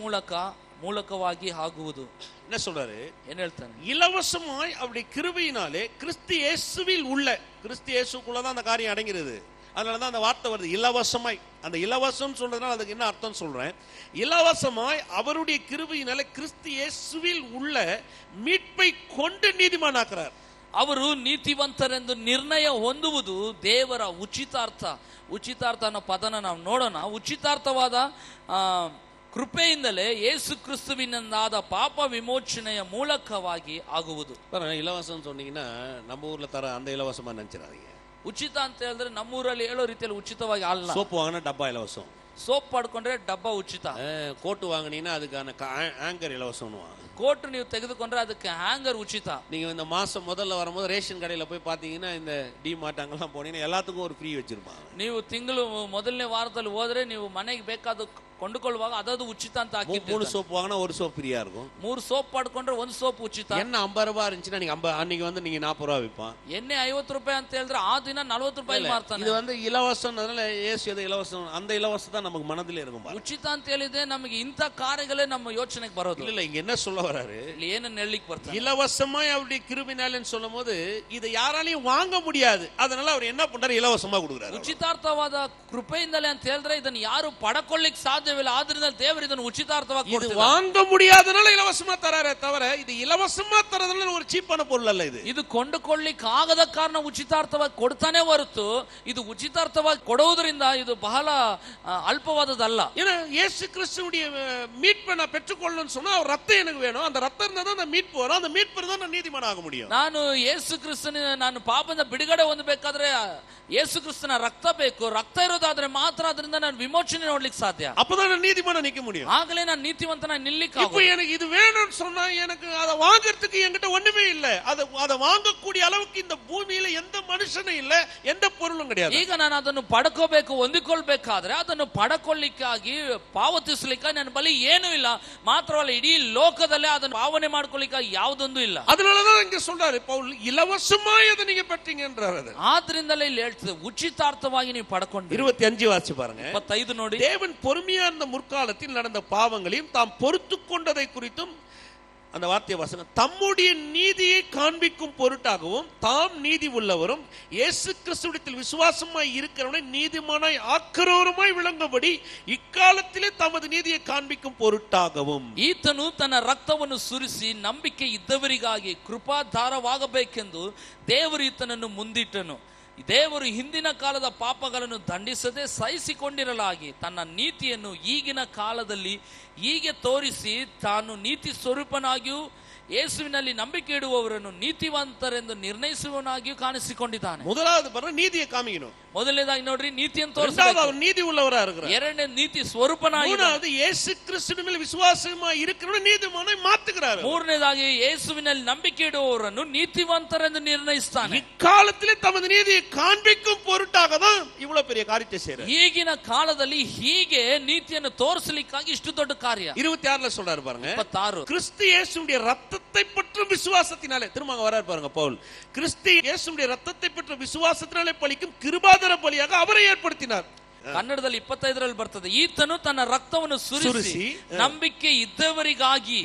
ಮೂಲಕವಾಗಿ ಆಗುವುದು. என்ன சொல்றாரு? ಏನ್ ಹೇಳ್ತಾನೆ? இலவசமாய் அவருடைய கிருபையினாலே கிறிஸ்து இயேசுவில் உள்ள, கிறிஸ்து இயேசுக்குள்ளதான் அந்த காரியம் அடங்கிறது. அதனாலதான் அந்த வார்த்தை வருது, இலவசமாய். அந்த இலவசம் சொல்றதுனால அதுக்கு என்ன அர்த்தம் சொல்றேன். இலவசமாய் அவருடைய கிருபையினாலே கிறிஸ்து இயேசுவில் உள்ள மீட்பை கொண்டு நீதிமானாக்குறார். ಅವರು ನೀತಿವಂತರೆಂದು ನಿರ್ಣಯ ಹೊಂದುವುದು ದೇವರ ಉಚಿತಾರ್ಥ. ಉಚಿತಾರ್ಥ ಅನ್ನೋ ಪದನ ನಾವು ನೋಡೋಣ. ಉಚಿತಾರ್ಥವಾದ ಕೃಪೆಯಿಂದಲೇ ಯೇಸು ಕ್ರಿಸ್ತುವಿನಿಂದಾದ ಪಾಪ ವಿಮೋಚನೆಯ ಮೂಲಕವಾಗಿ ಆಗುವುದು. இலவசம் சொன்னீங்கன்னா நம்ம ஊர்ல தர அந்த இலவசமா நினைச்சிடாதீங்க. ಉಚಿತ ಅಂತ ಹೇಳಿದ್ರೆ ನಮ್ಮೂರಲ್ಲಿ ಹೇಳೋ ರೀತಿಯಲ್ಲಿ ಉಚಿತವಾಗಿ ಅಲ್ಲ. சோப்பு வாங்கினா டப்பா இலவசம், ಸೋಪ್ ಪಡ್ಕೊಂಡ್ರೆ ಡಬ್ಬ ಉಚಿತ, கோட்டு வாங்கினீங்கன்னா அதுக்கான ஆங்கர் இலவசம், ಕೋಟ್ ನೀವು ತೆಗೆದುಕೊಂಡ್ರೆ ಅದಕ್ಕೆ ಹ್ಯಾಂಗರ್ ಉಚಿತ. நீங்க இந்த மாசம் முதல்ல வரும்போது ரேஷன் கடையில போய் பாத்தீங்கன்னா இந்த டி-மார்ட் அங்கெல்லாம் போனீங்கன்னா எல்லாத்துக்கும் ஒரு ஃப்ரீ வச்சிருப்பாங்க. ನೀವು ತಿಂಗಳು ಮೊದಲನೇ ವಾರದಲ್ಲಿ ಹೋದ್ರೆ ನೀವು ಮನೆಗೆ ಬೇಕಾದ ಕೊಂಡುಕೊಳ್ಳುವಾಗ ಅದದು ಉಚಿತ ಅಂತ ಹಾಕಿರ್ತೀವಿ. 3 சோப்பு வாங்கினா ஒரு சோப் ஃப்ரீயா இருக்கும். 3 ಸೋಪ್ ಪಡ್ಕೊಂಡ್ರೆ 1 ಸೋಪ್ ಉಚಿತ. என்ன 50 ரூபாய் இருந்துச்சுன்னா நீங்க அன்னைக்கு வந்து நீங்க 40 ரூபாய் விற்பான். ಎಣ್ಣೆ 50 ರೂಪಾಯಿ ಅಂತ ಹೇಳಿದ್ರೆ ಆ ದಿನ 40 ರೂಪಾಯಿ ಮಾರ್ತಾನೆ. இது வந்து இலவசம், அதனால இயேசு எது இலவசம், அந்த இலவசம் தான் நமக்கு மனதிலே இருக்கும். ಉಚಿತ ಅಂತ ಹೇಳಿದ್ರೆ ನಮಗೆ ಇಂತ ಕಾರ್ಯಗಳೇ ನಮ್ಮ ಯೋಚನೆಗೆ ಬರೋದು. இல்ல, இங்க என்ன சொல்ல வராரு, ಇಲ್ಲಿ ಏನನ್ನ ಹೇಳಲಿಕ್ಕೆ ಬರ್ತಾರೆ? இலவசமாய் அவருடைய கிருபையினாலேன்னு சொல்லும்போது இதை யாராலையும் வாங்க முடியாது, அதனால அவர் என்ன பண்றாரு, இலவசமா கொடுக்குறாரு. ಉಚಿತಾರ್ಥವಾದ ಕೃಪೆಯಿಂದಲೇ ಅಂತ ಹೇಳಿದ್ರೆ ಇದನ್ನ ಯಾರು ಪಡಕೊಳ್ಳಿಕ್ಕೆ ಸಾಧ್ಯವಿಲ್ಲ. ಆದ್ರಿಂದ ದೇವರು ಇದನ್ನು ಉಚಿತಾರ್ಥವಾಗಿ இது வாங்க முடியாதனால இலவசமா தராரே தவிர இது இலவசமா தரதுனால ஒரு சீப்பான பொருள் அல்ல. ಇದು ಕೊಂಡುಕೊಳ್ಳಿಕ್ಕೆ ಆಗದ ಕಾರಣ ಉಚಿತಾರ್ಥವಾಗಿ ಕೊಡ್ತಾನೆ ಹೊರತು ಇದು ಉಚಿತಾರ್ಥವಾಗಿ ಕೊಡುವುದರಿಂದ ಇದು ಬಹಳ ಅಲ್ಪವಾದದಲ್ಲ. ஏன்னா இயேசு கிறிஸ்துவுடைய மீட்பை நான் பெற்றுக்கொள்ளணும்னு சொன்னா அவர் ரத்தம் எனக்கு வேணும், இருக்கணும். அந்த ரத்தம் இருந்தா தான் நான் மீட்பு வரும். அந்த மீட்பு இருந்தா நான் நீதிமான் ஆக முடியும். ನಾನು ಯೇಸು ಕ್ರಿಸ್ತನ ನಾನು ಪಾಪದಿಂದ ಬಿಡುಗಡೆ ಹೊಂದಬೇಕಾದ್ರೆ ಯೇಸು ಕ್ರಿಸ್ತನ ರಕ್ತ ಬೇಕು. ರಕ್ತ ಇರೋದಾದ್ರೆ ಮಾತ್ರ ಅದರಿಂದ ನಾನು ವಿಮೋಚನೆ ನೋಡ್ಲಿಕ್ಕೆ ಸಾಧ್ಯ. அப்பதான் நான் நீதிமானா நிக்க முடியும். ಆಗಲೇ ನಾನು ನೀತಿವಂತನಾಗಿ ನಿಲ್ಲಿಕ್ಕೆ இப்போ எனக்கு இது வேணும்னு சொன்னா எனக்கு அதை வாங்குறதுக்கு என்கிட்ட ஒண்ணுமே இல்ல. அதை வாங்கக்கூடிய அளவுக்கு இந்த பூமியில எந்த மனுஷனும் இல்ல, எந்த பொருளும் கிடையாது. ಈಗ ನಾನು ಅದನ್ನು ಪಡ್ಕೋಬೇಕು, ಹೊಂದಿಕೊಳ್ಬೇಕಾದ್ರೆ ಅದನ್ನು ಪಡ್ಕೊಳ್ಳಿಕ್ಕಾಗಿ ಪಾವತಿಸಲಿಕ್ಕಾಗಿ ನನ್ನ ಬಳಿ ಏನೂ ಇಲ್ಲ. ಮಾತ್ರವಲ್ಲ, ಇಡೀ ಲೋಕದಲ್ಲೇ ಅದನ್ನು ಪಾವನೆ ಮಾಡ್ಕೊಳ್ಳಿಕ್ಕಾಗಿ ಯಾವುದೊಂದು ಇಲ್ಲ. அதனாலதான் இங்க சொல்றாரு பவுல், இலவசமாய் அதை நீங்க பெற்றீங்கன்றாரு. ಆದ್ರಿಂದಲೇ ಇಲ್ಲಿ ಹೇಳ್ತದೆ, ಉಚಿತಾರ್ಥವಾಗಿ ನೀವು ಪಡ್ಕೊಂಡು. 25 வாசி பாருங்க. 25 ನೋಡಿ. தேவன் பொறுமையா இருந்த முற்காலத்தில் நடந்த பாவங்களையும் தாம் பொறுத்து கொண்டதை குறித்தும், அந்த வார்த்தை வாசகம், தம்முடைய நீதியை காண்பிக்கும் பொருட்டாகவும் தாம் நீதி உள்ளவரும் இயேசு கிறிஸ்துவிடத்தில் விசுவாசமாய் இருக்கிறவனை நீதிமானாய் ஆக்கிறவருமாய் விளங்கும்படி இக்காலத்திலே தமது நீதியை காண்பிக்கும் பொருட்டாகவும். ಈತನು ತನ್ನ ರಕ್ತವನ್ನು ಸುರಿಸಿ ನಂಬಿಕೆ ಇದ್ದವರಿಗಾಗಿ ಕೃಪಾಧಾರವಾಗಬೇಕೆಂದು ದೇವರು ಈತನನ್ನು ಮುಂದಿಟ್ಟನು. ದೇವರು ಹಿಂದಿನ ಕಾಲದ ಪಾಪಗಳನ್ನು ದಂಡಿಸದೆ ಸಹಿಸಿಕೊಂಡಿರಲಾಗಿ ತನ್ನ ನೀತಿಯನ್ನು ಈಗಿನ ಕಾಲದಲ್ಲಿ ಹೀಗೆ ತೋರಿಸಿ ತಾನು ನೀತಿ ಸ್ವರೂಪನಾಗಿಯೂ ಯೇಸುವಿನಲ್ಲಿ ನಂಬಿಕೆ ಇಡುವವರನ್ನು ನೀತಿವಂತರೆಂದು ನಿರ್ಣಯಿಸುವವನಾಗಿಯೂ ಕಾಣಿಸಿಕೊಂಡಿದ್ದಾನೆ. முதலாவது பாருங்க, நீதியை காமிக்கணும். ಮೊದಲನೇದಾಗಿ ನೋಡ್ರಿ, ನೀತಿಯನ್ನು இரண்டாவது ತೋರಿಸಬೇಕು. அவர் நீதி உள்ளவரா இருக்கிறார். ಎರಡನೇ ನೀತಿ ಸ್ವರೂಪನಾಗಿ. மூணாவது இயேசு கிறிஸ்துவின் மேல் விசுவாசமாய் இருக்கிறவனை நீதிமானாய் மாத்துகிறார். ಮೂರನೇದಾಗಿ ಯೇಸುವಿನಲ್ಲಿ ನಂಬಿಕೆ ಇಡುವವರನ್ನು ನೀತಿವಂತರೆಂದು ನಿರ್ಣಯಿಸ್ತಾನೆ. இக்காலத்திலே தமது நீதியை காண்பிக்கும் பொருட்டாக தான் இவ்வளவு பெரிய காரியத்தை செய்றார். ಈಗಿನ ಕಾಲದಲ್ಲಿ ಹೀಗೆ ನೀತಿಯನ್ನು ತೋರಿಸಲಿಕ್ಕಾಗಿ ಇಷ್ಟು ದೊಡ್ಡ ಕಾರ್ಯ. 26ல சொல்றாரு பாருங்க, 26 கிறிஸ்து இயேசுவுடைய ரத்தத்தை பற்றும் விசுவாசத்தினாலே, திரும்ப வரார் பாருங்க பவுல், கிறிஸ்து இயேசுவுடைய ரத்தத்தை பற்றும் விசுவாசத்தினாலே பலிக்கும் கிருபாதார பலியாக அவரை ஏற்படுத்தினார். ಕನ್ನಡದಲ್ಲಿ 25ರಲ್ಲಿ ಬರ್ತದೆ, ಈತನು ತನ್ನ ರಕ್ತವನ್ನು ಸುರಿಸಿ ನಂಬಿಕೆ ಇದ್ದವರಿಗಾಗಿ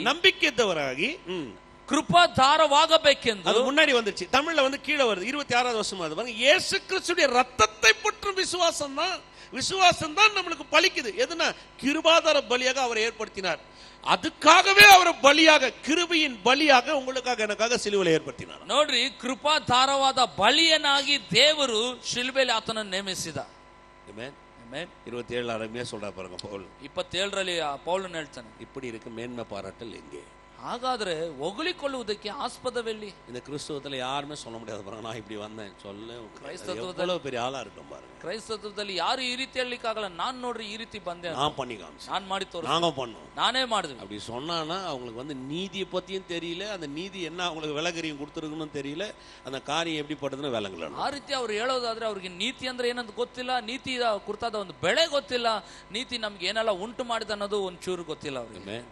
ಕೃಪಾಧಾರವಾಗಬೇಕೆಂದು. அது முன்னாடி வந்துருச்சு, தமிழ்ல வந்து கீழே வருது. 26வது வருஷம் அது பாருங்க, இயேசு கிறிஸ்துடைய ரத்தத்தை பற்றும் விசுவாசம் தான் நம்மளுக்கு பலிக்குது. எதுனா கிருபாதார பலியாக அவரை ஏற்படுத்தினார். அதுக்காகவே அவர் பலியாக, கிருபையின் பலியாக உங்களுக்காக எனக்காக சிலுவையில் ஏற்படுத்தினார். ನೋಡ್ರಿ, ಕೃಪಾಧಾರವಾದ ಬಲಿಯನಾಗಿ ದೇವರು ಶಿಲುಬೆಯಲ್ಲಿ ಆತನನ್ನು ನೇಮಿಸಿದ. ಆಮೆನ್. 27 அருமையா சொல்றா பாருங்க பவுல். 27ರಲ್ಲಿ ಪೌಲನು ಹೇಳ್ತಾನೆ, இப்படி இருக்கு மேன்மை பாராட்டல் எங்கே? ಹಾಗಾದ್ರೆ ಹೊಗಳಿಕೊಳ್ಳುವುದಕ್ಕೆ ಆಸ್ಪದವೆಲ್ಲಿ? இந்த கிறிஸ்தவத்துல யாருமே சொல்ல முடியாது பாருங்க, நான் இப்படி வந்தேன் சொல்ல. கிறிஸ்தவத்துல பெரிய ஆளா இருக்கும் பாருங்க. ಕ್ರೈಸ್ತತ್ವದಲ್ಲಿ ಯಾರು ಈ ರೀತಿ ಹೇಳಲಿಕ್ಕಾಗಲ್ಲ. ನಾನು ನೋಡ್ರಿ ಈ ರೀತಿ ಬಂದೆ, நான் பண்ணி காமிச்சேன், ನಾನು ಮಾಡಿ ತೋರಿಸಿ, நாங்க பண்ணோம், ನಾನೇ ಮಾಡಿದ್ವಿ. அப்படி சொன்னானா அவங்களுக்கு வந்து நீதியை பத்தியும் தெரியல, அந்த நீதி என்ன அவங்களுக்கு விலகரியும் கொடுத்துருக்குன்னு தெரியல, அந்த காரியம் எப்படி படுதுன்னு விளங்கல. ಆ ರೀತಿ ಅವ್ರು ಹೇಳೋದಾದ್ರೆ ಅವ್ರಿಗೆ ನೀತಿ ಅಂದ್ರೆ ಏನಂತ ಗೊತ್ತಿಲ್ಲ, ನೀತಿ ಕುರಿತಾದ ಒಂದು ಬೆಳೆ ಗೊತ್ತಿಲ್ಲ, ನೀತಿ ನಮ್ಗೆ ಏನೆಲ್ಲ ಉಂಟು ಮಾಡಿದ ಅನ್ನೋದು ಒಂದು ಚೂರು ಗೊತ್ತಿಲ್ಲ ಅವ್ರಿಗೆ.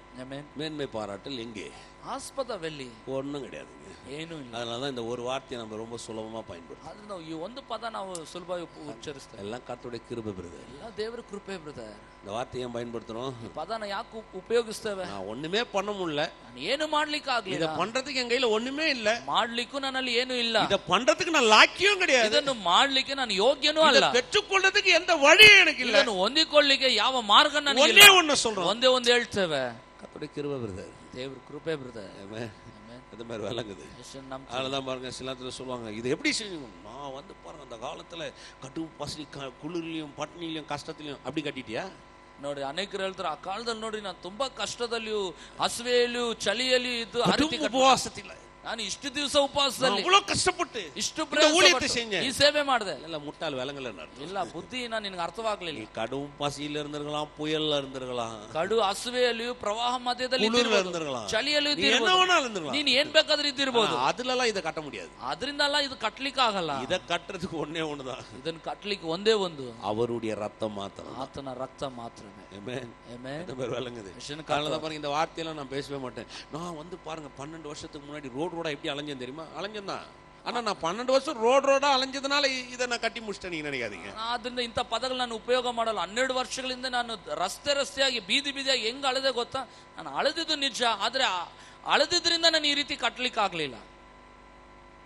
மேன்மை பாராட்டல் எங்கே? ಆಸ್ಪದವೆಲ್ಲಿ? ஒன்றும் கிடையாதுங்க, ಏನೂ ಇಲ್ಲ. அதனாலதான் இந்த ஒரு வார்த்தையை நம்ம ரொம்ப சுலபமா பயன்படுத்தும். ಆದ್ರೆ ನಾವು ಈ ಒಂದು ಪದ ನಾವು ಸುಲಭವಾಗಿ ಉಚ್ಚರಿಸ್ತೇವೆ. எல்லாம் கர்த்தருடைய கிருபை பிரதர். ಎಲ್ಲ ದೇವರ ಕೃಪೆ ಬ್ರದರ್. இந்த வார்த்தையை ஏன் பயன்படுத்துறோம்? ಪದನ ಯಾಕೆ ಉಪಯೋಗಿಸ್ತೇವೆ? நான் ஒண்ணுமே பண்ண முடியல, ನಾನು ಏನು ಮಾಡ್ಲಿಕ್ಕೆ ಆಗ್ಲಿಲ್ಲ, இத பண்றதுக்கு என் கையில ஒண்ணுமே இல்ல, ಮಾಡ್ಲಿಕ್ಕೂ ನನ್ನಲ್ಲಿ ಏನು ಇಲ್ಲ, இத பண்றதுக்கு நான் லாக்கியம் கிடையாது, ಇದನ್ನು ಮಾಡ್ಲಿಕ್ಕೆ ನಾನು ಯೋಗ್ಯನೂ ಅಲ್ಲ, பெற்றுக்கொள்றதுக்கு எந்த வழியும் எனக்கு இல்ல, ಇದನ್ನು ಹೊಂದಿಕೊಳ್ಳಿಕ್ಕೆ ಯಾವ ಮಾರ್ಗ ನನಗೆ ಇಲ್ಲ. ஒண்ணே ஒண்ணு சொல்றோம், ಒಂದೇ ಒಂದು ಹೇಳ್ತೇವೆ, கர்த்தருடைய கிருபை பிரதர், ದೇವರ ಕೃಪೆ ಬ್ರದರ್. அது மாதிரி விளங்குது. அதனாலதான் பாருங்க, சில நேரத்துல சொல்லுவாங்க, இது எப்படி செய்யணும்? நான் வந்து பாருங்க, அந்த காலத்துல கடும் பசி, குளிர்லயும் பட்னிலையும் கஷ்டத்திலையும் அப்படி கட்டிட்டியா? ನೋಡಿ, ಅನೇಕರು ಹೇಳ್ತಾರೆ, ಆ ಕಾಲದಲ್ಲಿ ನೋಡಿ ನಾನು ತುಂಬಾ ಕಷ್ಟದಲ್ಲಿಯೂ ಹಸುವೆಯಲ್ಲಿಯೂ ಚಳಿಯಲ್ಲಿಯೂ ಇದ್ದು ಉಪವಾಸತಿಲ್ಲ, ನಾನು ಇಷ್ಟು ದಿವಸ ಉಪವಾಸದಲ್ಲಿ அவ்வளவு கஷ்டப்பட்டு ಇಷ್ಟು ஊழியத்தை செஞ்சேன், ಈ ಸೇವೆ ಮಾಡಿದೆ. இல்ல முட்டாள் விளங்கல, ಇಲ್ಲ ಬುದ್ಧಿ ನಿನಗೆ ಅರ್ಥವಾಗ್ಲಿಲ್ಲ. கடும் பசியில இருந்திருக்கலாம், புயல்ல இருந்திருக்கலாம், ಕಡು ಹಸುವೆಯಲ್ಲಿಯೂ ಪ್ರವಾಹ ಮಧ್ಯದಲ್ಲಿ இருந்திருக்கலாம், ಚಳಿಯಲ್ಲಿಯೂ ನೀನ್ ಏನ್ ಬೇಕಾದ್ರೂ ಇದ್ದಿರ್ಬೋದು. அதுலலாம் இதை கட்ட முடியாது, ಅದರಿಂದಲ್ಲ ಇದು ಕಟ್ಲಿಕ್ಕೆ ಆಗಲ್ಲ. இதை கட்டுறதுக்கு ஒன்னே ஒண்ணுதான், ಇದನ್ನ ಕಟ್ಲಿಕ್ಕೆ ಒಂದೇ ಒಂದು, அவருடைய ரத்தம் மாத்திரம், ಆತನ ರಕ್ತ ಮಾತ್ರமே. விளங்குது. பாருங்க, இந்த வார்த்தையெல்லாம் நான் பேசவே மாட்டேன். நான் வந்து பாருங்க, 12 வருஷத்துக்கு முன்னாடி ரோடா எப்படி அலைஞ்சேன் தெரியுமா? அலைஞ்சேன். ஆனா நான் 12 வருஷம் ரோடா அலைஞ்சதுனால இதை நான் கட்டி முடிச்சிட்டேன் நீங்க நினைக்காதீங்க. ಅದರಿಂದ ಇಂಥ ಪದಗಳು ನಾನು ಉಪಯೋಗ ಮಾಡಲ್ಲ. 12 ವರ್ಷಗಳಿಂದ ನಾನು ರಸ್ತೆಯಾಗಿ ಬೀದಿಯಾಗಿ ಹೆಂಗ್ ಅಳೆದೆ ಗೊತ್ತಾ? ನಾನು ಅಳೆದಿದ್ದು ನಿಜ, ಆದ್ರೆ ಅಳೆದಿದ್ರಿಂದ ನಾನು ಈ ರೀತಿ ಕಟ್ಲಿಕ್ಕೆ ಆಗ್ಲಿಲ್ಲ.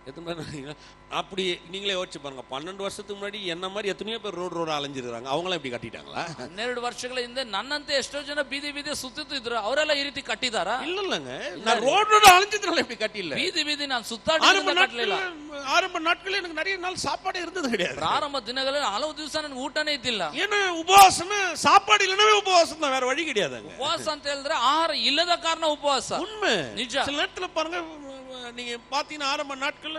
எத்தனை பேர் நினைக்கிறீங்க? அப்படி நீங்களே யோசிச்சு பாருங்க. 12 வருஷத்துக்கு முன்னாடி என்ன மாதிரி எத்தனையோ பேர் ரோடு அலைஞ்சிருக்காங்க. அவங்களாம் இப்படி கட்டிட்டாங்களா? 12 ವರ್ಷಗಳ ಹಿಂದೆ ನನ್ನಂತೆ ಎಷ್ಟೋ ಜನ ಬೀದಿ ಸುತ್ತಿದ್ರು, ಅವರೆಲ್ಲ ಈ ರೀತಿ ಕಟ್ಟಿದಾರಾ? இல்லங்க, நான் ரோடு அலைஞ்சதுனால இப்படி கட்டில. ಬೀದಿ ನಾನು ಸುತ್ತಾಡಿ ಕಟ್ಟಲಿಲ್ಲ. ஆரம்ப நாட்கள் எனக்கு நிறைய நாள் சாப்பாடு இருந்தது கிடையாது. ಪ್ರಾರಂಭ ದಿನಗಳಲ್ಲಿ ಹಲವು ದಿವಸ ನನಗೆ ಊಟನೇ ಇದ್ದಿಲ್ಲ. ஏன்னா உபவாசம், சாப்பாடு இல்லைனாவே உபவாசம் தான், வேற வழி கிடையாது. ಉಪವಾಸ ಅಂತ ಹೇಳಿದ್ರೆ ಆಹಾರ ಇಲ್ಲದ ಕಾರಣ ಉಪವಾಸ. உண்மை ನಿಜ. சில நேரத்துல பாருங்க, நீங்க பாத்தீங்கன்னா ஆரம்ப நாட்கள்ல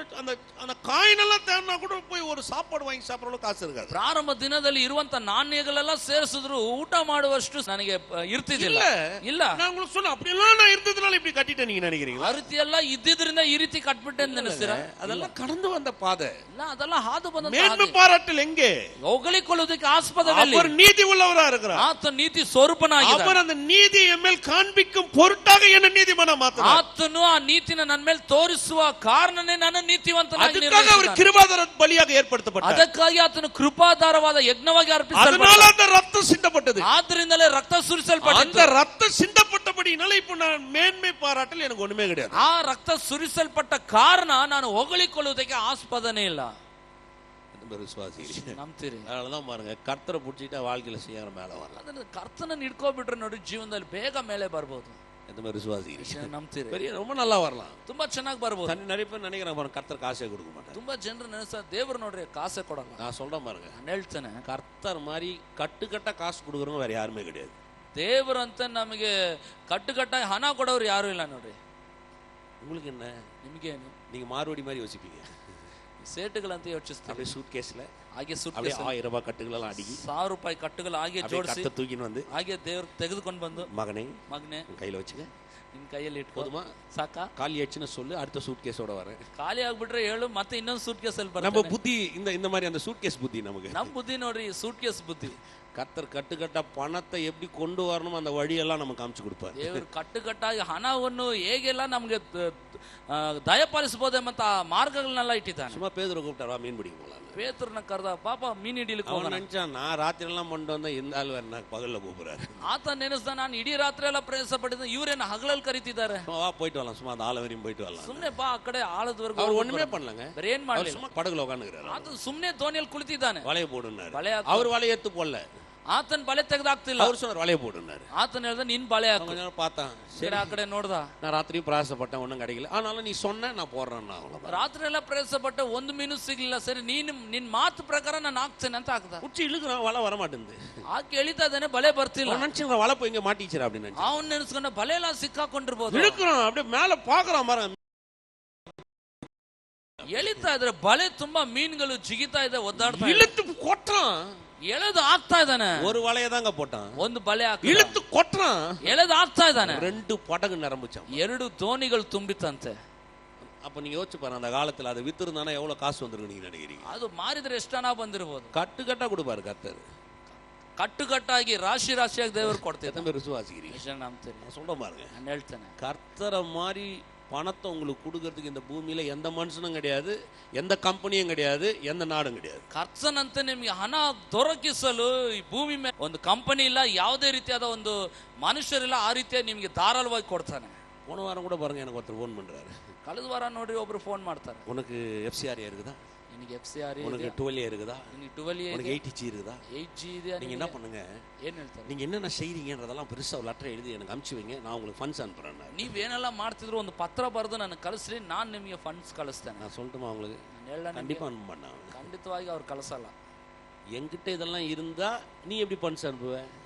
அந்த காயின் எல்லாம் தேவைன்னா கூட போய் ஒரு சாப்பாடு வாங்கி சாப்பிடற காசு இருக்காது. ಪ್ರಾರಂಭ ದಿನದಲ್ಲಿ ಇರುವಂತ ನಾಣ್ಯಗಳೆಲ್ಲ ಸೇರಿಸಿದ್ರು ಊಟ ಮಾಡುವಷ್ಟು ನನಗೆ ಇರ್ತಿದಿಲ್ಲ. ಇಲ್ಲ, நான் உங்களுக்கு சொன்ன அப்படி எல்லாம் நான் இருந்ததுனால இப்படி கட்டிட்டேன் நீங்க நினைக்கிறீங்களா? ಆ ರೀತಿ ಎಲ್ಲ ಇದ್ದಿದ್ರಿಂದ ಈ ರೀತಿ ಕಟ್ಬಿಟ್ಟೆ ಅಂತ ನೆನೆಸ್ತೀರಾ? அதெல்லாம் கடந்து வந்த பாதை. ಇಲ್ಲ, ಅದೆಲ್ಲ ಹಾದು ಬಂದ மேன்மை பாராட்டல் எங்கே? ಹೊಗಳಿಕೊಳ್ಳುವುದಕ್ಕೆ ಆಸ್ಪದದಲ್ಲಿ அவர் நீதி உள்ளவரா இருக்கிறார். ಆತ ನೀತಿ ಸ್ವರೂಪನಾಗಿದ್ದಾನೆ. அவர் அந்த நீதி என் மேல் காண்பிக்கும் பொருட்டாக என்ன நீதிமானா மாத்துறார். ಆತನು ಆ ನೀತಿನ ನನ್ನ ಮೇಲೆ ತೋರಿಸುವ ಕಾರಣನೇ ನನ್ನ ನೀತಿವಂತನಾಗಿ ಅದಕ್ಕಾಗಿ அவர் கிருபாதார பலியாக ஏற்படுத்தப்பட்டார். ಅದಕ್ಕಾಗಿ ಆತನು ಕೃಪಾಧಾರವಾದ ಯಜ್ಞವಾಗಿ ಅರ್ಪಿಸಲ್ಪಟ್ಟನು. அதனால அந்த ரத்தம் சிந்தப்பட்டது. ಆದ್ದರಿಂದಲೇ ರಕ್ತ ಸುರಿಸಲ್ಪಟ್ಟಿತು. அந்த ரத்தம் சிந்தப்பட்டபடினால இப்போ நான் மேன்மை பாராட்டல் எனக்கு ஒண்ணுமே கிடையாது. ಆ ರಕ್ತ ಸುರಿಸಲ್ಪಟ್ಟ ಕಾರಣ ನಾನು ಹೊಗಳಿಕೊಳ್ಳುವುದಕ್ಕೆ ಆಸ್ಪದನೇ ಇಲ್ಲ. ನಂಬ್ತೀರಿ? அதனாலதான் பாருங்க, கர்த்தரை பிடிச்சிட்டா வாழ்க்கையில சீக்கிரம் மேல வரலாம். ಅದನ್ನ ಕರ್ತನನ್ನು ಹಿಡ್ಕೊಬಿಟ್ರೆ ನೋಡಿ ಜೀವನದಲ್ಲಿ ಬೇಗ ಮೇಲೆ ಬರ್ಬೋದು. எந்த மாதிரி விசுவாசி ನಂಬ್ತೀರಿ? பெரிய ரொம்ப நல்லா வரலாம், ತುಂಬಾ ಚೆನ್ನಾಗಿ ಬರ್ಬೋದು. நிறைய பேர் நினைக்கிறேன் கர்த்தர் காசே கொடுக்க மாட்டார். ತುಂಬಾ ಜನರು ನೆನೆಸ್ತಾರೆ ದೇವರು ನೋಡ್ರಿ ಕಾಸೆ ಕೊಡಲ್ಲ. நான் சொல்றேன் பாருங்க, ನಾನು ಹೇಳ್ತೇನೆ, கர்த்தர் மாதிரி கட்டுக்கட்ட காசு கொடுக்குறவங்க வேற யாருமே கிடையாது. ದೇವರಂತ ನಮಗೆ ಕಟ್ಟುಕಟ್ಟಾಗಿ ಹಣ ಕೊಡೋರು ಯಾರು ಇಲ್ಲ ನೋಡ್ರಿ. உங்களுக்கு என்ன, ನಿಮಗೇನು? நீங்க மாறுபடி மாதிரி யோசிப்பீங்க. ಸೇಟುಗಳಂತ ಯೋಚಿಸ್ತಾರೆ. அப்படியே சூட் கேஸ்ல ಹಾಗೆ அப்படியே 1000 ரூபாய் கட்டுகளெல்லாம் அடிக்கி 1000 ರೂಪಾಯಿ ಕಟ್ಟುಗಳು ಹಾಗೆ ಜೋಡಿಸಿ தூக்கின்னு வந்து ಹಾಗೆ ದೇವ್ರು ತೆಗೆದುಕೊಂಡು ಬಂದು மகனே கையில வச்சுக்க, ನಿನ್ ಕೈಯಲ್ಲಿ ಇಟ್ಕೋ, போதுமா, ಸಾಕಾ, காலி ஆச்சுன்னு சொல்லு, அடுத்த சூட் கேஸோட வரேன். ಖಾಲಿ ಆಗ್ಬಿಟ್ರೆ ಹೇಳು, ಮತ್ತೆ ಇನ್ನೊಂದು ಸೂಟ್ ಕೇಸ್ ಅಲ್ಲಿ நம்ம புத்தி இந்த மாதிரி அந்த சூட் கேஸ் புத்தி நமக்கு. ನಮ್ ಬುದ್ಧಿ ನೋಡ್ರಿ, ಸೂಟ್ ಕೇಸ್ ಬುದ್ಧಿ. கர்த்தர் கட்டுக்கட்டா பணத்தை எப்படி கொண்டு வரணும் அந்த வழியெல்லாம் நமக்கு காமிச்சு கொடுப்பார். ದೇವರು ಕಟ್ಟುಕಟ್ಟಾಗಿ ಹಣವನ್ನು ಹೇಗೆಲ್ಲ ನಮ್ಗೆ ದಯಪಾಲಿಸಬಹುದೆಂಬ ಮಾರ್ಗಗಳನ್ನೆಲ್ಲ ಇಟ್ಟಿದ್ದಾನೆ. சும்மா பேதுரு கூப்பிட்டாரா மீன் பிடிக்க போலாம். ಪೇತ್ರನ ಕರೆದ, ಪಾಪ ಮೀನ್ ಹಿಡಿಲಿಕ್ಕೆ ಹೋಗೋಣ. நினைச்சான் நான் ராத்திரி எல்லாம் கொண்டு வந்தா இந்த ஆள் வேற பகல்ல கூப்பிடுறாரு. ಆತ ನೆನೆಸ್ದ, ನಾನು ಇಡೀ ರಾತ್ರಿ ಎಲ್ಲ ಪ್ರಯಾಸ ಪಟ್ಟಿದ್ದ, ಇವರೇನು ಹಗಲಲ್ಲಿ ಕರೀತಿದ್ದಾರೆ. வா போயிட்டு வரலாம், சும்மா அந்த ஆலவரையும் போயிட்டு வரலாம். ಸುಮ್ನೆ ಬಾ, ಆ ಕಡೆ ಆಳದವರೆಗೂ. அவர் ஒண்ணுமே பண்ணலங்க, ಬೇರೆ ಏನ್ ಮಾಡಲಿಲ್ಲ, சும்மா படகுல உட்காந்துக்கிறாரு. ಆತ ಸುಮ್ನೆ ದೋಣಿಯಲ್ಲಿ ಕುಳಿತಿದ್ದಾನೆ. வலைய போடுனாரு, ಬಲೆ அவர் வலைய எடுத்து போடல, ಆತನ ಬಲೆ ತೆಗೆದಾಕ್ತಿಲ್ಲ. அவர் சொன்னார் வலைய போடுனாரு. ಆತನ ಹೇಳ್ದ, ನಿನ್ ಬಲೆ ಹಾಕು. கொஞ்ச நேரம் பார்த்தான், ಸರಿ, ಆ ಕಡೆ ನೋಡ್ದ, நான் ராத்திரியும் பிரயாசப்பட்டேன், ஒன்றும் கிடைக்கல, ஆனாலும் நீ சொன்ன நான் போடுறேன். ರಾತ್ರಿ ಎಲ್ಲ ಪ್ರಯಾಸ ಪಟ್ಟೆ, ಒಂದು ಮೀನು ಸಿಗ್ಲಿಲ್ಲ. ಸರಿ, ನಿನ್ ಮಾತು ಪ್ರಕಾರ ನಾನು ಹಾಕ್ತೇನೆ ಅಂತ ಹಾಕ್ದ. உச்சி ಇಳುக்குறான், வலை வர மாட்டேங்குது. ಹಾಕಿ ಎಳಿತಾ ಇದ್ದಾನೆ, ಬಲೆ ಬರ್ತಿಲ್ಲ. நினைச்சு வலை போய் இங்க மாட்டிச்சுரா அப்படின்னு ಅವನ್ ನೆನೆಸ್ಕೊಂಡ ಬಲೆ ಎಲ್ಲ ಸಿಕ್ಕಾಕೊಂಡಿರ್ಬೋದು. இழுக்குறான், அப்படியே மேல பாக்குறான், மரம் ಎಳಿತಾ ಇದ್ರೆ ಬಲೆ ತುಂಬಾ ಮೀನುಗಳು ಜಿಗಿತಾ ಇದೆ, ಒದ್ದಾಡ್ತಾ ಇದೆ. இழுத்து கொட்டுறான், ಎಳೆದು ಹಾಕ್ತಾ ಇದ್ದಾನೆ. ஒரு வலைய தாங்க போட்டான், ಒಂದು ಬಲೆ ಹಾಕಿ இழுத்து கொட்டுறான், ಎಳೆದು ಹಾಕ್ತಾ ಇದ್ದಾನೆ. 2 படகு நிரம்பிச்சான், 2 ದೋಣಿಗಳು ತುಂಬಿತಂತೆ. அப்ப நீங்க யோசிச்சு பாருங்க, அந்த காலத்துல அதை வித்துருந்தானா எவ்வளவு காசு வந்திருக்கு நீங்க நினைக்கிறீங்க? ಅದು ಮಾರಿದ್ರೆ ಎಷ್ಟು ಹಣ ಬಂದಿರಬಹುದು. கட்டுக்கட்டா கொடுப்பாரு கர்த்தர், ಕಟ್ಟುಕಟ್ಟಾಗಿ ರಾಶಿ ರಾಶಿಯಾಗಿ ದೇವರು ಕೊಡ್ತಾರೆ. எத்தனை பேர் விசுவாசிக்கிறீங்க? ನಂಬ್ತೀನಿ, நான் சொல்றேன் பாருங்க, ನಾನು ಹೇಳ್ತೇನೆ, கர்த்தரை மாதிரி பணத்தை உங்களுக்கு கொடுக்கறதுக்கு இந்த பூமியில எந்த மனுஷனும் கிடையாது, எந்த கம்பெனியும் கிடையாது, எந்த நாடும் கிடையாது. ಕರ್ತನಂತೆ ನಿಮಗೆ ಹಣ ದೊರಕಿಸಲು ಈ ಭೂಮಿ ಮೇಲೆ ಒಂದು ಕಂಪನಿ ಇಲ್ಲ, ಯಾವುದೇ ರೀತಿಯಾದ ಒಂದು ಮನುಷ್ಯರಿಲ್ಲ. ಆ ರೀತಿಯಾಗಿ ನಿಮಗೆ ಧಾರಾಳವಾಗಿ ಕೊಡ್ತಾನೆ. போன வாரம் கூட பாருங்க, எனக்கு ஒருத்தர் ஃபோன் பண்றாரு. ಕಳೆದ ವಾರ ನೋಡ್ರಿ, ಒಬ್ರು ಫೋನ್ ಮಾಡ್ತಾರೆ, உனக்கு FCR இருக்குதா, ನಿನಗೆ FCR உனக்கு 12 இருக்குதா, ನಿನಗೆ 12 உனக்கு 80G இருக்குதா, 8G ಇದೆ. நீங்க என்ன பண்ணுங்க, ಏನ್ ಹೇಳ್ತಾರೆ, நீங்க என்னென்ன செய்றீங்கன்றதெல்லாம் பெருசா ஒரு லெட்டர் எழுதி எனக்கு அனுப்பிச்சு வைங்க, நான் உங்களுக்கு ஃபண்ட்ஸ் அனுப்புறேன். ನೀವೇನೆಲ್ಲ ಮಾಡ್ತಿದ್ರು ಒಂದು ಪತ್ರ ಬರೆದು ನನಗೆ ಕಳಿಸ್ರಿ, ನಾನು ನಿಮಗೆ ಫಂಡ್ಸ್ ಕಳಿಸ್ತೇನೆ. நான் சொல்லட்டுமா உங்களுக்கு? ನಾನು கண்டிப்பா அனுப்ப மாட்டாங்க, ಖಂಡಿತವಾಗಿ ಅವ್ರು ಕಳಿಸಲ್ಲ. என்கிட்ட இதெல்லாம் இருந்தா நீ எப்படி ஃபண்ட்ஸ் அனுப்புவ?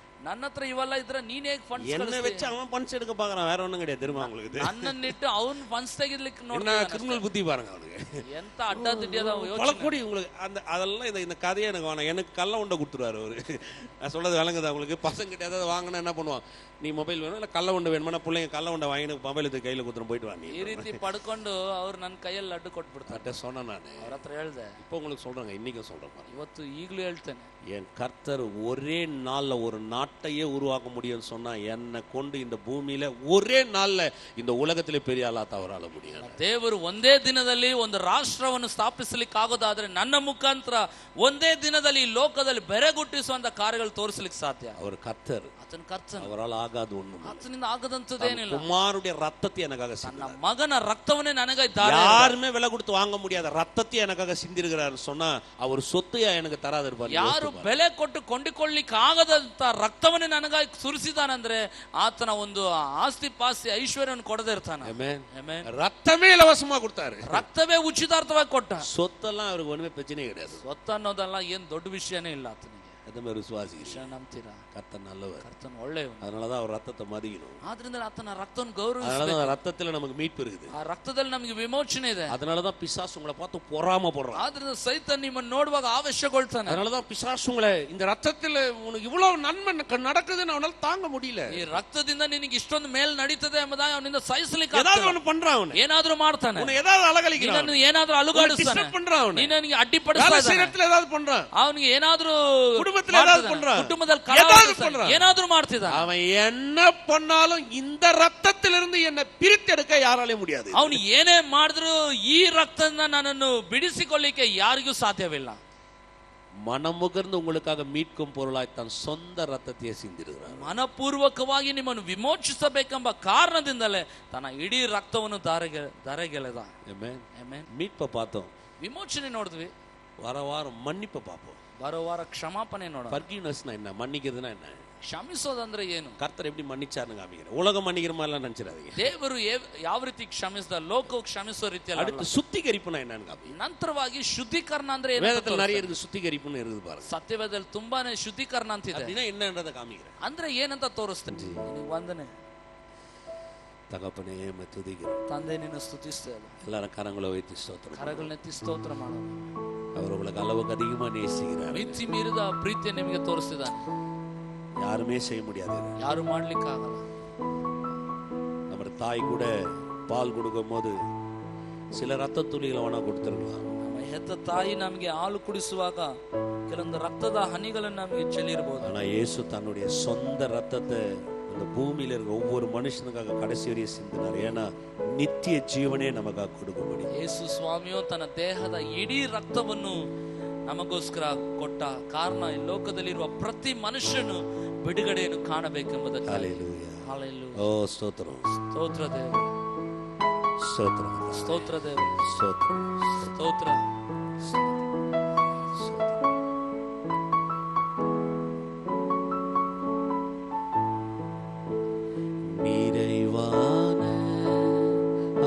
ನನ್ನ ಹತ್ರ ಇವೆಲ್ಲ ಇದ್ರೆ ನೀನ್ ಹೇಗೆ ಫಂಡ್ಸ್ என்ன வச்சு அவன் ஃபண்ட்ஸ் எடுக்க பாக்குறான், வேற ஒண்ணும் கிடையாது. தெரியுமா உங்களுக்கு? ನನ್ನನ್ನಿಟ್ಟು ಅವನ್ ಫಂಡ್ಸ್ ತೆಗಿಲಿಕ್ಕೆ என்ன ನೋಡಿ, கிரிமினல் புத்தி பாருங்க அவனுக்கு, ಎಂತ ಅಡ್ಡದಿಡ್ಡಿಯದ பலಕೋடி உங்களுக்கு அந்த அதெல்லாம் இந்த கதையை எனக்கு வேணாம், எனக்கு கள்ள உண்டை கொடுத்துருவாரு அவரு. நான் சொல்றது விளங்குதா உங்களுக்கு? பசங்க கிட்ட ஏதாவது வாங்கினா என்ன பண்ணுவான், நீ மொபைல் வேணும் இல்ல கள்ள உண்டை வேணுமா, பிள்ளைங்க கள்ள உண்டை வாங்கி மொபைல் எடுத்து கையில கொடுத்துட்டு போயிட்டு வாங்க. ಈ ರೀತಿ ಪಡ್ಕೊಂಡು ಅವ್ರು ನನ್ನ ಕೈಯಲ್ಲಿ ಲಡ್ಡು ಕೊಟ್ಬಿಡ್ತಾರೆ. சொன்னேன் நான், ಅವ್ರ ಹತ್ರ ಹೇಳ್ದೆ, இப்போ உங்களுக்கு சொல்றேங்க, இன்னைக்கும் சொல்றேன், ಇವತ್ತು ಈಗಲೂ ಹೇಳ್ತೇನೆ, என் கர்த்தர் ஒரே நாள்ல ஒரு நாட்டையே உருவாக்க முடியும்னு சொன்னா என்னை கொண்டு இந்த பூமியில ஒரே நாள்ல இந்த உலகத்திலே பெரிய ஆளா தவறால முடியும். ದೇವರು ಒಂದೇ ದಿನದಲ್ಲಿ ಒಂದು ರಾಷ್ಟ್ರವನ್ನು ಸ್ಥಾಪಿಸಲಿಕ್ಕೆ ಆಗೋದಾದ್ರೆ ನನ್ನ ಮುಖಾಂತರ ಒಂದೇ ದಿನದಲ್ಲಿ ಈ ಲೋಕದಲ್ಲಿ ಬೆರಗುಟ್ಟಿಸುವಂತ ಕಾರ್ಯಗಳು ತೋರಿಸಲಿಕ್ಕೆ ಸಾಧ್ಯ. அவர் கர்த்தர், ಆತ ಆತನ ಕರ್ತನು, அவரால் ஆகாது ஒண்ணும். ಆತನಿಂದ ಆಗದಂತದೇನಿಲ್ಲ. குமாரனுடைய ரத்தத்தை எனக்காக ತನ್ನ சிந்தினார். ಮಗನ ರಕ್ತವನ್ನೇ ನನಗಾಗಿ ಧಾರೆ யாருமே விலை கொடுத்து வாங்க முடியாத ரத்தத்தை எனக்காக சிந்திருக்கிறார் சொன்னா அவர் சொத்தையா எனக்கு தராது இருப்பார். ಯಾರು ಬೆಲೆ ಕೊಟ್ಟು ಕೊಂಡಿಕೊಳ್ಳಿಕ್ಕೆ ಆಗದಂತ ರಕ್ತವನ್ನೇ ನನಗಾಗಿ ಸುರಿಸಿದಾನಂದ್ರೆ ಆತನ ಒಂದು ಆಸ್ತಿ ಪಾಸ್ತಿ ಐಶ್ವರ್ಯವನ್ನು ಕೊಡದೇ ಇರ್ತಾನೆ. ரத்தமே இலவசமா கொடுத்தாரு, ರಕ್ತವೇ ಉಚಿತಾರ್ಥವಾಗಿ ಕೊಟ್ಟ. சொத்தெல்லாம் அவருக்கு ஒண்ணுமே பிரச்சனையே கிடையாது. ಸ್ವತ್ತು ಅನ್ನೋದೆಲ್ಲ ಏನ್ ದೊಡ್ಡ ವಿಷಯನೇ ಇಲ್ಲ ಆತನಿಗೆ. ಅದನ್ನ ವಿಶ್ವಾಸಿ ನಂಬ್ತೀರಾ? கர்த்தர் நல்லவர், கர்த்தன் ಒಳ್ಳೆಯವನು. அதனாலதான் அவர் ரத்தத்தை மதிக்கணும். ಆದ್ರಿಂದ ಆತನ ರಕ್ತವನ್ನು ಗೌರವಿಸಬೇಕು. அதனாலதான் ரத்தத்துல நமக்கு மீட்பு இருக்குது, ಆ ರಕ್ತದಲ್ಲಿ ನಮಗೆ ವಿಮೋಚನೆ ಇದೆ. அதனாலதான் பிசாசு உங்களை பார்த்து பொறாம போடுறான். ಆದ್ರಿಂದ ಸೈತಾನ್ ನಿಮ್ಮನ್ನು ನೋಡುವಾಗ ಆವೇಶಗೊಳ್ತಾನೆ. அதனாலதான் பிசாசு உங்களை இந்த ரத்தத்துல உனக்கு இவ்வளவு நன்மை நடக்குதுன்னு அவனால தாங்க முடியல. ಈ ರಕ್ತದಿಂದ ನಿನಗೆ ಇಷ್ಟೊಂದು ಮೇಲ್ ನಡೀತದೆ ಎಂಬುದಾಗಿ ಅವನಿಂದ ಸಹಿಸಲಿಕ್ಕೆ ஏதாவது ஒண்ணு பண்றான், அவன் ಏನಾದ್ರೂ ಮಾಡ್ತಾನೆ, உன்னை ஏதாவது அலகலிக்கிறான், ನಿನ್ನನ್ನು ಏನಾದ್ರೂ ಅಲುಗಾಡಿಸ್ತಾನೆ, பண்றான், ನಿನ್ನನಿಗೆ ಅಡ್ಡಿಪಡಿಸ್ತಾ ಇದ್ದಾನೆ, ஏதாவது பண்றான், ಅವನಿಗೆ ಏನಾದ್ರೂ குடும்பத்துல ஏதாவது பண்றான், ಕುಟುಂಬದಲ್ಲಿ ಏನಾದ್ರೂ ಮಾಡ್ತಿದ್ದ. அவன் என்ன பண்ணாலும் இந்த ரத்தத்திலிருந்து என்னை பிரித்தெடுக்க யாராலையும் முடியாது. ಅವನು ಏನೇ ಮಾಡಿದ್ರು ಈ ರಕ್ತದಿಂದ ನನ್ನನ್ನು ಬಿಡಿಸಿಕೊಳ್ಳಿಕ್ಕೆ ಯಾರಿಗೂ ಸಾಧ್ಯವಿಲ್ಲ. மனமுகர்ந்து உங்களுக்காக மீட்கும் பொருளாய் தன் சொந்த ரத்தத்தையே சிந்திருக்கிறார். ಮನಪೂರ್ವಕವಾಗಿ ನಿಮ್ಮನ್ನು ವಿಮೋಚಿಸಬೇಕೆಂಬ ಕಾರಣದಿಂದಲೇ ತನ್ನ ಇಡೀ ರಕ್ತವನ್ನು ಧಾರೆಗೆಳೆದ. மீட்பை பார்த்தோம், ವಿಮೋಚನೆ ನೋಡಿದ್ವಿ, வார வாரம் மன்னிப்பை பார்ப்போம். ಬರೋ ವಾರ ಕ್ಷಮಾಪಣೆ ನೋಡೋಣ. ஃபர்கிவ்னஸ்னா என்ன, மன்னிக்கிறதுனா என்ன, ಕ್ಷಮಿಸೋದಂದ್ರೆ ಏನು? கர்த்தர் எப்படி மன்னிச்சாருன்னு காமிக்கிறேன். உலகம் மன்னிக்கிற மாதிரி எல்லாம் நினைச்சிடாதீங்க. ದೇವರು ಯಾವ ರೀತಿ ಕ್ಷಮಿಸಿದ ಲೋಕವು ಕ್ಷಮಿಸೋ ರೀತಿಯಲ್ಲಿ. அடுத்து சுத்திகரிப்புனா என்னன்னு காமிக்கிறேன். ನಂತರವಾಗಿ ಶುದ್ಧೀಕರಣ ಅಂದ್ರೆ ಏನು? வேதத்துல நிறைய இருக்கு சுத்திகரிப்புன்னு இருக்குது பாருங்க. ಸತ್ಯವೇದದಲ್ಲಿ ತುಂಬಾನೇ ಶುದ್ಧೀಕರಣ ಅಂತಿದೆ. அப்படினா என்னன்றத காமிக்கிறேன். ಅಂದ್ರೆ ಏನಂತ ತೋರಿಸ್ತೀನಿ. ನಿನಗೆ ವಂದನೆ தகப்பனே, மை துதிக்கிறோம். ತಂದೆ ನಿನ್ನ ಸ್ತುತಿಸ್ತೇವೆ. எல்லாரும் கரங்களை வைத்து ஸ்தோத்திரம், ಕರಗಳನ್ನೆತ್ತಿ ಸ್ತೋತ್ರ ಮಾಡೋಣ. அவர் உங்களுக்கு அளவுக்கு அதிகமா நேசிக்கிறார். ಮಿತಿ ಮೀರಿದ ಪ್ರೀತಿಯನ್ನು ನಿಮಗೆ ತೋರಿಸಿದ್ದಾನೆ. யாருமே செய்ய முடியாது, ಯಾರು ಮಾಡ್ಲಿಕ್ಕೆ ಆಗಲ್ಲ. நம்ம தாய் கூட பால் கொடுக்கும் போது சில ரத்த துளிகளை வேணா கொடுத்துருக்கலாம். ನಮ್ಮ ಹೆತ್ತ ತಾಯಿ ನಮಗೆ ಹಾಲು ಕುಡಿಸುವಾಗ ಕೆಲವೊಂದು ರಕ್ತದ ಹನಿಗಳನ್ನು ನಮಗೆ ಚೆಲ್ಲಿರಬಹುದು. ஆனா இயேசு தன்னுடைய சொந்த ரத்தத்தை அந்த பூமியில இருக்கிற ஒவ்வொரு மனுஷனுக்காக கடைசி வரையும் சிந்தினார். ஏன்னா நித்திய ஜீவனே நமக்காக கொடுக்கும்படி ಯೇಸು ಸ್ವಾಮಿಯು ತನ್ನ ದೇಹದ ಇಡೀ ರಕ್ತವನ್ನು ನಮಗೋಸ್ಕರ ಕೊಟ್ಟ ಕಾರಣ ಈ ಲೋಕದಲ್ಲಿರುವ ಪ್ರತಿ ಮನುಷ್ಯನು ಬಿಡುಗಡೆಯನ್ನು ಕಾಣಬೇಕೆಂಬುದಕ್ಕೆ. ஹல்லேலூயா, ஹல்லேலூயா. ஓ ஸ்தோத்திரம், ಸ್ತೋತ್ರ ದೇವ, ஸ்தோத்திரம், ಸ್ತೋತ್ರ ದೇವ, ஸ்தோத்திரம், ಸ್ತೋತ್ರ. நிறைவான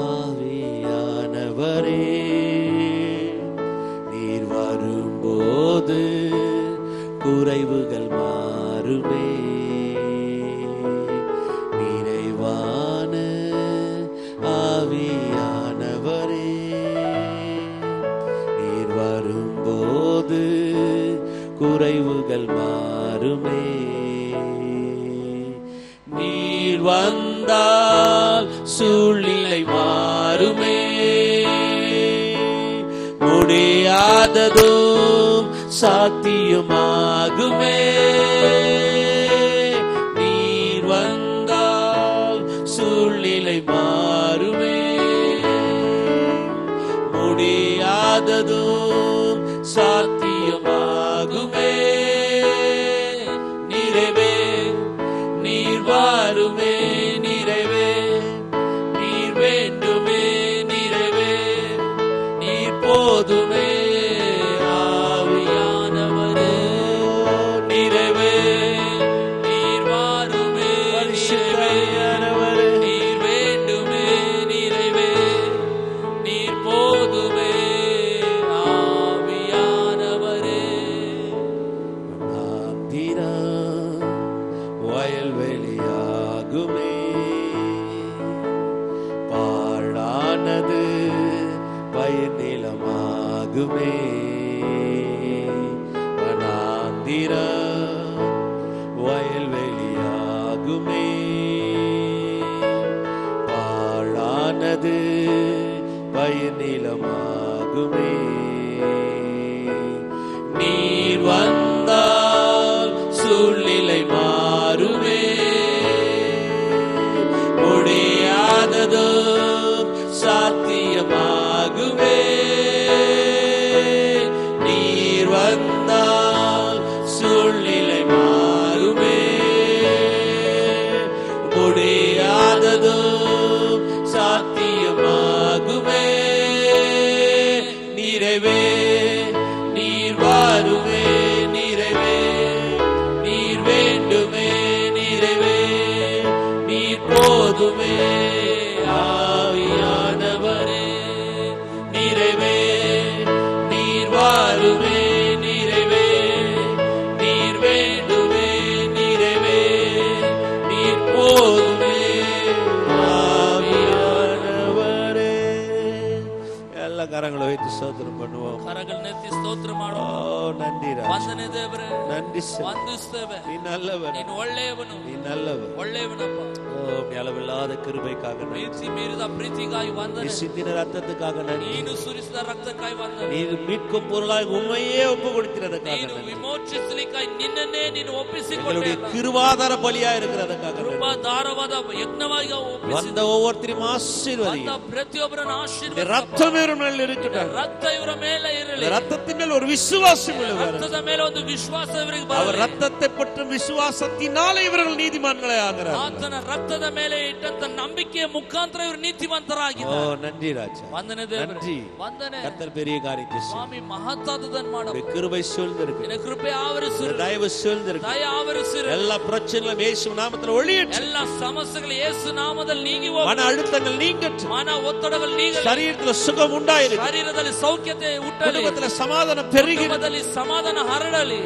ஆவியானவரே, நீர் வரும்போது குறைவுகள் மாறுமே. நிறைவான ஆவியானவரே, நீர் வரும்போது குறைவுகள் மாறுமே. நீர் வந்தால் சூழ்நிலை மாறுமே, முடியாததும் சாத்தியமாகுமே. நீர் வந்தால் சூழ்நிலை மாறுமே, முடியாததும் சாத்தியமாகுமே. நிறைவே நீர் வாருமே, நிறைவே நீர் வேண்டுமே, நிறைவே நீர் போதுமே. ஆவியானவரே, நிறைவே நீர் வாருமே, நிறைவே நீர் வேண்டுமே, நிறைவே நீர் போதுமே. ஆவியானவரே, வயல்வெளியாகுமே, பாழானது பயிர்நிலமாகுமே. வனாந்திர வயல்வெளியாகுமே, பாழானது பயிர்நிலமாகுமே. நீர் வந்தால் சூழ்நிலை மாறுமே, முடியாததும் சாத்தியமாகுமே. நீர் வந்தால் சூழ்நிலை மாறுமே, நிறைவே நீர் வாருமே, நிறைவே நீர் வேண்டுமே, நிறைவே நீர் போதுமே ஆவியானவரே. நிறைவே நீர் வாருமே, நிறைவே நீர் வேண்டுமே, நிறைவே நீர் போதுமே ஆவியானவரே. எல்லா கரங்களை வைத்து ஸ்தோத்திரம் பண்ணுவோம். ಕರಗಳು ನೆತ್ತಿ ಸ್ತೋತ್ರ ಮಾಡೋ. நன்றி ವಂದನೆ ದೇವರೇ, நன்றி ವಂದಿಸ್ತೇವೆ. நீ நல்லவன், ನೀನು ಒಳ್ಳೆಯವನು, நீ நல்லவன். ಒಳ್ಳೆಯವನಪ್ಪ. நீ அளவில்லாத கிருபைக்காக நன்றி. ಪ್ರೀತಿ ಮೀರಿದ ಪ್ರೀತಿಗಾಗಿ ವಂದನೆ. நீ சிந்தின ரத்தத்துக்காக நன்றி. ನೀನು ಸುರಿಸಿದ ರಕ್ತಕ್ಕಾಗಿ ವಂದನೆ. நீ மீட்கும் பொருளாய் உண்மையே ஒப்பு கொடுக்கிறதுக்காக ನೀನು நன்றி. ವಿಮೋಚಿಸಲಿಕ್ಕಾಗಿ ನಿನ್ನನ್ನೇ ನೀನು ಒಪ್ಪಿಸಿಕೊಂಡೆ. எங்களுடைய கிருபாதார பலியா இருக்கிறதுக்காக நன்றி. ಕೃಪಾಧಾರವಾದ ಯಜ್ಞವಾಗಿ ಒಪ್ಪಿಸಿದ. வந்த ஒவ்வொருத்தரையும் ஆசீர்வதி. வந்த பிரತಿಯೊಬ್ಬರನ್ನು ಆಶೀರ್ವದಿಸು. ரத்தம் இவರ மேல் இருக்கட்டும். ರಕ್ತ ಇವರ ಮೇಲೆ ಇರಲಿ. ரத்தத்தின் மேல் ஒரு விசுவாசம் உள்ளவர். ರಕ್ತದ ಮೇಲೆ ಒಂದು ವಿಶ್ವಾಸ ಇವರಿಗೆ ಬರಲಿ. அவர் ரத்தத்தை பற்றும் விசுவாசத்தினாலே இவர்கள் நீதிமான்களே ஆகிறார்கள். ಆತನ ರಕ್ತದ ಮೇಲೆ ಇಟ್ಟಂತ ನಂಬಿಕೆಯ ಮುಖಾಂತರ ಇವರು ನೀತಿವಂತರಾಗಿದ್ದಾರೆ. நன்றி ராஜா. ವಂದನೆ ದೇವರೇ, நன்றி. ವಂದನೆ. கர்த்தர் பெரிய காரியம் செய்வார். ಸ್ವಾಮಿ ಮಹತ್ತಾದದನ್ನು ಮಾಡು. கிருபை சூழ்ந்திருக்கு, ನಿನ್ನ ಕೃಪೆ ಆವರಿಸಿರು, தயவு சூழ்ந்திருக்கு. ದಯ ಆವರಿಸಿರು. எல்லா பிரச்சனைகளும் இயேசு நாமத்தில் ஒழியட்டும். ಎಲ್ಲ ಸಮಸ್ಯೆಗಳು ಯೇಸು ನಾಮದಲ್ಲಿ ನೀಗಿ ಹೋಗಲಿ. மன அழுத்தங்கள் நீங்கட்டும். ಮನ ಒತ್ತಡಗಳು ನೀಗಲಿ. சரீரத்துல சுகம் உண்டாயிருக்கு. ಶರೀರದಲ್ಲಿ ಸೌಖ್ಯತೆ ಹುಟ್ಟಲಿ. குடும்பத்துல சமாதானம் பெருகி. ಕುಟುಂಬದಲ್ಲಿ ಸಮಾಧಾನ ಹರಡಲಿ.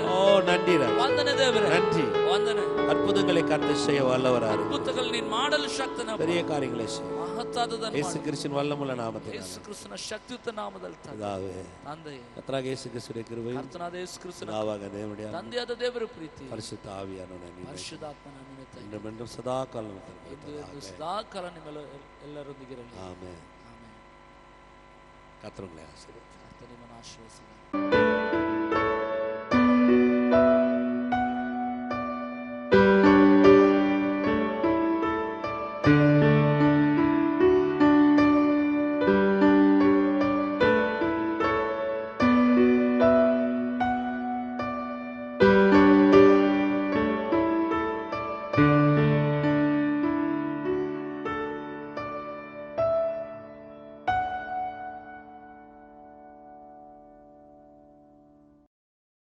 நன்றி ராஜா. ವಂದನೆ ದೇವರೇ, நன்றி. ವಂದನೆ. அற்புதங்களை கர்த்தர் செய்ய வல்லவராக. ಅದ್ಭುತಗಳು ನೀನು ಮಾಡಲು ಶಕ್ತನ. பெரிய காரியங்களை செய்ய ಮಹತ್ತಾದದನ್ನು இயேசு ಮಾಡು. கிறிஸ்துவின் வல்லமுள்ள நாமத்தில் ಯೇಸು ಕ್ರಿಸ್ತನ ಶಕ್ತಿಯುತ ನಾಮದಲ್ಲಿ பிதாவே, ತಂದೆಯೇ, கர்த்தராகிய இயேசு கிறிஸ்துவின் கிருபை, ಕರ್ತನಾದ ಯೇಸು ಕ್ರಿಸ್ತನ பிதாவாகிய தேவனுடைய அன்பு, ತಂದೆಯಾದ ದೇವರ ಪ್ರೀತಿ, பரிசுத்த ஆவியானவருடைய அன்பு, ಪರಿಶುದ್ಧಾತ್ಮನ ಅನ್ಯೋನ್ಯತೆ இன்றும் என்றும் சதா காலம் ಎಂದು ಸದಾಕಾಲ ನಿಮ್ಮೆಲ್ಲರೊಂದಿಗಿರಲಿ. ஆமென். கர்த்தர் உங்களை ஆசீர்வதிப்பார்.